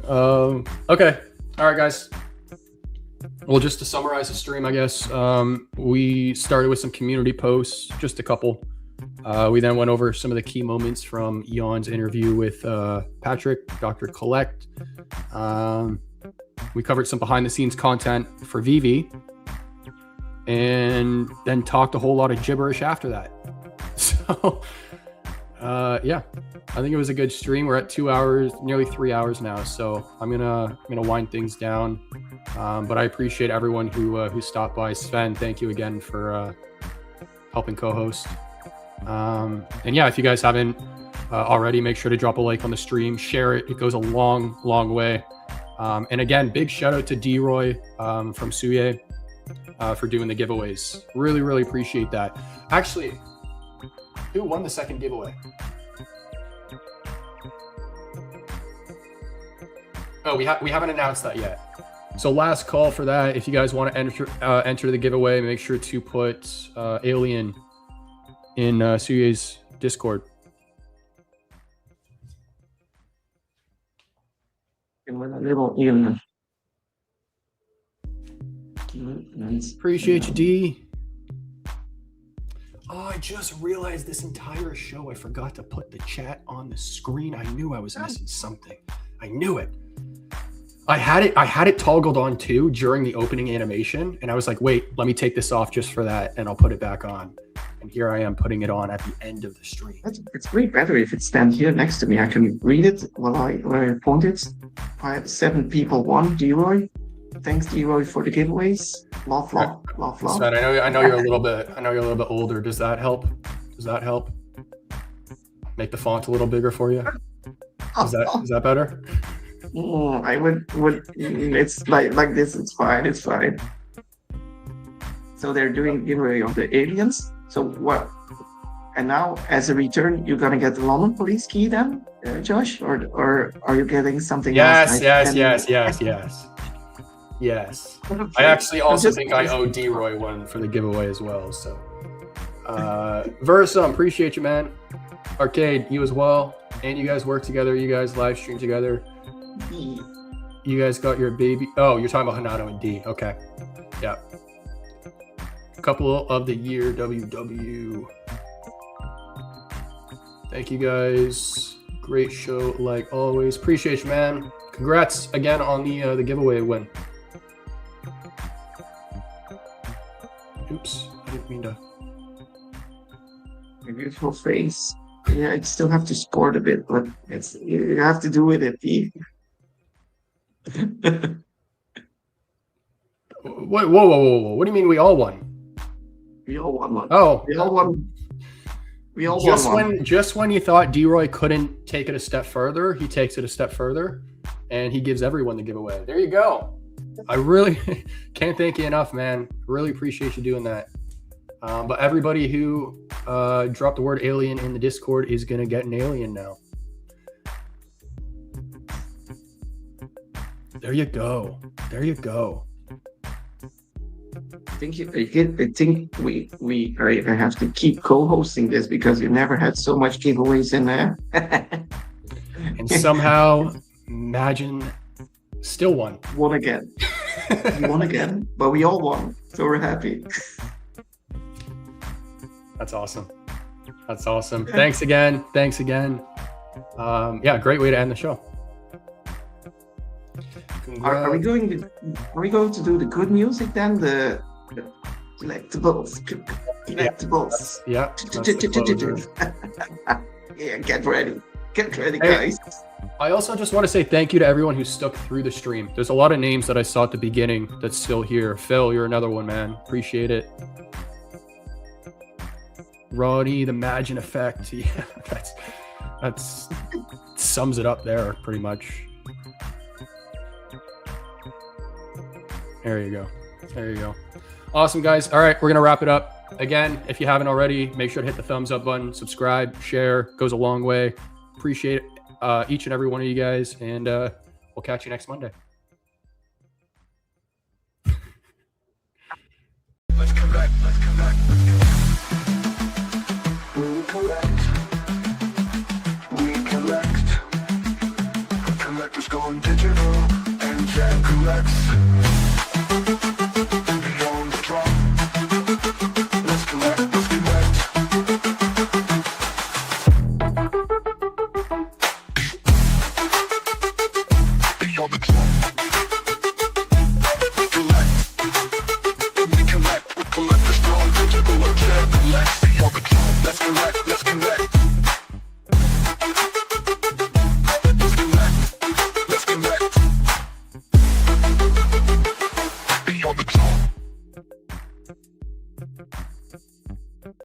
Okay. All right, guys. Well, just to summarize the stream, I guess, we started with some community posts, just a couple. We then went over some of the key moments from Jan's interview with Patrick, Dr. Collect. We covered some behind the scenes content for VeVe and then talked a whole lot of gibberish after that. So, yeah, I think it was a good stream. We're at 2 hours, nearly 3 hours now. So I'm gonna wind things down. But I appreciate everyone who stopped by. Sven, thank you again for helping co-host. And yeah, if you guys haven't already, make sure to drop a like on the stream, share it. It goes a long way. And again, big shout out to D-Roy from Suye for doing the giveaways. Really appreciate that. Actually, who won the second giveaway? Oh, we haven't announced that yet. So last call for that. If you guys want to enter the giveaway, make sure to put Alien in Suye's Discord. And with a little even. Appreciate you, D. Oh, I just realized this entire show I forgot to put the chat on the screen. I knew I was missing something. I knew it. I had it toggled on too during the opening animation, and I was like, wait, let me take this off just for that, and I'll put it back on. And here I am putting it on at the end of the stream. It's way better if it stands here next to me. I can read it while I point it. I have 7 people won. D-Roy. Thanks, D-Roy, for the giveaways. Love. Sven, I know you're a little bit older. Does that help? Make the font a little bigger for you? Is that better? I would. It's like this. It's fine. So they're doing giveaway of the aliens. So what? And now, as a return, you're gonna get the London police key then, Josh, or are you getting something else? Yes. I actually also think I owe D-Roy one for the giveaway as well. So, Versa, appreciate you, man. Arcade, you as well. And you guys work together. You guys live stream together. You guys got your baby. Oh, you're talking about Hanato and D. Okay. Yeah. Couple of the year WW. Thank you guys. Great show like always. Appreciate you, man. Congrats again on the giveaway win. Oops, I didn't mean to. A beautiful face. Yeah, I still have to sport a bit, but you have to do with it, D. Whoa. What do you mean we all won? We all won one. Oh. We all won one. Just when you thought D-Roy couldn't take it a step further, he takes it a step further, and he gives everyone the giveaway. There you go. I really can't thank you enough, man. Really appreciate you doing that. But everybody who dropped the word alien in the Discord is going to get an alien now. There you go. I think I have to keep co-hosting this because you never had so much giveaways in there. And somehow, imagine, still won. Won again. We won again, but we all won, so we're happy. That's awesome. Thanks again. Yeah, great way to end the show. Are we going to do the good music then? The collectibles. Yeah. Yeah, get ready, guys. I also just want to say thank you to everyone who stuck through the stream. There's a lot of names that I saw at the beginning that's still here. Phil, you're another one, man. Appreciate it. Roddy, the Imagine Effect. Yeah, that's sums it up there pretty much. There you go. Awesome, guys. All right, we're going to wrap it up. Again, if you haven't already, make sure to hit the thumbs up button, subscribe, share, goes a long way. Appreciate each and every one of you guys, and we'll catch you next Monday.